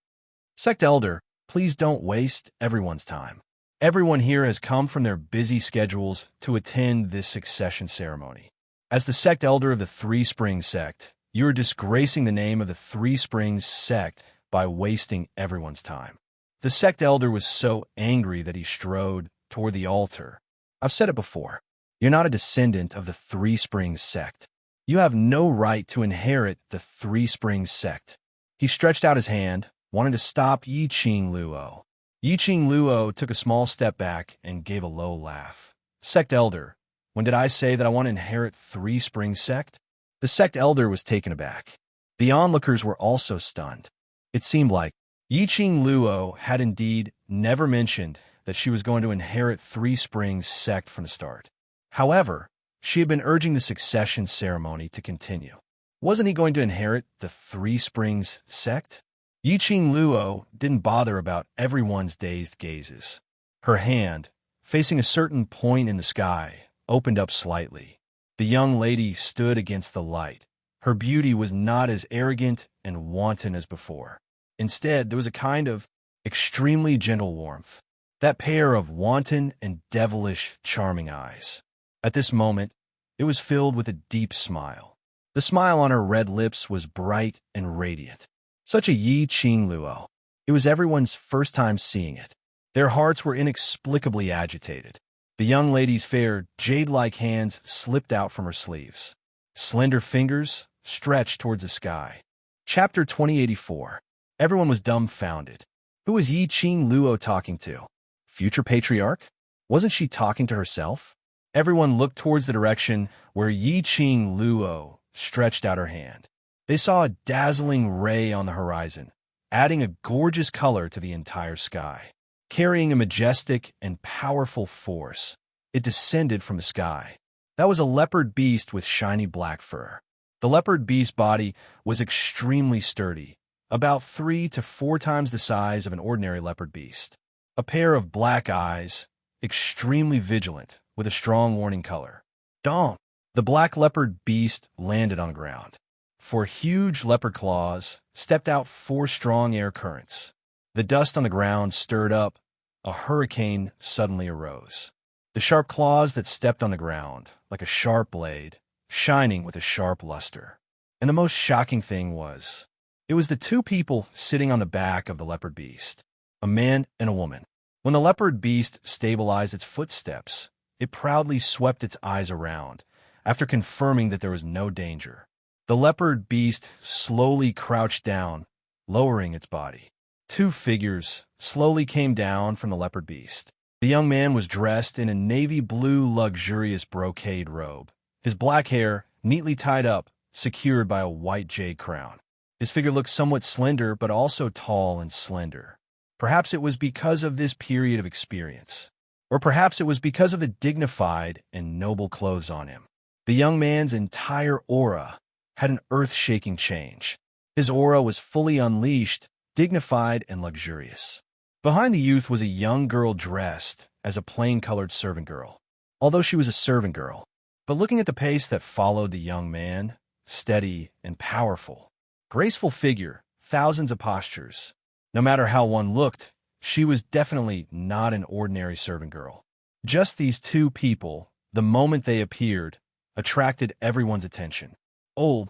Sect elder, please don't waste everyone's time. Everyone here has come from their busy schedules to attend this succession ceremony. As the sect elder of the Three Springs sect, you are disgracing the name of the Three Springs sect by wasting everyone's time. The sect elder was so angry that he strode toward the altar. I've said it before. You're not a descendant of the Three Springs sect. You have no right to inherit the Three Springs sect. He stretched out his hand, wanting to stop Yi Ching Luo. Yi Ching Luo took a small step back and gave a low laugh. Sect elder, when did I say that I want to inherit Three Springs sect? The sect elder was taken aback. The onlookers were also stunned. It seemed like Yi Ching Luo had indeed never mentioned that she was going to inherit Three Springs sect from the start. However, she had been urging the succession ceremony to continue. Wasn't he going to inherit the Three Springs sect? Yi Ching Luo didn't bother about everyone's dazed gazes. Her hand, facing a certain point in the sky, opened up slightly. The young lady stood against the light. Her beauty was not as arrogant and wanton as before. Instead, there was a kind of extremely gentle warmth. That pair of wanton and devilish charming eyes. At this moment, it was filled with a deep smile. The smile on her red lips was bright and radiant. Such a Yi Ching Luo. It was everyone's first time seeing it. Their hearts were inexplicably agitated. The young lady's fair, jade-like hands slipped out from her sleeves. Slender fingers stretched towards the sky. Chapter 2084. Everyone was dumbfounded. Who was Yi Ching Luo talking to? Future patriarch? Wasn't she talking to herself? Everyone looked towards the direction where Yi Ching Luo stretched out her hand. They saw a dazzling ray on the horizon, adding a gorgeous color to the entire sky. Carrying a majestic and powerful force, it descended from the sky. That was a leopard beast with shiny black fur. The leopard beast's body was extremely sturdy, about 3 to 4 times the size of an ordinary leopard beast. A pair of black eyes, extremely vigilant, with a strong warning color. Don't! The black leopard beast landed on the ground. 4 huge leopard claws stepped out 4 strong air currents. The dust on the ground stirred up. A hurricane suddenly arose. The sharp claws that stepped on the ground, like a sharp blade, shining with a sharp luster. And the most shocking thing was, it was the 2 people sitting on the back of the leopard beast, a man and a woman. When the leopard beast stabilized its footsteps, it proudly swept its eyes around, after confirming that there was no danger. The leopard beast slowly crouched down, lowering its body. 2 figures slowly came down from the leopard beast. The young man was dressed in a navy blue luxurious brocade robe, his black hair neatly tied up, secured by a white jade crown. His figure looked somewhat slender, but also tall and slender. Perhaps it was because of this period of experience. Or perhaps it was because of the dignified and noble clothes on him. The young man's entire aura had an earth-shaking change. His aura was fully unleashed, dignified, and luxurious. Behind the youth was a young girl dressed as a plain-colored servant girl, although she was a servant girl. But looking at the pace that followed the young man, steady and powerful, graceful figure, thousands of postures. No matter how one looked, she was definitely not an ordinary servant girl. Just these two people, the moment they appeared, attracted everyone's attention. Old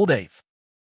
Eighth.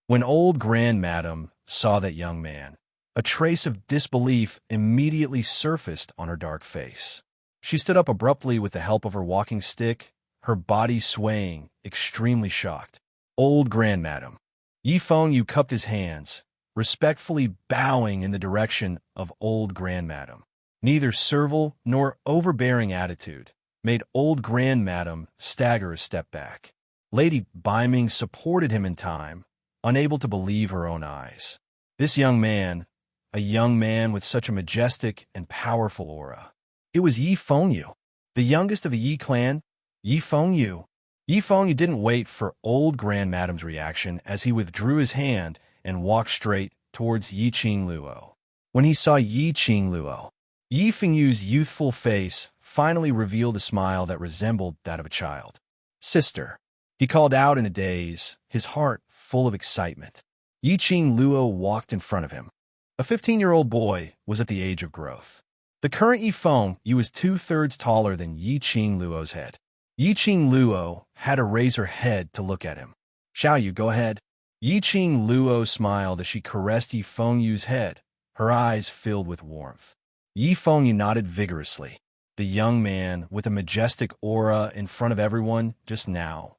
When old grandmadam saw that young man, a trace of disbelief immediately surfaced on her dark face. She stood up abruptly with the help of her walking stick, her body swaying, extremely shocked. Old grandmadam. Yi Fengyu cupped his hands, respectfully bowing in the direction of old grandmadam. Neither servile nor overbearing attitude made old grandmadam stagger a step back. Lady Baiming supported him in time, unable to believe her own eyes. This young man, a young man with such a majestic and powerful aura. It was Yi Fengyu, the youngest of the Yi clan. Yi Fengyu. Yi Fengyu didn't wait for old grandmadam's reaction as he withdrew his hand and walked straight towards Yi Qingluo. When he saw Yi Qingluo, Yi Fengyu's youthful face finally revealed a smile that resembled that of a child. Sister, he called out in a daze, his heart full of excitement. Yi Qingluo walked in front of him. A 15-year-old boy was at the age of growth. The current Yi Fengyu was 2/3 taller than Yi Qingluo's head. Yi Qingluo had to raise her head to look at him. Xiaoyu, go ahead. Yi Qingluo smiled as she caressed Yi Fengyu's head, her eyes filled with warmth. Yi Fengyu nodded vigorously. The young man with a majestic aura in front of everyone just now.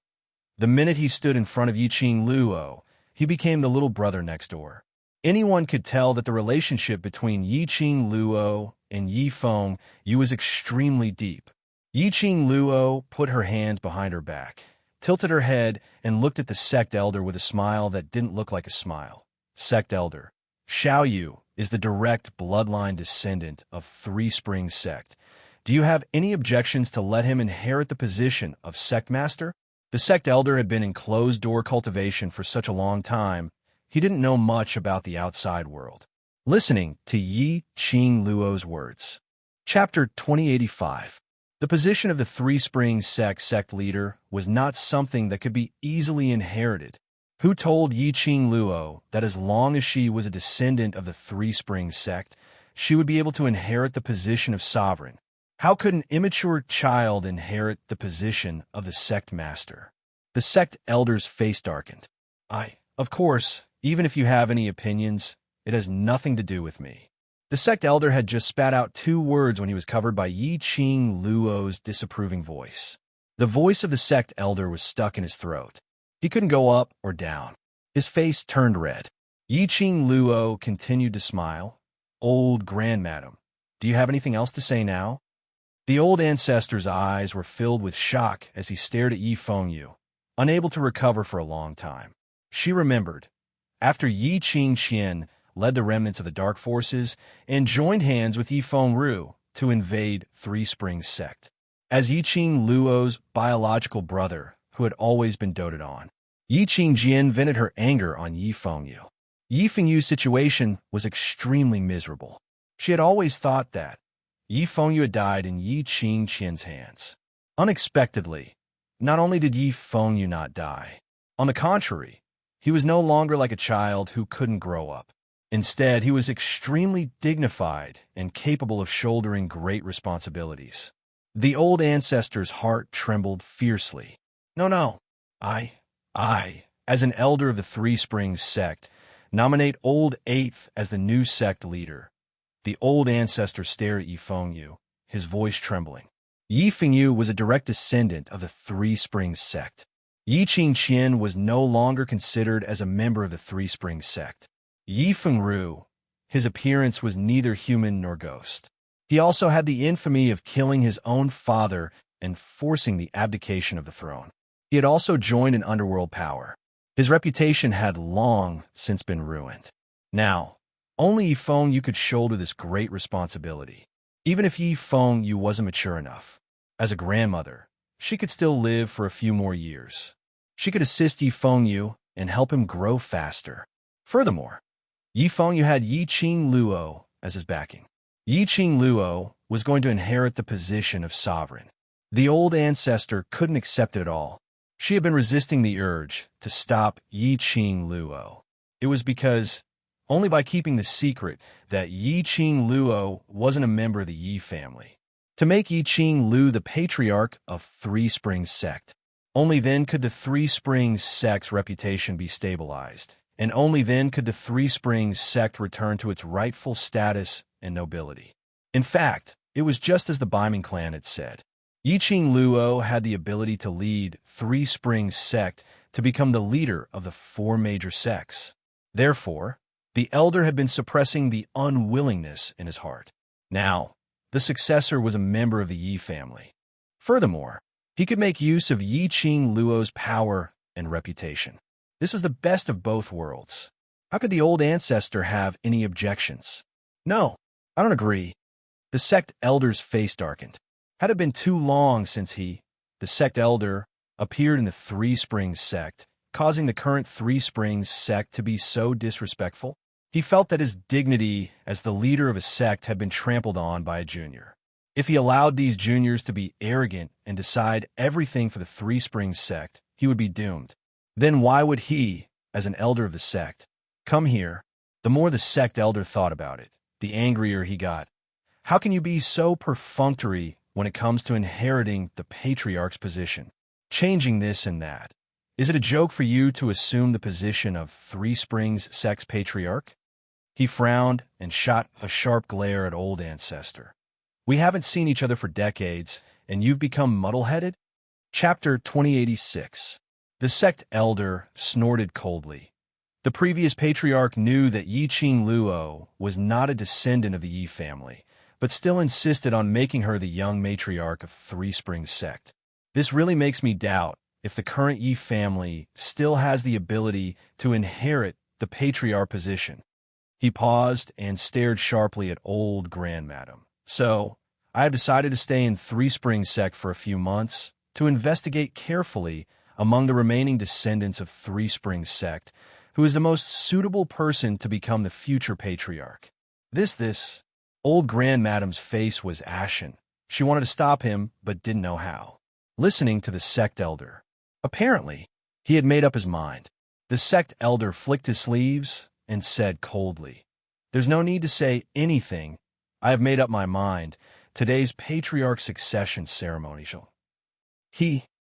The minute he stood in front of Yi Qingluo, he became the little brother next door. Anyone could tell that the relationship between Yi Qingluo and Yi Fengyu was extremely deep. Yi Qingluo put her hands behind her back, tilted her head, and looked at the sect elder with a smile that didn't look like a smile. Sect elder. Xiaoyu is the direct bloodline descendant of Three Springs sect. Do you have any objections to let him inherit the position of sect master? The sect elder had been in closed-door cultivation for such a long time, he didn't know much about the outside world. Listening to Yi Qingluo's words. Chapter 2085. The position of the Three Springs sect leader was not something that could be easily inherited. Who told Yi Qingluo that as long as she was a descendant of the Three Springs sect, she would be able to inherit the position of sovereign? How could an immature child inherit the position of the sect master? The sect elder's face darkened. Of course, even if you have any opinions, it has nothing to do with me. The sect elder had just spat out 2 words when he was covered by Yi Qingluo's disapproving voice. The voice of the sect elder was stuck in his throat. He couldn't go up or down. His face turned red. Yi Qingluo continued to smile. Old grandmadam, do you have anything else to say now? The old ancestor's eyes were filled with shock as he stared at Yi Fengyu, unable to recover for a long time. She remembered. After Yi Qingqian led the remnants of the dark forces and joined hands with Yi Fengyu to invade Three Springs sect. As Yi Qingluo's biological brother, who had always been doted on, Yi Qingjian vented her anger on Yi Fengyu. Yi Fengyu's situation was extremely miserable. She had always thought that Yi Fengyu had died in Yi Qingqian's hands. Unexpectedly, not only did Yi Fengyu not die, on the contrary, he was no longer like a child who couldn't grow up. Instead, he was extremely dignified and capable of shouldering great responsibilities. The old ancestor's heart trembled fiercely. No. I, as an elder of the Three Springs sect, nominate Old Eighth as the new sect leader. The old ancestor stared at Yi Fengyu, his voice trembling. Yi Fengyu was a direct descendant of the Three Springs sect. Yi Qingqian was no longer considered as a member of the Three Springs sect. Yi Fengyu, his appearance was neither human nor ghost. He also had the infamy of killing his own father and forcing the abdication of the throne. He had also joined an underworld power. His reputation had long since been ruined. Now, only Yi Fengyu could shoulder this great responsibility. Even if Yi Fengyu wasn't mature enough. As a grandmother, she could still live for a few more years. She could assist Yi Fengyu and help him grow faster. Furthermore, Yi Fengyu had Yi Qing Luo as his backing. Yi Qing Luo was going to inherit the position of sovereign. The old ancestor couldn't accept it at all. She had been resisting the urge to stop Yi Qing Luo. It was because, only by keeping the secret, that Yi Qing Luo wasn't a member of the Yi family. To make Yi Qing Lu the patriarch of Three Springs sect. Only then could the Three Springs sect's reputation be stabilized, and only then could the Three Springs sect return to its rightful status and nobility. In fact, it was just as the Baiming clan had said. Yi Qing Luo had the ability to lead Three Springs sect to become the leader of the four major sects. Therefore, the elder had been suppressing the unwillingness in his heart. Now, the successor was a member of the Yi family. Furthermore, he could make use of Yi Qing Luo's power and reputation. This was the best of both worlds. How could the old ancestor have any objections? No, I don't agree. The sect elder's face darkened. Had it been too long since he, the sect elder, appeared in the Three Springs sect, causing the current Three Springs sect to be so disrespectful? He felt that his dignity as the leader of a sect had been trampled on by a junior. If he allowed these juniors to be arrogant and decide everything for the Three Springs sect, he would be doomed. Then why would he, as an elder of the sect, come here? The more the sect elder thought about it, the angrier he got. How can you be so perfunctory when it comes to inheriting the patriarch's position? Changing this and that. Is it a joke for you to assume the position of Three Springs sect's patriarch? He frowned and shot a sharp glare at old ancestor. We haven't seen each other for decades, and you've become muddle-headed? Chapter 2086. The sect elder snorted coldly. The previous patriarch knew that Yi Qing Luo was not a descendant of the Yi family, but still insisted on making her the young matriarch of Three Springs sect. This really makes me doubt if the current Yi family still has the ability to inherit the patriarch position. He paused and stared sharply at old grandmadam. So, I have decided to stay in Three Springs sect for a few months to investigate carefully among the remaining descendants of Three Springs sect who is the most suitable person to become the future patriarch. This, old grandmadam's face was ashen. She wanted to stop him, but didn't know how. Listening to the sect elder. Apparently, he had made up his mind. The sect elder flicked his sleeves and said coldly, "There's no need to say anything. I have made up my mind. Today's patriarch succession ceremony shall..."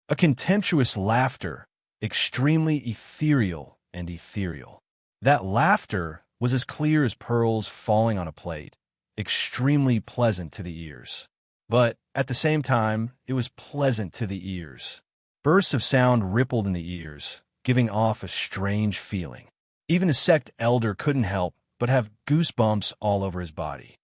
A contemptuous laughter, extremely ethereal and ethereal. That laughter was as clear as pearls falling on a plate, extremely pleasant to the ears. But, at the same time, it was pleasant to the ears. Bursts of sound rippled in the ears, giving off a strange feeling. Even the sect elder couldn't help but have goosebumps all over his body.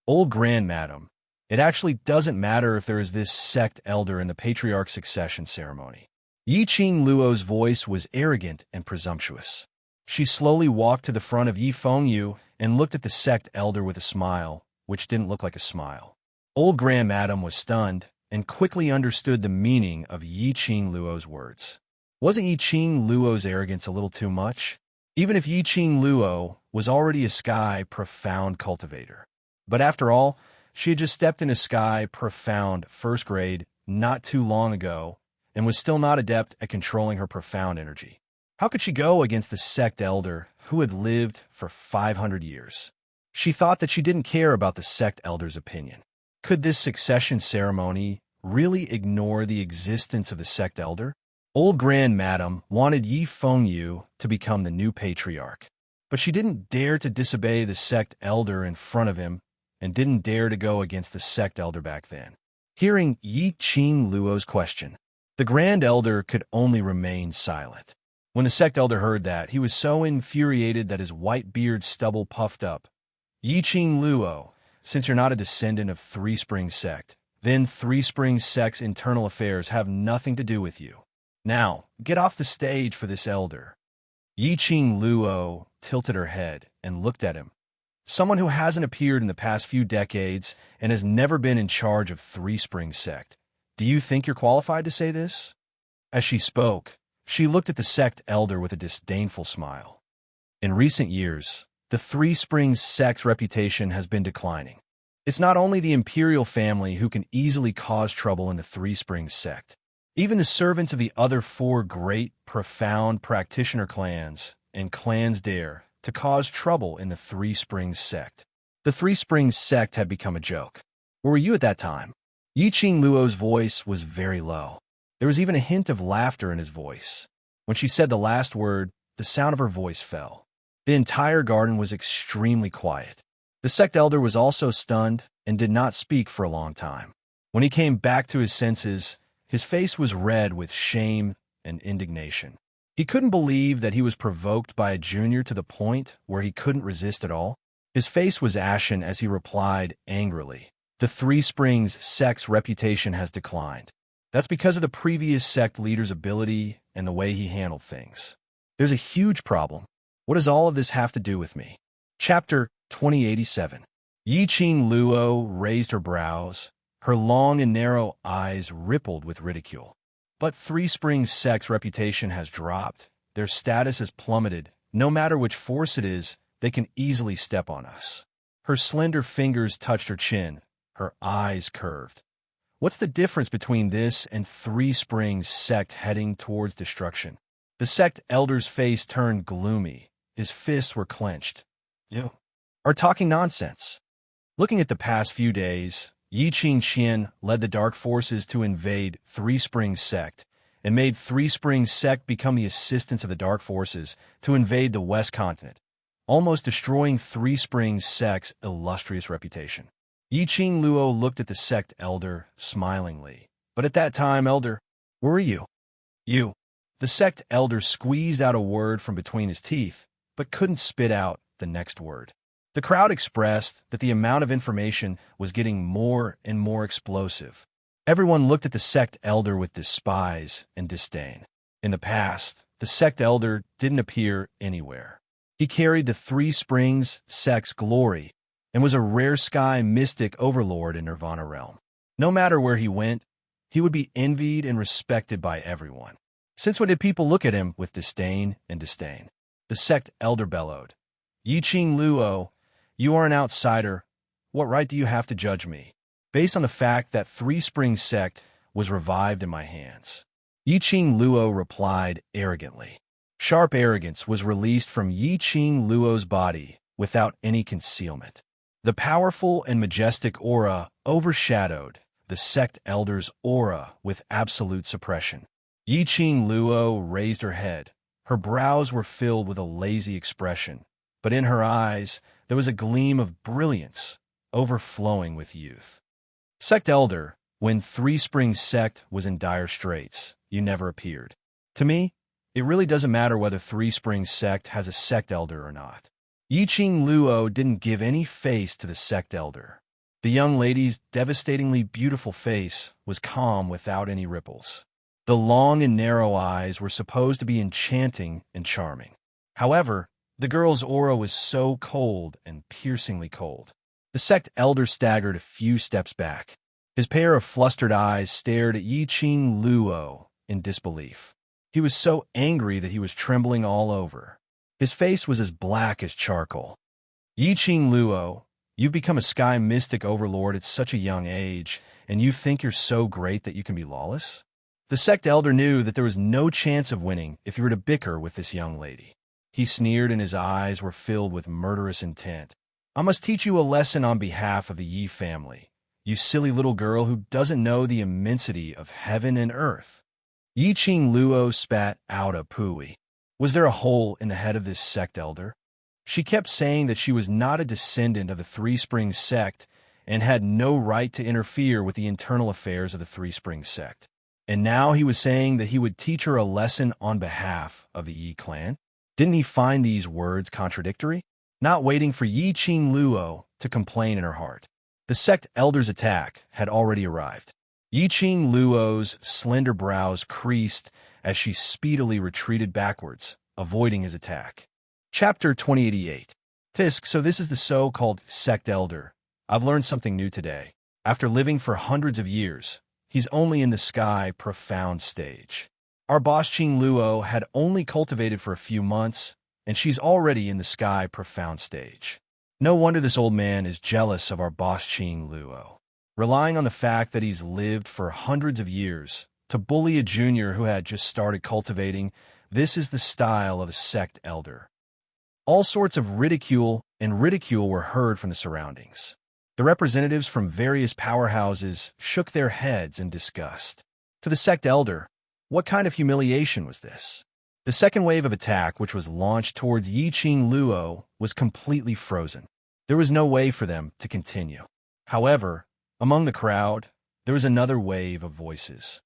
Old grandmadam, it actually doesn't matter if there is this sect elder in the patriarch succession ceremony. Yi Qing Luo's voice was arrogant and presumptuous. She slowly walked to the front of Yi Fengyu and looked at the sect elder with a smile, which didn't look like a smile. Old grandmadam was stunned and quickly understood the meaning of Yi Qing Luo's words. Wasn't Yi Qing Luo's arrogance a little too much? Even if Yi Qing Luo was already a sky profound cultivator. But after all, she had just stepped in a sky profound first grade not too long ago and was still not adept at controlling her profound energy. How could she go against the sect elder who had lived for 500 years? She thought that she didn't care about the sect elder's opinion. Could this succession ceremony really ignore the existence of the sect elder? Old grandmadam wanted Yi Fengyu to become the new patriarch, but she didn't dare to disobey the sect elder in front of him and didn't dare to go against the sect elder back then. Hearing Yi Qing Luo's question, the grand elder could only remain silent. When the sect elder heard that, he was so infuriated that his white beard stubble puffed up. Yi Qing Luo, since you're not a descendant of Three Springs sect, then Three Springs sect's internal affairs have nothing to do with you. Now, get off the stage for this elder." Yi-Ching Luo tilted her head and looked at him. Someone who hasn't appeared in the past few decades and has never been in charge of Three Springs sect. Do you think you're qualified to say this? As she spoke, she looked at the sect elder with a disdainful smile. In recent years, the Three Springs sect's reputation has been declining. It's not only the imperial family who can easily cause trouble in the Three Springs sect. Even the servants of the other four great, profound practitioner clans and clans dare to cause trouble in the Three Springs sect. The Three Springs sect had become a joke. Where were you at that time? Yi-Ching Luo's voice was very low. There was even a hint of laughter in his voice. When she said the last word, the sound of her voice fell. The entire garden was extremely quiet. The sect elder was also stunned and did not speak for a long time. When he came back to his senses, his face was red with shame and indignation. He couldn't believe that he was provoked by a junior to the point where he couldn't resist at all. His face was ashen as he replied angrily, "The Three Springs sect's reputation has declined. That's because of the previous sect leader's ability and the way he handled things. There's a huge problem. What does all of this have to do with me?" Chapter 2087. Yi-Ching Luo raised her brows. Her long and narrow eyes rippled with ridicule. "But Three Springs sect's reputation has dropped. Their status has plummeted. No matter which force it is, they can easily step on us." Her slender fingers touched her chin. Her eyes curved. "What's the difference between this and Three Springs sect heading towards destruction?" The sect elder's face turned gloomy. His fists were clenched. "You are talking nonsense." Looking at the past few days, Yi-Ching Qian led the dark forces to invade Three Springs sect and made Three Springs sect become the assistants of the dark forces to invade the West Continent, almost destroying Three Springs sect's illustrious reputation. Yi-Ching Luo looked at the sect elder smilingly. "But at that time, elder, where were you?" "You." The sect elder squeezed out a word from between his teeth, but couldn't spit out the next word. The crowd expressed that the amount of information was getting more and more explosive. Everyone looked at the sect elder with despise and disdain. In the past, the sect elder didn't appear anywhere. He carried the Three Springs sect's glory and was a rare sky mystic overlord in Nirvana realm. No matter where he went, he would be envied and respected by everyone. Since when did people look at him with disdain and disdain? The sect elder bellowed. "Yi-Ching Luo, you are an outsider. What right do you have to judge me, based on the fact that Three Springs sect was revived in my hands?" Yi-Ching Luo replied arrogantly. Sharp arrogance was released from Yi-Ching Luo's body without any concealment. The powerful and majestic aura overshadowed the sect elder's aura with absolute suppression. Yi-Ching Luo raised her head. Her brows were filled with a lazy expression, but in her eyes there was a gleam of brilliance, overflowing with youth. "Sect elder, when Three Springs sect was in dire straits, you never appeared. To me, it really doesn't matter whether Three Springs sect has a sect elder or not." Yi-Ching Luo didn't give any face to the sect elder. The young lady's devastatingly beautiful face was calm without any ripples. The long and narrow eyes were supposed to be enchanting and charming. However, the girl's aura was so cold and piercingly cold. The sect elder staggered a few steps back. His pair of flustered eyes stared at Yi-Ching Luo in disbelief. He was so angry that he was trembling all over. His face was as black as charcoal. "Yi-Ching Luo, you've become a sky mystic overlord at such a young age, and you think you're so great that you can be lawless?" The sect elder knew that there was no chance of winning if he were to bicker with this young lady. He sneered and his eyes were filled with murderous intent. "I must teach you a lesson on behalf of the Yi family, you silly little girl who doesn't know the immensity of heaven and earth." Yi-Ching Luo spat out a pooey. Was there a hole in the head of this sect elder? She kept saying that she was not a descendant of the Three Springs sect and had no right to interfere with the internal affairs of the Three Springs sect. And now he was saying that he would teach her a lesson on behalf of the Yi clan? Didn't he find these words contradictory? Not waiting for Yi-Ching Luo to complain in her heart, The sect elder's attack had already arrived. Yiqing Luo's slender brows creased as she speedily retreated backwards, avoiding his attack. Chapter 2088. Tisk, so this is the so-called sect elder. I've learned something new today. After living for hundreds of years, he's only in the sky profound stage. Our boss Qing Luo had only cultivated for a few months, and she's already in the sky profound stage. No wonder this old man is jealous of our boss Qing Luo. Relying on the fact that he's lived for hundreds of years to bully a junior who had just started cultivating, this is the style of a sect elder. All sorts of ridicule were heard from the surroundings. The representatives from various powerhouses shook their heads in disgust. To the sect elder, what kind of humiliation was this? The second wave of attack, which was launched towards Yiqing Luo, was completely frozen. There was no way for them to continue. However, among the crowd, there was another wave of voices.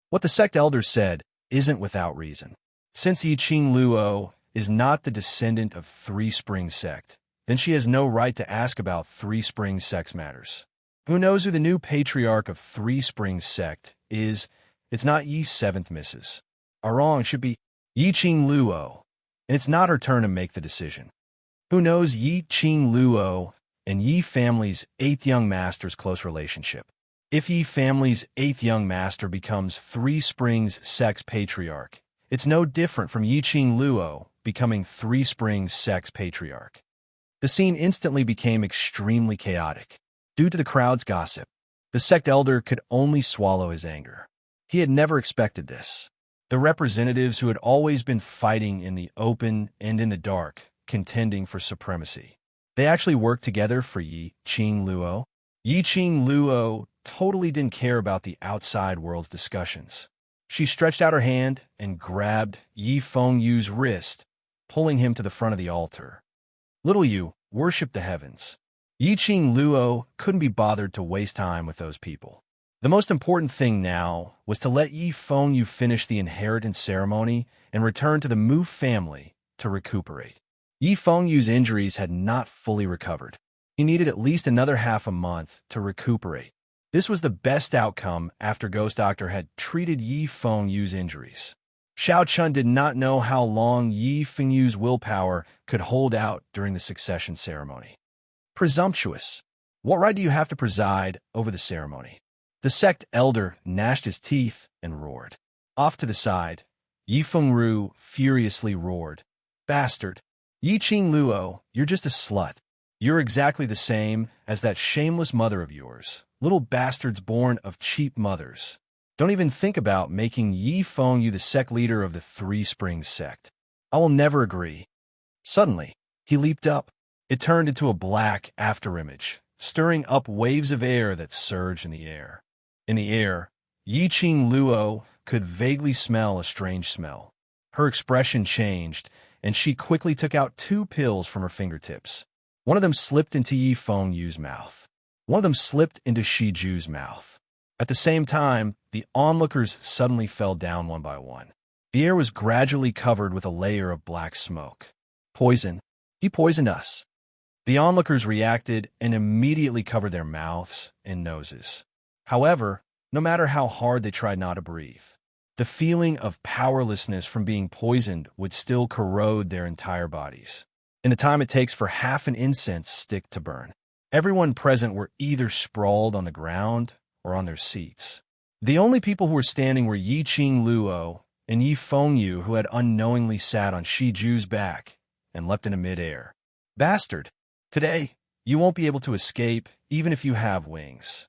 What the sect elder said isn't without reason. Since Yiqing Luo is not the descendant of Three Springs sect, then she has no right to ask about Three Springs sect matters. Who knows who the new patriarch of Three Springs sect is? It's not Yi Seventh Mrs. Arong should be Yiqing Luo, and it's not her turn to make the decision. Who knows Yiqing Luo and Yi family's 8th young master's close relationship? If Yi family's 8th young master becomes Three Springs sect's patriarch, it's no different from Yiqing Luo becoming Three Springs sect's patriarch. The scene instantly became extremely chaotic. Due to the crowd's gossip, the sect elder could only swallow his anger. He had never expected this. The representatives who had always been fighting in the open and in the dark, contending for supremacy. They actually worked together for Yiqing Luo. Yiqing Luo totally didn't care about the outside world's discussions. She stretched out her hand and grabbed Yi Fengyu's wrist, pulling him to the front of the altar. Little Yu, worship the heavens. Yiqing Luo couldn't be bothered to waste time with those people. The most important thing now was to let Yi Fengyu finish the inheritance ceremony and return to the Mu family to recuperate. Yi Fengyu's injuries had not fully recovered. He needed at least another half a month to recuperate. This was the best outcome after Ghost Doctor had treated Yi Fengyu's injuries. Xiao Chun did not know how long Yi Fengyu's willpower could hold out during the succession ceremony. Presumptuous. What right do you have to preside over the ceremony? The sect elder gnashed his teeth and roared. Off to the side, Yi Fengru furiously roared. Bastard! Yiqing Luo, you're just a slut. You're exactly the same as that shameless mother of yours. Little bastards born of cheap mothers. Don't even think about making Yi Fengyu the sect leader of the Three Springs sect. I will never agree. Suddenly, he leaped up. It turned into a black afterimage, stirring up waves of air that surged in the air. In the air, Yiqing Luo could vaguely smell a strange smell. Her expression changed, and she quickly took out 2 pills from her fingertips. One of them slipped into Yi Fengyu's mouth. One of them slipped into Shi Ju's mouth. At the same time, the onlookers suddenly fell down one by one. The air was gradually covered with a layer of black smoke. Poison. He poisoned us. The onlookers reacted and immediately covered their mouths and noses. However, no matter how hard they tried not to breathe, the feeling of powerlessness from being poisoned would still corrode their entire bodies. In the time it takes for half an incense stick to burn, everyone present were either sprawled on the ground or on their seats. The only people who were standing were Yiqing Luo and Yi Fengyu, who had unknowingly sat on Shi Ju's back and leapt into midair. Bastard! Today, you won't be able to escape, even if you have wings.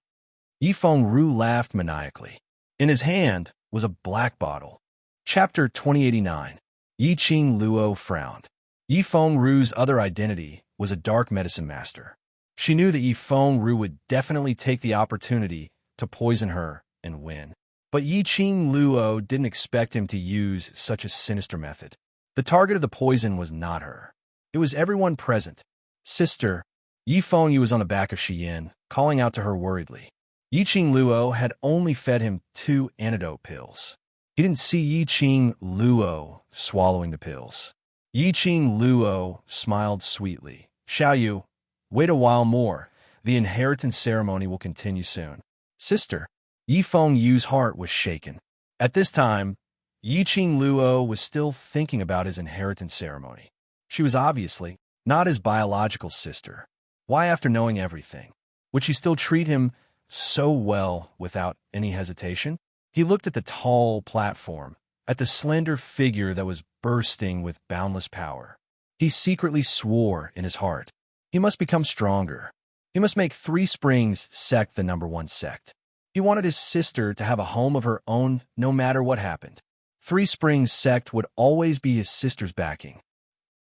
Yi Fengru laughed maniacally. In his hand was a black bottle. Chapter 2089. Yiqing Luo frowned. Yi Fengru's other identity was a dark medicine master. She knew that Yi Fengru would definitely take the opportunity to poison her and win. But Yiqing Luo didn't expect him to use such a sinister method. The target of the poison was not her. It was everyone present. Sister, Yi Fengyu was on the back of Xiyin, calling out to her worriedly. Yiqing Luo had only fed him 2 antidote pills. He didn't see Yiqing Luo swallowing the pills. Yiqing Luo smiled sweetly. Xiaoyu, wait a while more. The inheritance ceremony will continue soon. Sister, Yi Fengyu's heart was shaken. At this time, Yi Qingluo was still thinking about his inheritance ceremony. She was obviously not his biological sister. Why, after knowing everything, would she still treat him so well without any hesitation? He looked at the tall platform, at the slender figure that was bursting with boundless power. He secretly swore in his heart. He must become stronger. He must make Three Springs sect the #1 sect. He wanted his sister to have a home of her own no matter what happened. Three Springs sect would always be his sister's backing.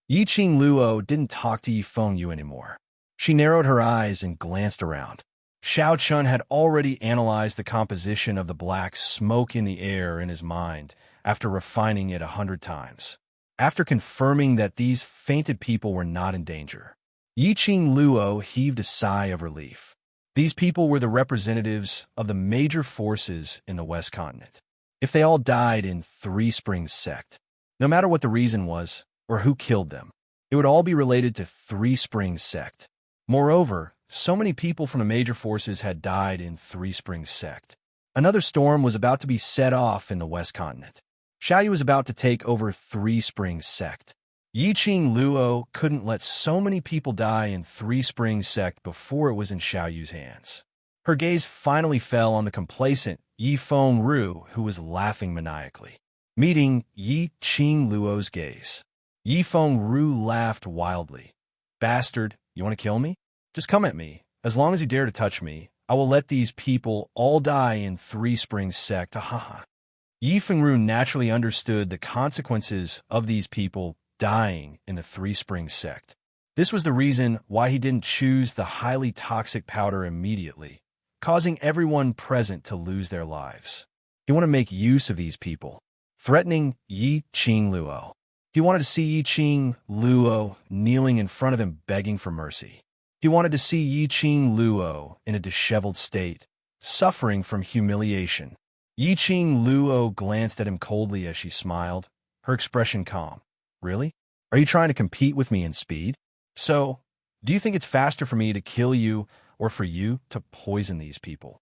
Yi Qingluo didn't talk to Yi Fengyu anymore. She narrowed her eyes and glanced around. Xiao Chun had already analyzed the composition of the black smoke in the air in his mind after refining it 100 times. After confirming that these fainted people were not in danger, Yi Qingluo heaved a sigh of relief. These people were the representatives of the major forces in the West Continent. If they all died in Three Springs sect, no matter what the reason was or who killed them, it would all be related to Three Springs sect. Moreover, so many people from the major forces had died in Three Springs sect. Another storm was about to be set off in the West Continent. Xiaoyu was about to take over Three Springs sect. Yi Qingluo couldn't let so many people die in Three Springs sect before it was in Xiaoyu's hands. Her gaze finally fell on the complacent Yi Fengru, who was laughing maniacally. Meeting Yi Qingluo's gaze, Yi Fengru laughed wildly. Bastard, you want to kill me? Just come at me. As long as you dare to touch me, I will let these people all die in Three Springs sect. Ha. Yi Fengru naturally understood the consequences of these people dying in the Three Springs sect. This was the reason why he didn't choose the highly toxic powder immediately, causing everyone present to lose their lives. He wanted to make use of these people, threatening Yi Qingluo. He wanted to see Yi Qingluo kneeling in front of him begging for mercy. He wanted to see Yi Qingluo in a disheveled state, suffering from humiliation. Yi Qingluo glanced at him coldly as she smiled, her expression calm. Really? Are you trying to compete with me in speed? So, do you think it's faster for me to kill you or for you to poison these people?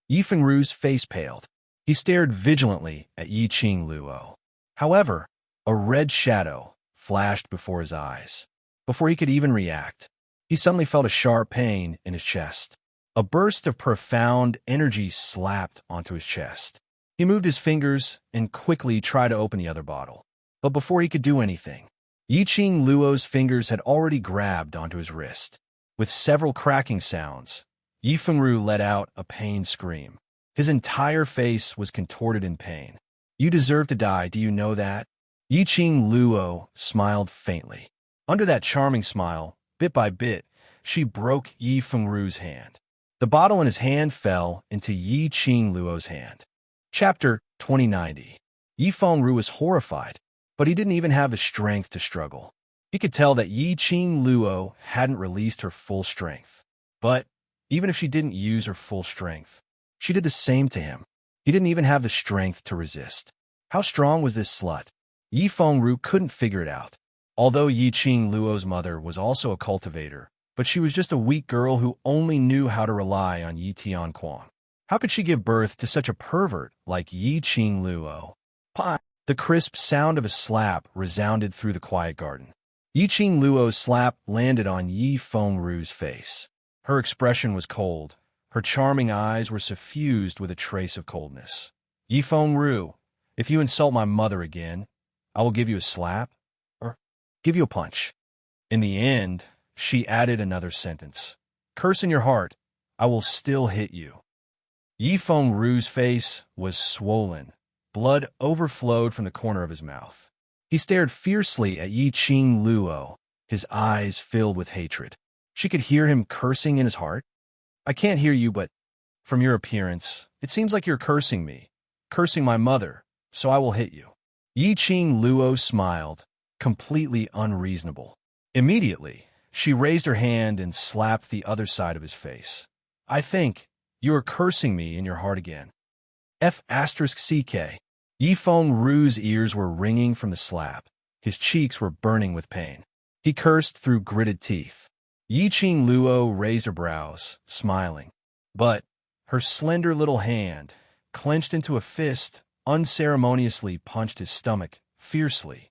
Yi Fengru's face paled. He stared vigilantly at Yi Qingluo. However, a red shadow flashed before his eyes. Before he could even react, he suddenly felt a sharp pain in his chest. A burst of profound energy slapped onto his chest. He moved his fingers and quickly tried to open the other bottle. But before he could do anything, Yi Qingluo's fingers had already grabbed onto his wrist. With several cracking sounds, Yi Fengru let out a pained scream. His entire face was contorted in pain. You deserve to die, do you know that? Yi Qingluo smiled faintly. Under that charming smile, bit by bit, she broke Yi Fengru's hand. The bottle in his hand fell into Yi Qingluo's hand. Chapter 2090. Yi Fengru was horrified, but he didn't even have the strength to struggle. He could tell that Yi Qingluo hadn't released her full strength. But even if she didn't use her full strength, she did the same to him. He didn't even have the strength to resist. How strong was this slut? Yi Fengru couldn't figure it out. Although Yi Qingluo's mother was also a cultivator, but she was just a weak girl who only knew how to rely on Yi Tianquan. How could she give birth to such a pervert like Yi Qingluo? Pah! The crisp sound of a slap resounded through the quiet garden. Yi Qingluo's slap landed on Yi Fengru's face. Her expression was cold. Her charming eyes were suffused with a trace of coldness. Yi Fengru, if you insult my mother again, I will give you a slap, or give you a punch. In the end, she added another sentence. Curse in your heart, I will still hit you. Yi Fengru's face was swollen. Blood overflowed from the corner of his mouth. He stared fiercely at Yi Qingluo, his eyes filled with hatred. She could hear him cursing in his heart. I can't hear you, but from your appearance, it seems like you're cursing me, cursing my mother, so I will hit you. Yi Qingluo smiled, completely unreasonable. Immediately, she raised her hand and slapped the other side of his face. I think you are cursing me in your heart again. F***CK. Yi Fengru's ears were ringing from the slap. His cheeks were burning with pain. He cursed through gritted teeth. Yi Qing Luo raised her brows, smiling. But her slender little hand, clenched into a fist, unceremoniously punched his stomach fiercely.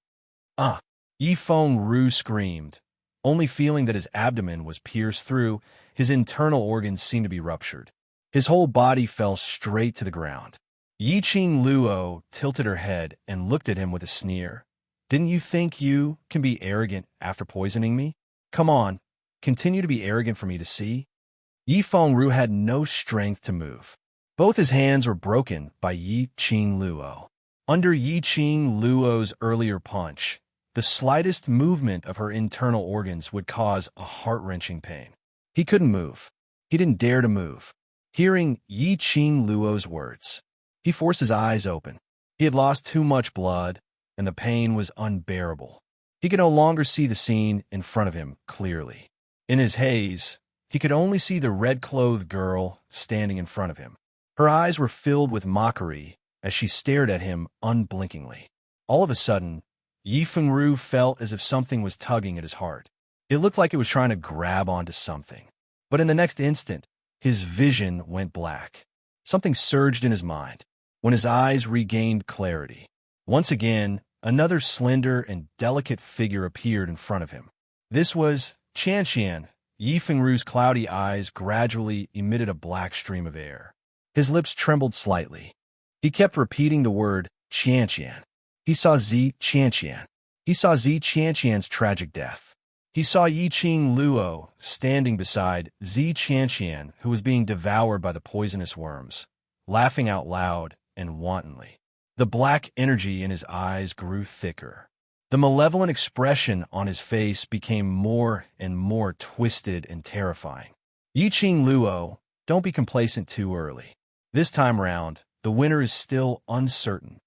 Ah! Yi Feng Ru screamed, only feeling that his abdomen was pierced through. His internal organs seemed to be ruptured. His whole body fell straight to the ground. Yi Qing Luo tilted her head and looked at him with a sneer. Didn't you think you can be arrogant after poisoning me? Come on, continue to be arrogant for me to see. Yi Feng Ru had no strength to move. Both his hands were broken by Yi Qing Luo. Under Yi Qing Luo's earlier punch, the slightest movement of her internal organs would cause a heart-wrenching pain. He couldn't move. He didn't dare to move. Hearing Yi Qing Luo's words, he forced his eyes open. He had lost too much blood, and the pain was unbearable. He could no longer see the scene in front of him clearly. In his haze, he could only see the red-clothed girl standing in front of him. Her eyes were filled with mockery as she stared at him unblinkingly. All of a sudden, Yi Fengru felt as if something was tugging at his heart. It looked like it was trying to grab onto something. But in the next instant, his vision went black. Something surged in his mind. When his eyes regained clarity, once again, another slender and delicate figure appeared in front of him. This was Qianqian. Yi Fengru's cloudy eyes gradually emitted a black stream of air. His lips trembled slightly. He kept repeating the word Qianqian. He saw Zi Qianqian. He saw Zi Qianqian's tragic death. He saw Yi Qing Luo standing beside Zi Qianqian, who was being devoured by the poisonous worms, laughing out loud and wantonly. The black energy in his eyes grew thicker. The malevolent expression on his face became more and more twisted and terrifying. Yi Qing Luo, don't be complacent too early. This time round, the winner is still uncertain.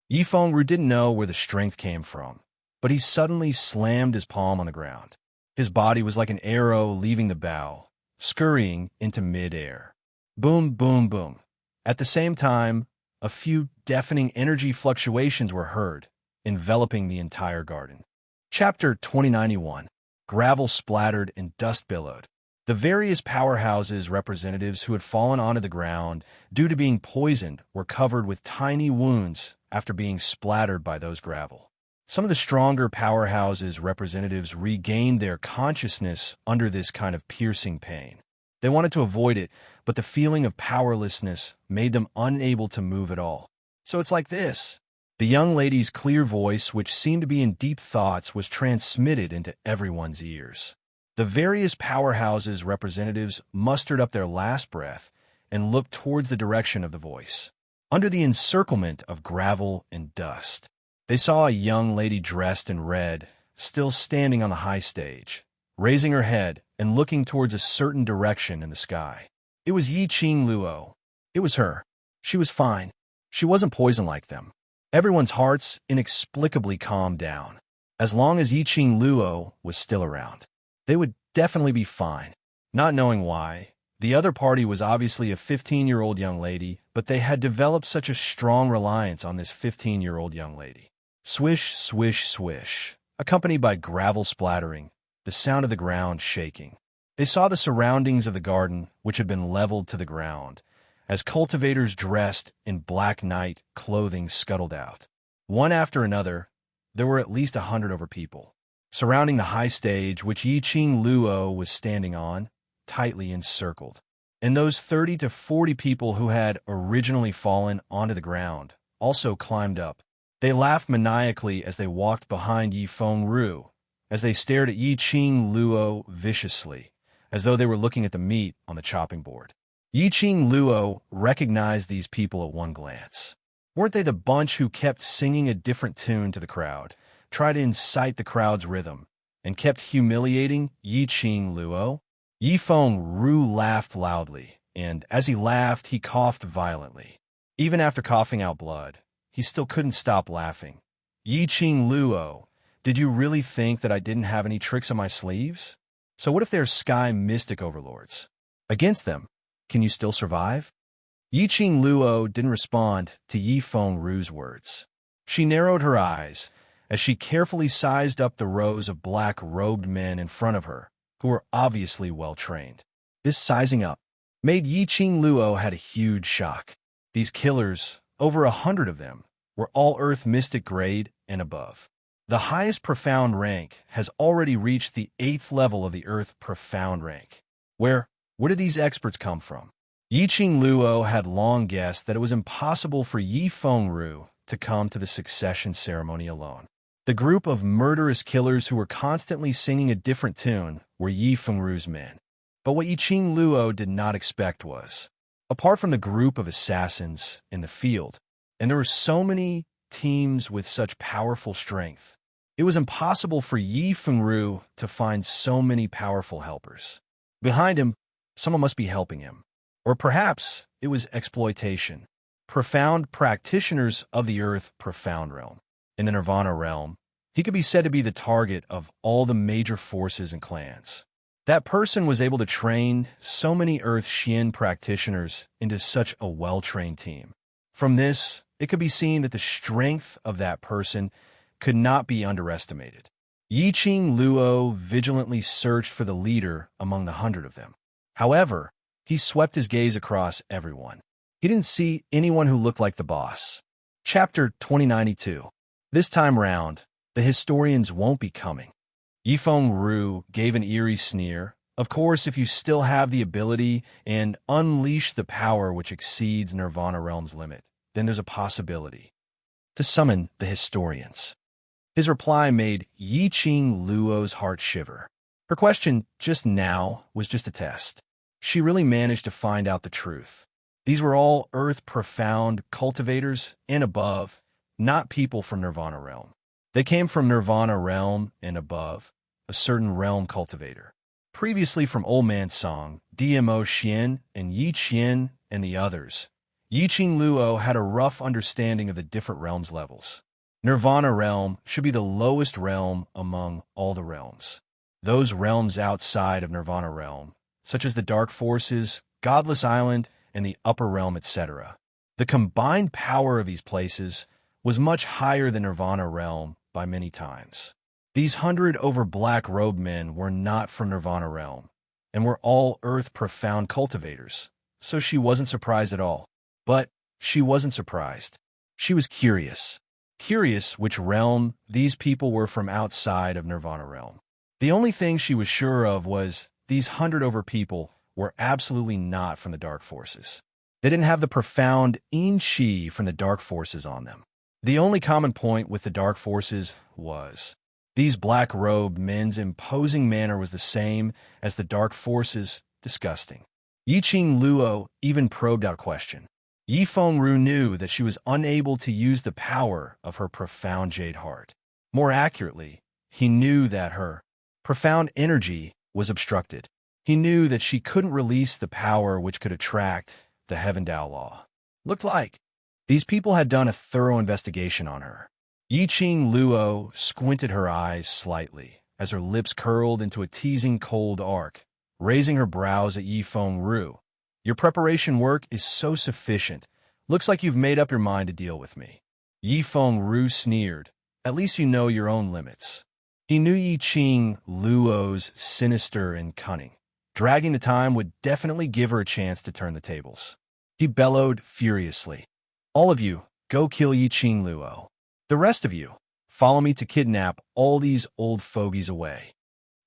Yi Fengru didn't know where the strength came from, but he suddenly slammed his palm on the ground. His body was like an arrow leaving the bow, scurrying into mid-air. Boom, boom, boom. At the same time, a few deafening energy fluctuations were heard, enveloping the entire garden. Chapter 2091. Gravel splattered and dust billowed. The various powerhouses' representatives who had fallen onto the ground due to being poisoned were covered with tiny wounds after being splattered by those gravel. Some of the stronger powerhouses' representatives regained their consciousness under this kind of piercing pain. They wanted to avoid it, but the feeling of powerlessness made them unable to move at all. So it's like this. The young lady's clear voice, which seemed to be in deep thoughts, was transmitted into everyone's ears. The various powerhouses' representatives mustered up their last breath and looked towards the direction of the voice. Under the encirclement of gravel and dust, they saw a young lady dressed in red, still standing on the high stage, raising her head and looking towards a certain direction in the sky. It was Yi Qing Luo. It was her. She was fine. She wasn't poisoned like them. Everyone's hearts inexplicably calmed down. As long as Yi Qing Luo was still around, they would definitely be fine. Not knowing why, the other party was obviously a 15-year-old young lady, but they had developed such a strong reliance on this 15-year-old young lady. Swish, swish, swish, accompanied by gravel splattering, the sound of the ground shaking. They saw the surroundings of the garden, which had been leveled to the ground, as cultivators dressed in black night clothing scuttled out. One after another, there were at least 100 over people, surrounding the high stage which Yi Qing Luo was standing on, tightly encircled. And those 30 to 40 people who had originally fallen onto the ground also climbed up. They laughed maniacally as they walked behind Yi Fengru, as they stared at Yi Qing Luo viciously, as though they were looking at the meat on the chopping board. Yi Qing Luo recognized these people at one glance. Weren't they the bunch who kept singing a different tune to the crowd, tried to incite the crowd's rhythm, and kept humiliating Yi Qing Luo? Yi Fengru laughed loudly, and as he laughed, he coughed violently. Even after coughing out blood, he still couldn't stop laughing. Yi Qing Luo, did you really think that I didn't have any tricks on my sleeves? So what if they're sky mystic overlords? Against them, can you still survive? Yi Qing Luo didn't respond to Yi Fengru's words. She narrowed her eyes as she carefully sized up the rows of black-robed men in front of her, who were obviously well-trained. This sizing up made Yiqing Luo had a huge shock. These killers, over 100 of them, were all Earth Mystic grade and above. The highest Profound rank has already reached the 8th level of the Earth Profound rank. Where did these experts come from? Yiqing Luo had long guessed that it was impossible for Yi Fengru to come to the succession ceremony alone. The group of murderous killers who were constantly singing a different tune were Yi Fengru's men. But what Yiqing Luo did not expect was, apart from the group of assassins in the field, and there were so many teams with such powerful strength, it was impossible for Yi Fengru to find so many powerful helpers. Behind him, someone must be helping him. Or perhaps it was exploitation. Profound practitioners of the Earth Profound realm. In the Nirvana realm, he could be said to be the target of all the major forces and clans. That person was able to train so many Earth Xian practitioners into such a well-trained team. From this, it could be seen that the strength of that person could not be underestimated. Yiqing Luo vigilantly searched for the leader among the 100 of them. However, he swept his gaze across everyone. He didn't see anyone who looked like the boss. Chapter 2092. This time round, the historians won't be coming. Yi Fengru gave an eerie sneer. Of course, if you still have the ability and unleash the power which exceeds Nirvana Realm's limit, then there's a possibility to summon the historians. His reply made Yiqing Luo's heart shiver. Her question just now was just a test. She really managed to find out the truth. These were all Earth Profound cultivators and above, not people from Nirvana Realm. They came from Nirvana Realm and above, a certain realm cultivator. Previously from Old Man Song, DMO Xian and Yi Qian and the others, Yiqing Luo had a rough understanding of the different realms levels. Nirvana Realm should be the lowest realm among all the realms. Those realms outside of Nirvana Realm, such as the Dark Forces, Godless Island, and the Upper Realm, etc. The combined power of these places was much higher than Nirvana Realm by many times. These 100 over black-robed men were not from Nirvana Realm, and were all Earth Profound cultivators, so she wasn't surprised at all. But she wasn't surprised. She was curious. Curious which realm these people were from outside of Nirvana Realm. The only thing she was sure of was these 100 over people were absolutely not from the Dark Forces. They didn't have the profound In Shi from the Dark Forces on them. The only common point with the Dark Forces was these black-robed men's imposing manner was the same as the Dark Forces, disgusting. Yiqing Luo even probed out question. Yi Fengru knew that she was unable to use the power of her profound jade heart. More accurately, he knew that her profound energy was obstructed. He knew that she couldn't release the power which could attract the Heaven Dao Law. Looked like these people had done a thorough investigation on her. Yiqing Luo squinted her eyes slightly as her lips curled into a teasing cold arc, raising her brows at Yi Fengru. Your preparation work is so sufficient. Looks like you've made up your mind to deal with me. Yi Fengru sneered. At least you know your own limits. He knew Yiqing Luo's sinister and cunning. Dragging the time would definitely give her a chance to turn the tables. He bellowed furiously. All of you, go kill Yiqing Luo. The rest of you, follow me to kidnap all these old fogies away.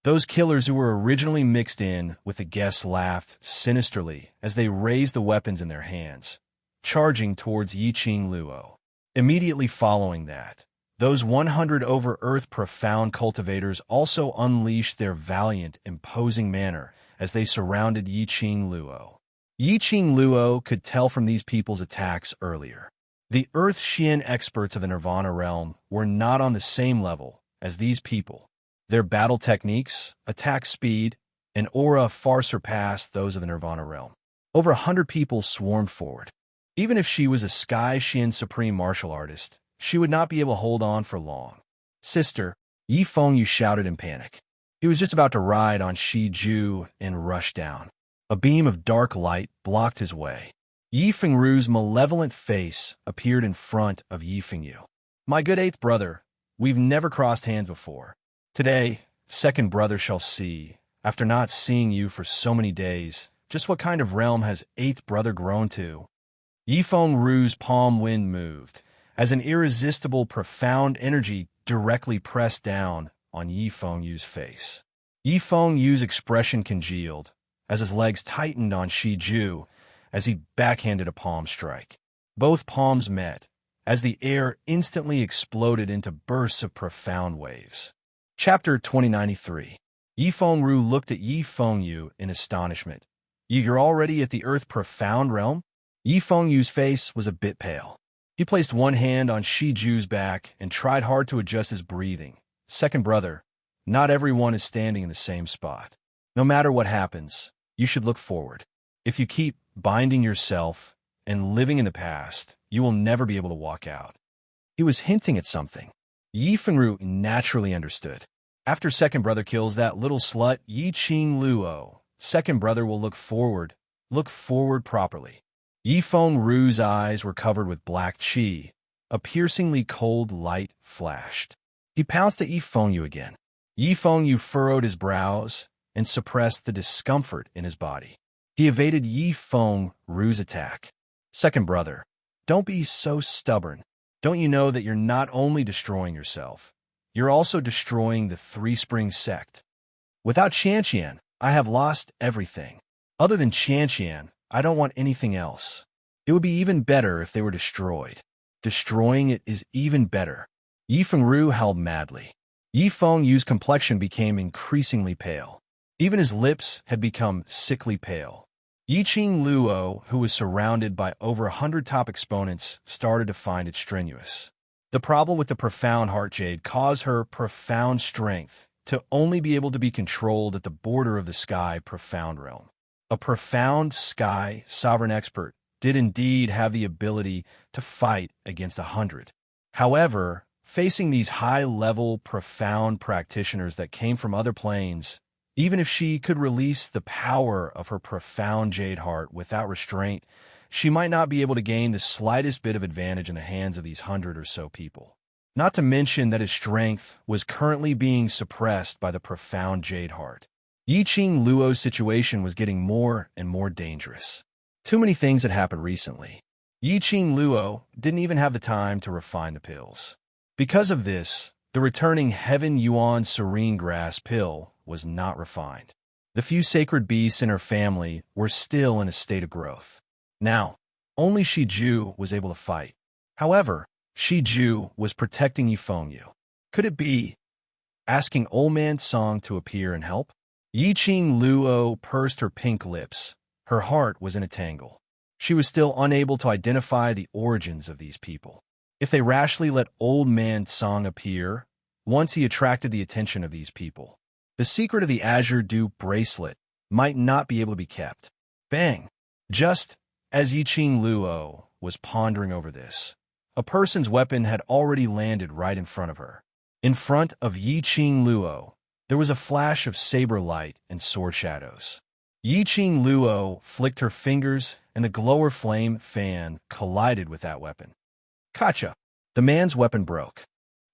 Those killers who were originally mixed in with the guests laughed sinisterly as they raised the weapons in their hands, charging towards Yiqing Luo. Immediately following that, those 100 over Earth Profound cultivators also unleashed their valiant, imposing manner as they surrounded Yiqing Luo. Yiqing Luo could tell from these people's attacks earlier. The Earth Xian experts of the Nirvana Realm were not on the same level as these people. Their battle techniques, attack speed, and aura far surpassed those of the Nirvana Realm. Over 100 people swarmed forward. Even if she was a Sky Xian Supreme Martial Artist, she would not be able to hold on for long. Sister, Yi Fengyu shouted in panic. He was just about to ride on Shi Ju and rush down. A beam of dark light blocked his way. Yi Fengru's malevolent face appeared in front of Yi Fengyu. My good eighth brother, we've never crossed hands before. Today, second brother shall see After not seeing you for so many days, just what kind of realm has eighth brother grown to? Yifeng Ru's palm wind moved, as an irresistible, profound energy directly pressed down on Yifeng Yu's face. Yifeng Yu's expression congealed, as his legs tightened on Shi Ju as he backhanded a palm strike. Both palms met, as the air instantly exploded into bursts of profound waves. Chapter 2093. Yifeng Ru looked at Yifeng Yu in astonishment. You're already at the Earth Profound Realm? Yifeng Yu's face was a bit pale. He placed one hand on Shi Ju's back and tried hard to adjust his breathing. Second brother, not everyone is standing in the same spot. No matter what happens, you should look forward. If you keep binding yourself and living in the past, you will never be able to walk out. He was hinting at something. Yifeng Ru naturally understood. After second brother kills that little slut Yi Qing Luo, second brother will look forward properly. Yifeng Ru's eyes were covered with black qi. A piercingly cold light flashed. He pounced at Yifeng Yu again. Yifeng Yu furrowed his brows and suppressed the discomfort in his body. He evaded Yifeng Ru's attack. Second brother, don't be so stubborn. Don't you know that you're not only destroying yourself, you're also destroying the Three Springs sect? Without Qianqian, I have lost everything. Other than Qianqian, I don't want anything else. It would be even better if they were destroyed. Destroying it is even better. Yifeng Ru howled madly. Yifeng Yu's complexion became increasingly pale. Even his lips had become sickly pale. Yi Qing Luo, who was surrounded by over 100 top exponents, started to find it strenuous. The problem with the profound heart jade caused her profound strength to only be able to be controlled at the border of the sky profound realm. A profound sky sovereign expert did indeed have the ability to fight against 100. However, facing these high-level profound practitioners that came from other planes, even if she could release the power of her profound jade heart without restraint, she might not be able to gain the slightest bit of advantage in the hands of these 100 or so people. Not to mention that his strength was currently being suppressed by the profound jade heart. Yi Qing Luo's situation was getting more and more dangerous. Too many things had happened recently. Yi Qing Luo didn't even have the time to refine the pills. Because of this, the returning Heaven Yuan Serene Grass pill was not refined. The few sacred beasts in her family were still in a state of growth. Now, only Shi Ju was able to fight. However, Shi Ju was protecting Yifeng Yu. Could it be asking Old Man Song to appear and help? Yi Qing Luo pursed her pink lips. Her heart was in a tangle. She was still unable to identify the origins of these people. If they rashly let Old Man Song appear, once he attracted the attention of these people, the secret of the Azure Dew bracelet might not be able to be kept. Bang! Just as Yi Qing Luo was pondering over this, a person's weapon had already landed right in front of her. In front of Yi Qing Luo, there was a flash of saber light and sword shadows. Yi Qing Luo flicked her fingers, and the glower flame fan collided with that weapon. Gotcha! The man's weapon broke.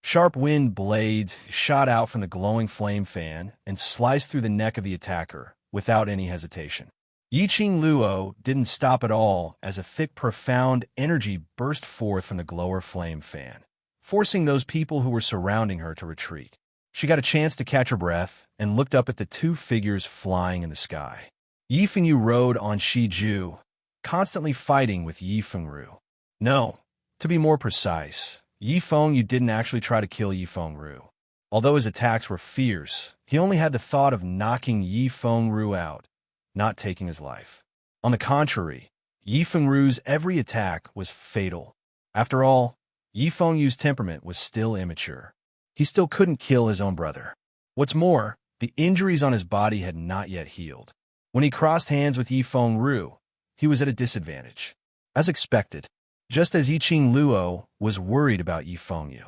Sharp wind blades shot out from the glowing flame fan and sliced through the neck of the attacker without any hesitation. Yi Qing Luo didn't stop at all as a thick, profound energy burst forth from the glower flame fan, forcing those people who were surrounding her to retreat. She got a chance to catch her breath and looked up at the two figures flying in the sky. Yifeng Yu rode on Shi Ju, constantly fighting with Yifeng Ru. No, to be more precise, Yifeng Yu didn't actually try to kill Yifeng Ru. Although his attacks were fierce, he only had the thought of knocking Yifeng Ru out, not taking his life. On the contrary, Yifeng Ru's every attack was fatal. After all, Yifeng Yu's temperament was still immature. He still couldn't kill his own brother. What's more, the injuries on his body had not yet healed. When he crossed hands with Yifeng Ru, he was at a disadvantage. As expected, just as Yi Qing Luo was worried about Yifeng Yu,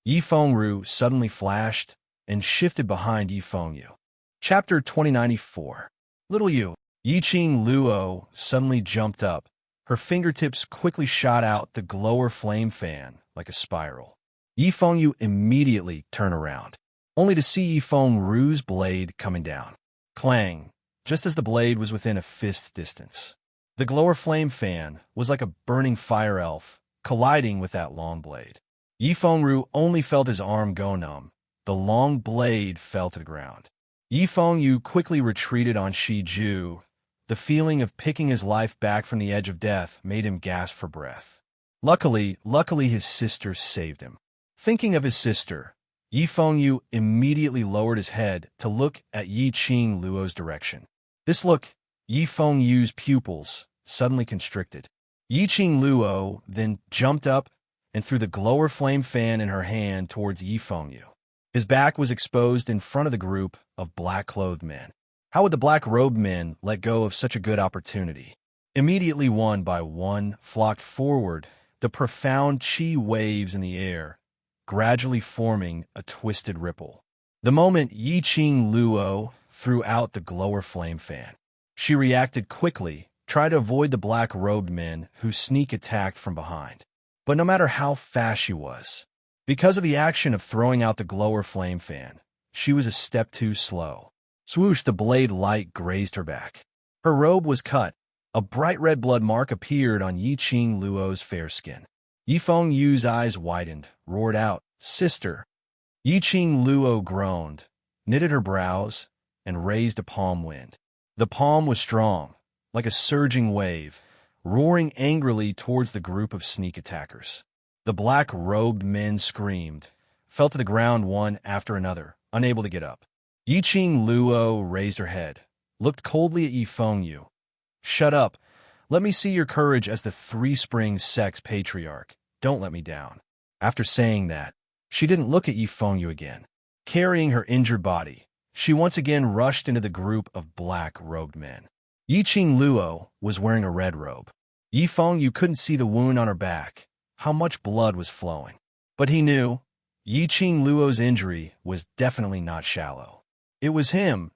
Yifeng Ru suddenly flashed and shifted behind Yifeng Yu. Chapter 2094. Little Yu. Yi Qing Luo suddenly jumped up. Her fingertips quickly shot out the glower flame fan like a spiral. Yifeng Yu immediately turned around, only to see Yifeng Ru's blade coming down. Clang, just as the blade was within a fist's distance. The glower flame fan was like a burning fire elf, colliding with that long blade. Yi Fengru only felt his arm go numb. The long blade fell to the ground. Yi Fengyu quickly retreated on Shi Ju. The feeling of picking his life back from the edge of death made him gasp for breath. Luckily his sister saved him. Thinking of his sister, Yi Fengyu immediately lowered his head to look at Yi Qing Luo's direction. This look, Yi Fengyu's pupils suddenly constricted. Yi Qing Luo then jumped up and threw the glower flame fan in her hand towards Yi Fengyu. His back was exposed in front of the group of black-clothed men. How would the black-robed men let go of such a good opportunity? Immediately one by one flocked forward, the profound chi waves in the air, gradually forming a twisted ripple. The moment Yi Qing Luo threw out the glower flame fan, she reacted quickly, tried to avoid the black-robed men who sneak attacked from behind. But no matter how fast she was, because of the action of throwing out the glower flame fan, she was a step too slow. Swoosh, the blade light grazed her back. Her robe was cut. A bright red blood mark appeared on Yi Qing Luo's fair skin. Yi Fengyu's eyes widened, roared out, "Sister!" Yi Qing Luo groaned, knitted her brows, and raised a palm wind. The palm was strong, like a surging wave, roaring angrily towards the group of sneak attackers. The black-robed men screamed, fell to the ground one after another, unable to get up. Yi Qing Luo raised her head, looked coldly at Yi Fengyu. "Shut up. Let me see your courage as the Three Springs sex patriarch. Don't let me down." After saying that, she didn't look at Yi Fengyu again. Carrying her injured body, she once again rushed into the group of black-robed men. Yi Qing Luo was wearing a red robe. Yi Fengyu couldn't see the wound on her back, how much blood was flowing. But he knew Yi Qing Luo's injury was definitely not shallow. It was him.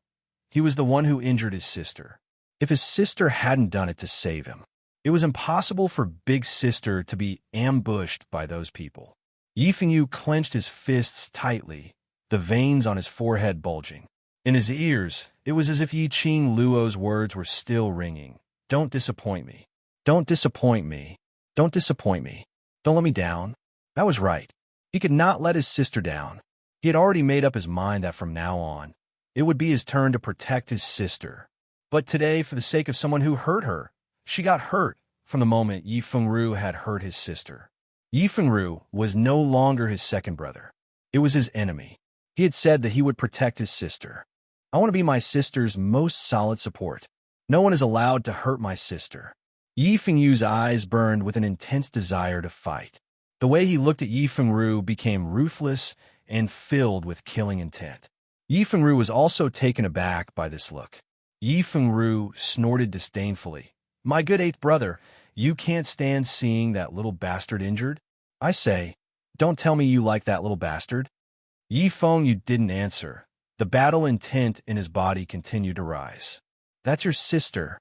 He was the one who injured his sister. If his sister hadn't done it to save him, it was impossible for Big Sister to be ambushed by those people. Yi Fengyu clenched his fists tightly, the veins on his forehead bulging. In his ears, it was as if Yi Qing Luo's words were still ringing. "Don't disappoint me. Don't disappoint me. Don't disappoint me. Don't let me down." That was right. He could not let his sister down. He had already made up his mind that from now on, it would be his turn to protect his sister. But today, for the sake of someone who hurt her, she got hurt from the moment Yi Fengru had hurt his sister. Yi Fengru was no longer his second brother. It was his enemy. He had said that he would protect his sister. "I want to be my sister's most solid support. No one is allowed to hurt my sister." Yi Fengyu's eyes burned with an intense desire to fight. The way he looked at Yi Fengru became ruthless and filled with killing intent. Yi Fengru was also taken aback by this look. Yi Fengru snorted disdainfully. "My good eighth brother, you can't stand seeing that little bastard injured? I say, don't tell me you like that little bastard." Yi Fengyu didn't answer. The battle intent in his body continued to rise. "That's your sister.